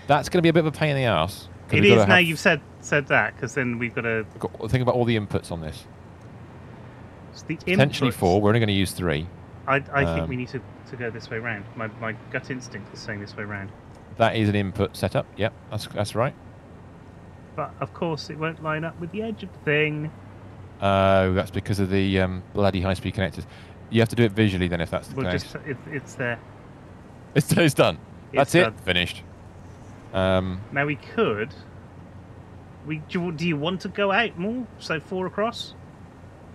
That's going to be a bit of a pain in the arse. It is now you've said that, because then we've got to... Think about all the inputs on this. The potentially 4. We're only going to use 3. I think we need to go this way round. My gut instinct is saying this way round. That is an input setup. Yep, that's right. But of course, it won't line up with the edge of the thing. Oh, that's because of the bloody high-speed connectors. You have to do it visually then, if that's the case. It's there. It's done. That's done. it. Finished. Now we could. Do you want to go out more? So 4 across.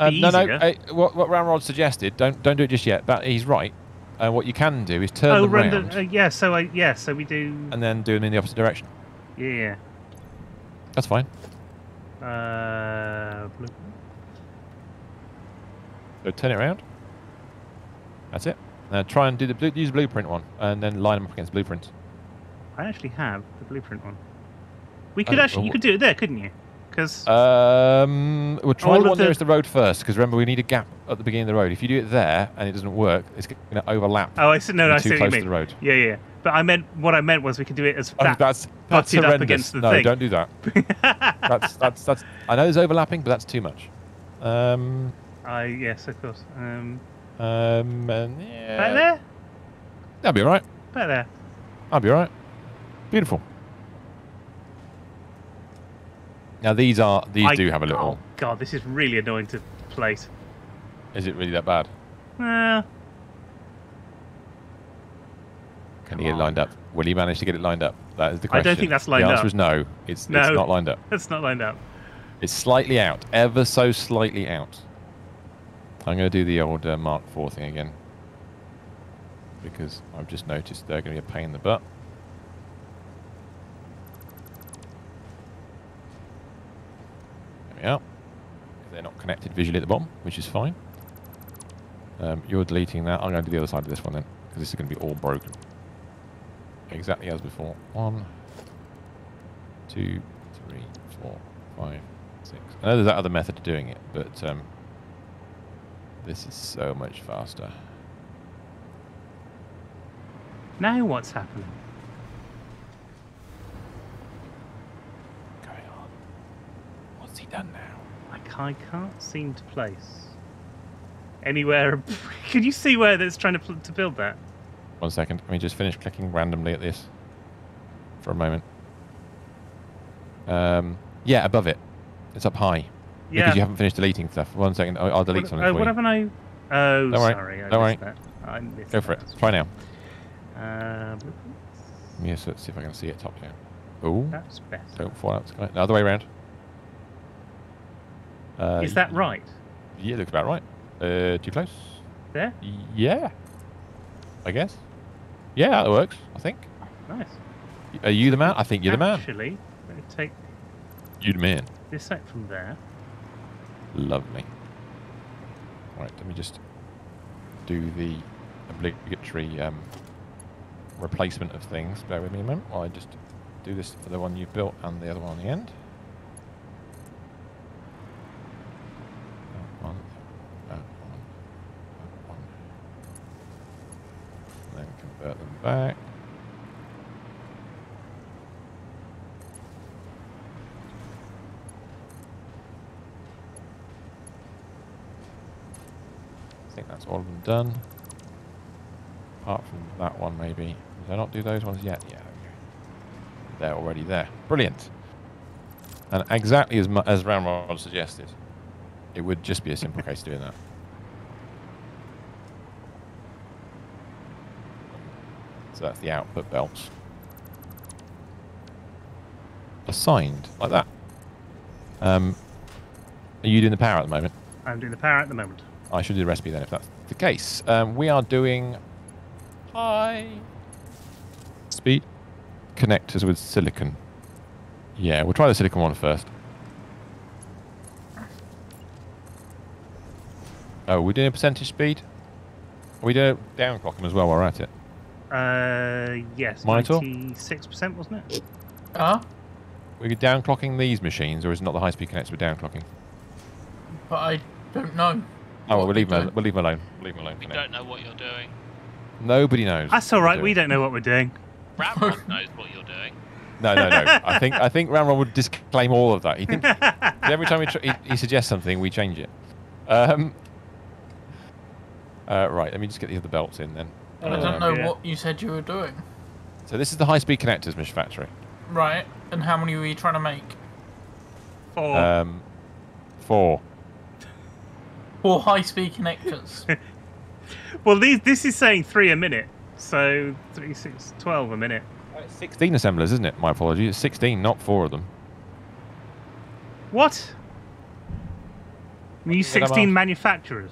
No. What Ramrod suggested, don't do it just yet. But he's right. What you can do is turn them round. So we do. And then do them in the opposite direction. Yeah. That's fine. So turn it around. That's it. Now try and use the blueprint one, and then line them up against blueprints. I actually have the blueprint one. We could you could do it there, couldn't you? Because we'll try the one nearest the road first, because remember we need a gap at the beginning of the road. If you do it there and it doesn't work, it's going to overlap. Oh, I see. No, I see too what you close mean. to the road. Yeah. But what I meant was we could do it as that's butted horrendous. up against the no, thing. No, don't do that. that's. I know there's overlapping, but that's too much. Yes, of course. And yeah. Back there. That'll be all right. Back there. That'll be all right. Beautiful. Now these do have a little. Oh god, this is really annoying to place. Is it really that bad? Can you get it lined up? Will you manage to get it lined up? That is the question. I don't think that's lined up. The answer is no. It's not lined up. It's not lined up. It's slightly out, ever so slightly out. I'm going to do the old Mark IV thing again, because I've just noticed they're going to be a pain in the butt. There we are. They're not connected visually at the bottom, which is fine. You're deleting that. I'm going to do the other side of this one then, because this is going to be all broken. Exactly as before. 1, 2, 3, 4, 5, 6. I know there's that other method of doing it, but this is so much faster. Now what's happening? Going on. What's he done now? I can't seem to place anywhere. Can you see where it's trying to build that? 1 second. Let me just finish clicking randomly at this for a moment. Yeah, above it. It's up high. Yeah. Because you haven't finished deleting stuff. 1 second. I'll delete something for you. What haven't I... Oh, Don't worry. sorry. Don't worry. I missed Go for it. Try now. Yes, let's see if I can see it top down. Oh. That's better. Don't fall out. The other way around. Is that right? Yeah, it looks about right. Too close? There? Yeah. I guess. Yeah, that works, I think. Nice. Are you the man? I think you're the man. Actually, let me take... You the man. This out from there. Lovely. Right, let me just do the obligatory replacement of things. Bear with me a moment while I just do this for the one you built and the other one on the end. That one. Then convert them back. I think that's all of them done. Apart from that one, maybe. Did I not do those ones yet? Yeah. They're already there. Brilliant. And exactly as Ramrod suggested, it would just be a simple case of doing that. So that's the output belts. Assigned, like that. Are you doing the power at the moment? I'm doing the power at the moment. I should do the recipe then, if that's the case. We are doing high speed connectors with silicon. Yeah, we'll try the silicon one first. Oh, we're doing a percentage speed? Are we doing a downclock them as well while we're at it? Yes, Monitor? 96%, wasn't it? We're downclocking these machines, or is it not the high-speed connectors we're downclocking? But I don't know. Oh, well, we'll leave them alone. We'll leave them alone. We don't know what you're doing. Nobody knows. That's all right. We don't know what we're doing. Ramrod knows what you're doing. No. I think Ramrod would disclaim all of that. He thinks every time he suggests something, we change it. Right. Let me just get the other belts in then. I don't know what you said you were doing. So this is the high-speed connectors, Mr. Factory. Right. And how many were you trying to make? 4. 4. 4 high-speed connectors. Well, this is saying 3 a minute, so 3, 6, 12 a minute. It's 16 assemblers, isn't it? My apologies. It's 16, not 4 of them. What? You 16 manufacturers?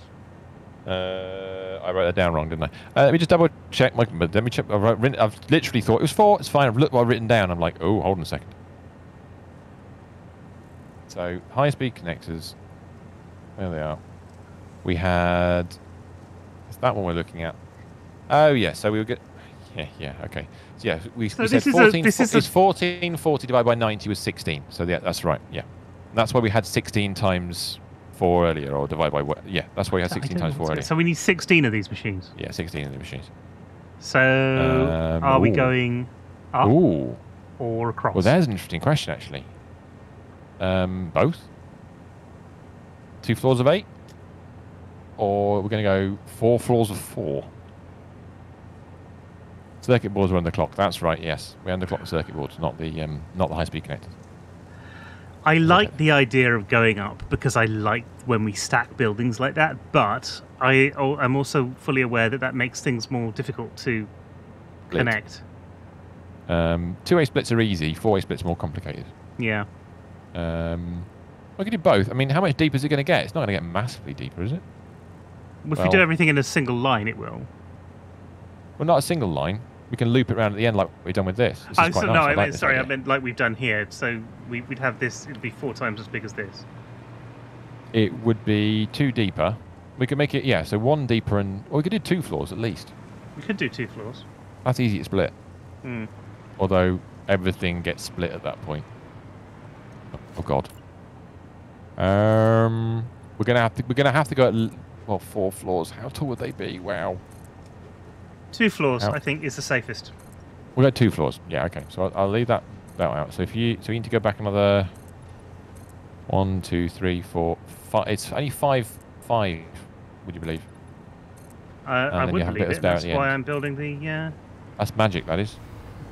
I wrote that down wrong, didn't I? Let me just double check. Let me check. I've literally thought it was 4. It's fine. I've looked what I've written down. I'm like, oh, hold on a second. So high-speed connectors. There they are. We had. It's that one we're looking at. Oh yeah. So we would get. Yeah. Okay. So yeah, we said 14. It's 1440 divided by 90 was 16. So yeah, that's right. Yeah. That's why we had 16 times 4 earlier, or divide by what? Yeah, that's why we had 16 times 4 earlier. So we need 16 of these machines. Yeah, 16 of the machines. So are we going up or across? Well, there's an interesting question, actually. Both? 2 floors of 8? Or we're going to go 4 floors of 4? Circuit boards are on the clock. That's right. Yes, we underclock the circuit boards, not the high-speed connectors. I like the idea of going up because I like when we stack buildings like that. But I'm also fully aware that makes things more difficult to connect. 2-way splits are easy. 4-way splits are more complicated. Yeah. We can do both. I mean, how much deeper is it going to get? It's not going to get massively deeper, is it? Well, if we do everything in a single line, it will. Well, not a single line. We can loop it around at the end like we've done with this. This is quite nice. No, I like sorry, I meant like we've done here. So we'd have this, it'd be 4 times as big as this. It would be 2 deeper. We could make it, yeah, so 1 deeper and... Or we could do 2 floors at least. We could do 2 floors. That's easy to split. Hmm. Although everything gets split at that point. Oh God. We're gonna have to go at 4 floors. How tall would they be? Wow. 2 floors, I think, is the safest. We'll go 2 floors. Yeah, okay. So I'll leave that out. So we need to go back another 1, 2, 3, 4, 5. It's only 5. Would you believe? I would believe it. That's why I'm building the. That's magic. That is.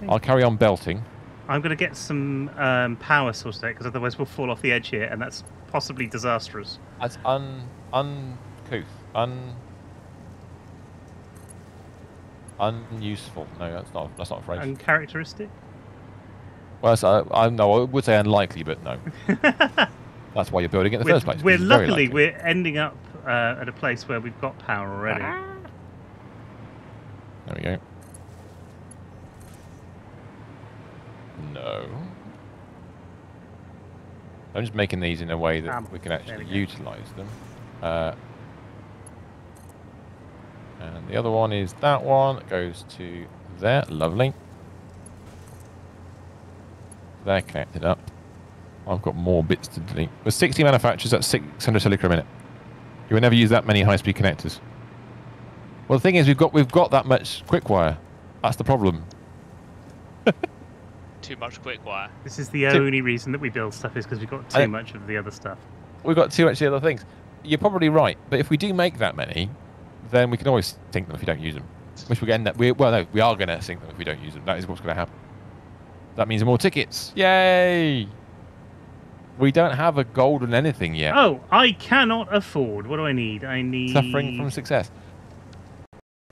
I'll carry on belting. I'm going to get some power sorted out because otherwise we'll fall off the edge here, and that's possibly disastrous. That's uncouth. Unuseful. No, that's not a phrase. Uncharacteristic? Well, I would say unlikely, but no. That's why you're building it in the first place. We're ending up at a place where we've got power already. There we go. No. I'm just making these in a way that we can actually utilise them. And the other one is that one. It goes to there. Lovely. They're connected up. I've got more bits to delete. With 60 manufacturers, that's 600 silica a minute. You will never use that many high-speed connectors. Well, the thing is, we've got that much quick wire. That's the problem. Too much quick wire. This is the only reason that we build stuff is because we've got too much of the other stuff. We've got too much of the other things. You're probably right, but if we do make that many, then we can always sink them if we don't use them. Which we are going to sink them if we don't use them. That is what's going to happen. That means more tickets. Yay! We don't have a golden anything yet. Oh, I cannot afford. What do I need? I need... Suffering from success.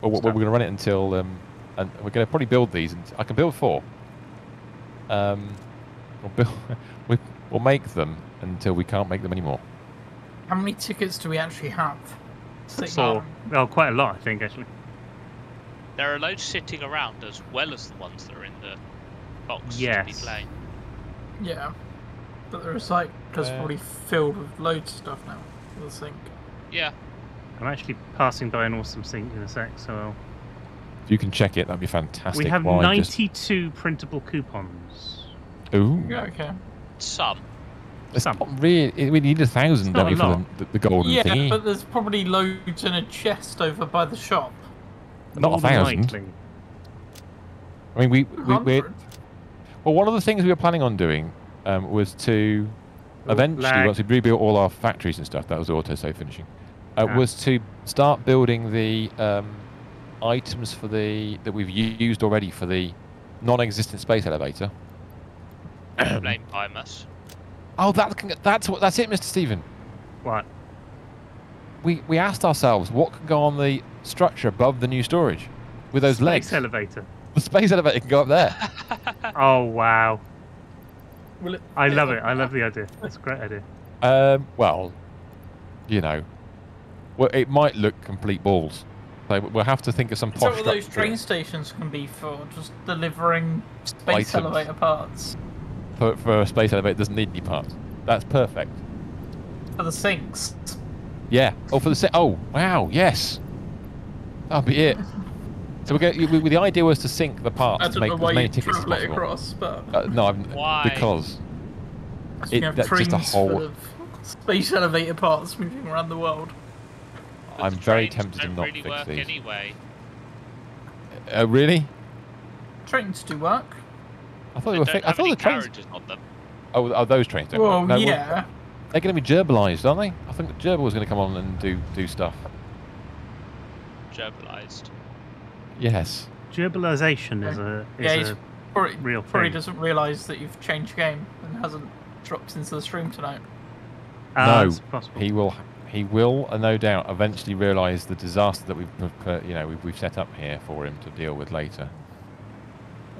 Well, we're going to run it until... and we're going to probably build these. And I can build 4. We'll make them until we can't make them anymore. How many tickets do we actually have? Well, quite a lot, I think, actually. There are loads sitting around as well as the ones that are in the box to be playing. Yeah, but the recycler's probably filled with loads of stuff now, I think. Yeah. I'm actually passing by an awesome sink in a sec, so... If you can check it, that'd be fantastic. We have 92 printable coupons. Ooh. Yeah, okay. Some. It's not really... We need 1,000, don't we, for the golden thingy? Yeah, but there's probably loads in a chest over by the shop. Not 1,000. I mean, we're... Well, one of the things we were planning on doing was to eventually, once we rebuilt all our factories and stuff, that was autosave finishing, was to start building the items for that we've used already for the non-existent space elevator. Blame Primus. Oh, that's it, Mr. Stephen. What? We asked ourselves what can go on the structure above the new storage with those legs. Space elevator. The space elevator can go up there. Oh wow! I love it. I love the idea. That's a great idea. Well, you know, it might look complete balls. So we'll have to think of some posh structure. Those train stations can be for just delivering space elevator parts. For a space elevator, it doesn't need any parts. That's perfect. For the sinks. Yeah. Oh, for the oh, wow. Yes. That'll be it. So the idea was to sink the parts to make as many tickets as possible. Across, but... no, why? Because You have that's just a trains whole. full of space elevator parts moving around the world. I'm very tempted to not really fix work these. Anyway. Really? Trains do work. I thought they were fixed. I thought the trains. Carriages on them. Oh, those trains don't Well, work. No, yeah. they're going to be gerbalized, aren't they? I think the gerbil was going to come on and do stuff. Gerbalized. Yes. Gerbalization is a real thing. Probably doesn't realise that you've changed game and hasn't dropped into the stream tonight. No, it's possible. he will, no doubt, eventually realise the disaster that we've set up here for him to deal with later.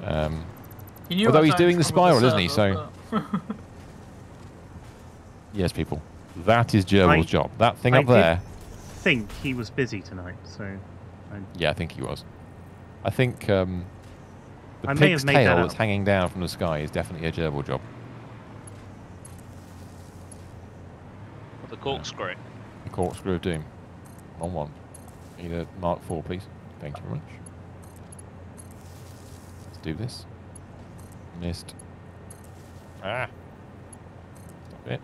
Although he's doing the spiral, isn't he? So yes, people, that is Gerbil's job. That thing up there. I think he was busy tonight, so. Yeah, I think he was. I think the pig's tail that's hanging down from the sky is definitely a gerbil job. The corkscrew. The corkscrew of doom. On one. Need a Mark 4, please. Thank you very much. Let's do this. Missed. Ah. Stop it.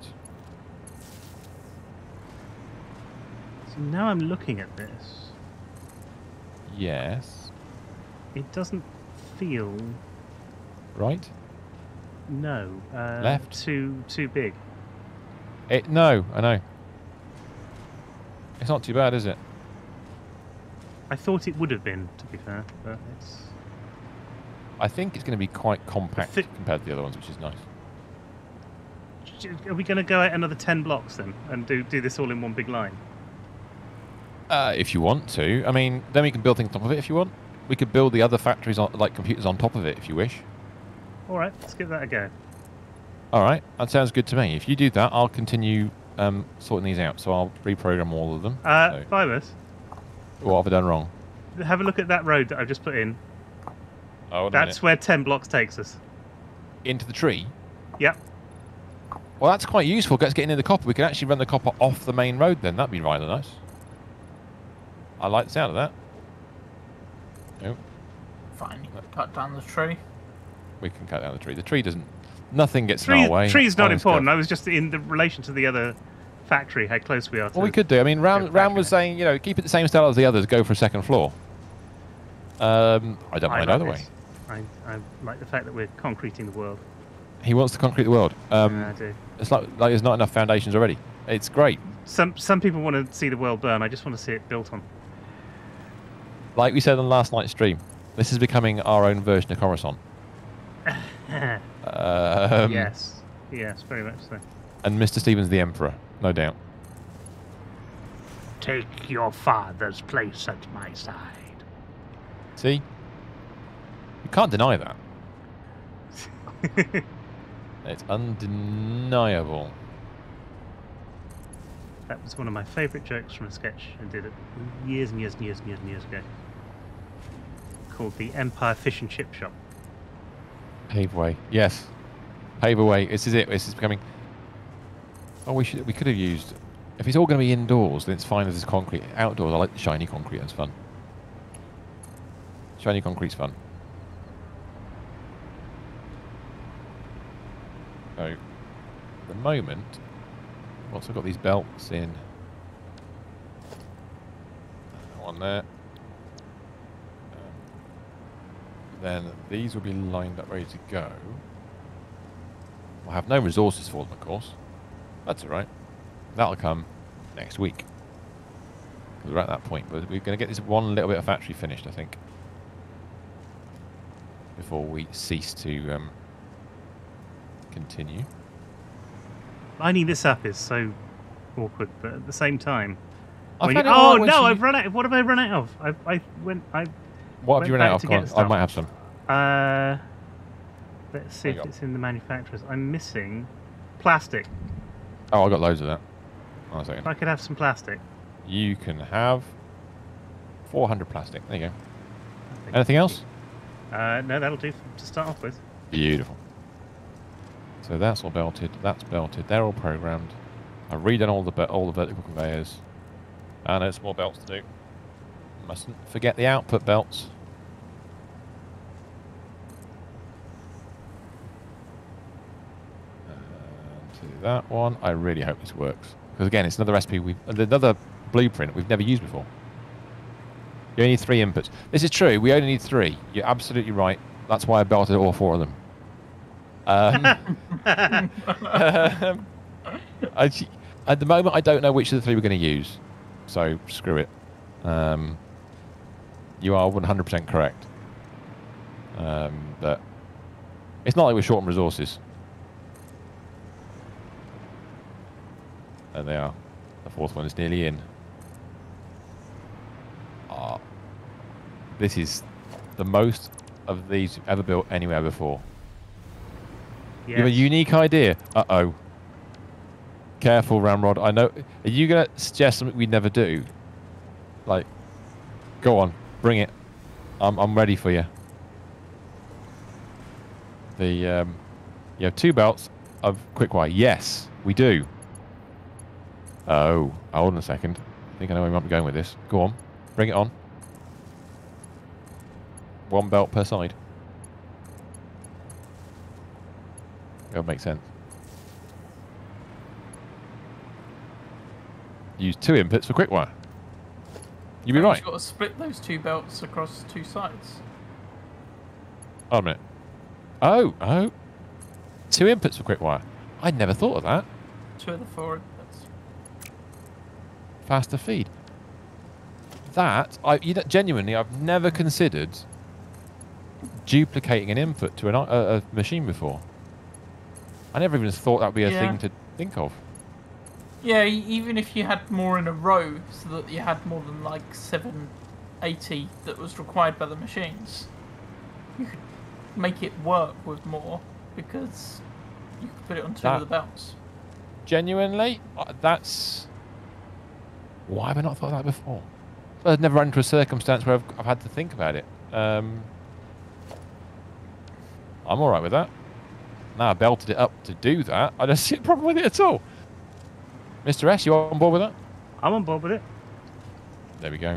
So now I'm looking at this. Yes. It doesn't feel. Right. No. Left. Too big. No, I know. It's not too bad, is it? I thought it would have been, to be fair, but it's. I think it's going to be quite compact compared to the other ones, which is nice. Are we going to go out another 10 blocks then and do this all in one big line? If you want to. I mean, then we can build things on top of it if you want. We could build the other factories, like computers, on top of it if you wish. All right, let's give that a go. All right, that sounds good to me. If you do that, I'll continue sorting these out. So I'll reprogram all of them. Vibus. What have I done wrong? Have a look at that road that I've just put in. Oh, that's where 10 blocks takes us. Into the tree? Yep. Well, that's quite useful. Let's get into the copper. We can actually run the copper off the main road then. That'd be rather nice. I like the sound of that. Oh. Fine, you can cut down the tree. We can cut down the tree. The tree doesn't... Nothing gets in our way. Tree's not important. I was just in the relation to the other factory, how close we are to. Well, we could do. I mean, Ram was saying, keep it the same style as the others. Go for a second floor. I don't mind either way. I like the fact that we're concreting the world. He wants to concrete the world. I do. It's like there's not enough foundations already. It's great. Some people want to see the world burn. I just want to see it built on. Like we said on last night's stream, this is becoming our own version of Coruscant. Yes, very much so. And Mr. Stevens the Emperor, no doubt. Take your father's place at my side. See? You can't deny that. It's undeniable. That was one of my favourite jokes from a sketch I did it years and years and years and years and years ago. Called the Empire Fish and Chip Shop. Pave way. Yes. Pave away. This is it. This is becoming... Oh, we could have used... If it's all going to be indoors, then it's fine as it's concrete. Outdoors, I like the shiny concrete. It's fun. Shiny concrete's fun. So, at the moment, once I've got these belts in... One there. Then these will be lined up, ready to go. We'll have no resources for them, of course. That's all right. That'll come next week. Because we're at that point. But we're going to get this one little bit of factory finished, I think. Before we cease to continue. Lining this up is so awkward, but at the same time... I've I've run out. What have I run out of? What have you run out of? I might have some. Let's see if it's in the manufacturers. I'm missing plastic. Oh, I got loads of that. Hold on a second. If I could have some plastic. You can have 400 plastic. There you go. Anything else? No, that'll do to start off with. Beautiful. So that's all belted. That's belted. They're all programmed. I've redone all the vertical conveyors. And there's more belts to do. Mustn't forget the output belts. And that one. I really hope this works. Because again, it's another recipe, another blueprint we've never used before. You only need 3 inputs. This is true, we only need 3. You're absolutely right. That's why I belted all 4 of them. At the moment, I don't know which of the 3 we're going to use. So, screw it. You are 100% correct. But it's not like we're short on resources. There they are. The 4th one is nearly in. This is the most of these ever built anywhere before. Yes. You have a unique idea. Uh-oh. Careful, Ramrod. I know. Are you going to suggest something we never do? Like, go on. Bring it. I'm ready for you. You have 2 belts of quick-wire. Yes, we do. Oh, hold on a second. I think I know where we might be going with this. Go on. Bring it on. 1 belt per side. That'll make sense. Use 2 inputs for quick-wire. You'd be right. You've got to split those 2 belts across 2 sides. Hold a minute. Oh. 2 inputs for quick-wire. I'd never thought of that. 2 of the 4 inputs. Faster feed. That, genuinely, I've never considered duplicating an input to a machine before. I never even thought that would be a thing to think of. Yeah, even if you had more in a row, so that you had more than like 780 that was required by the machines, you could make it work with more because you could put it on 2 of the belts. Genuinely, that's... Why have I not thought of that before? I've never run into a circumstance where I've had to think about it. I'm all right with that. Now I belted it up to do that. I don't see a problem with it at all. Mr. S, you on board with that? I'm on board with it. There we go.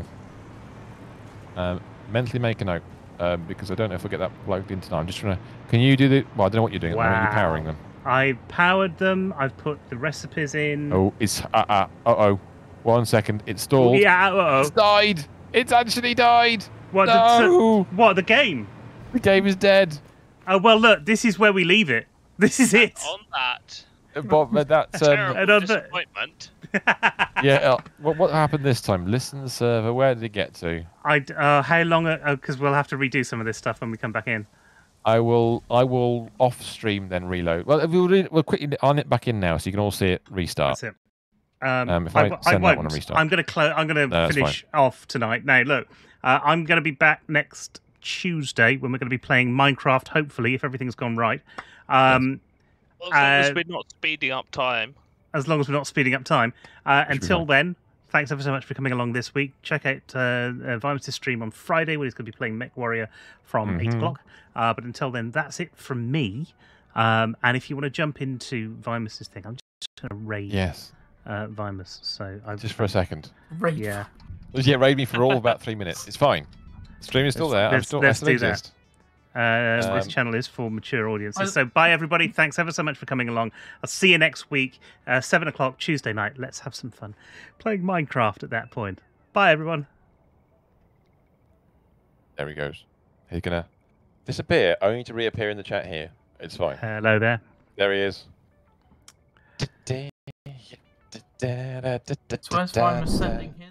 Mentally make a note, because I don't know if I'll get that plugged in tonight. I'm just trying to... Can you do the... Well, I don't know what you're doing. Wow. At the moment. You're powering them. I powered them. I've put the recipes in. Oh, it's... Uh-oh. 1 second. It's stalled. Yeah, uh-oh. It's died. It's actually died. What, no! The game? The game is dead. Oh, well, look. This is where we leave it. This is it. On that... But that's terrible disappointment. Yeah. What happened this time? Listen to the server. Where did it get to? How long? Because we'll have to redo some of this stuff when we come back in. I will off stream then reload. Well, we'll quickly on it back in now, so you can all see it restart. That's it. If I send that one and restart, I'm going to finish off tonight. Now, look, I'm going to be back next Tuesday when we're going to be playing Minecraft. Hopefully, if everything's gone right. As long as we're not speeding up time. As long as we're not speeding up time. Until then, thanks ever so much for coming along this week. Check out Vimus' stream on Friday when he's going to be playing Mech Warrior from 8 o'clock. But until then, that's it from me. And if you want to jump into Vimus' thing, I'm just going to raid Vimus. So just for a second. Raid. Yeah. Raid me for all about 3 minutes. It's fine. The stream is still there. I still exist. This channel is for mature audiences. So bye, everybody. Thanks ever so much for coming along. I'll see you next week, 7 o'clock Tuesday night. Let's have some fun playing Minecraft at that point. Bye, everyone. There he goes. He's going to disappear, only to reappear in the chat here. It's fine. Hello there. There he is. That's why I'm sending his.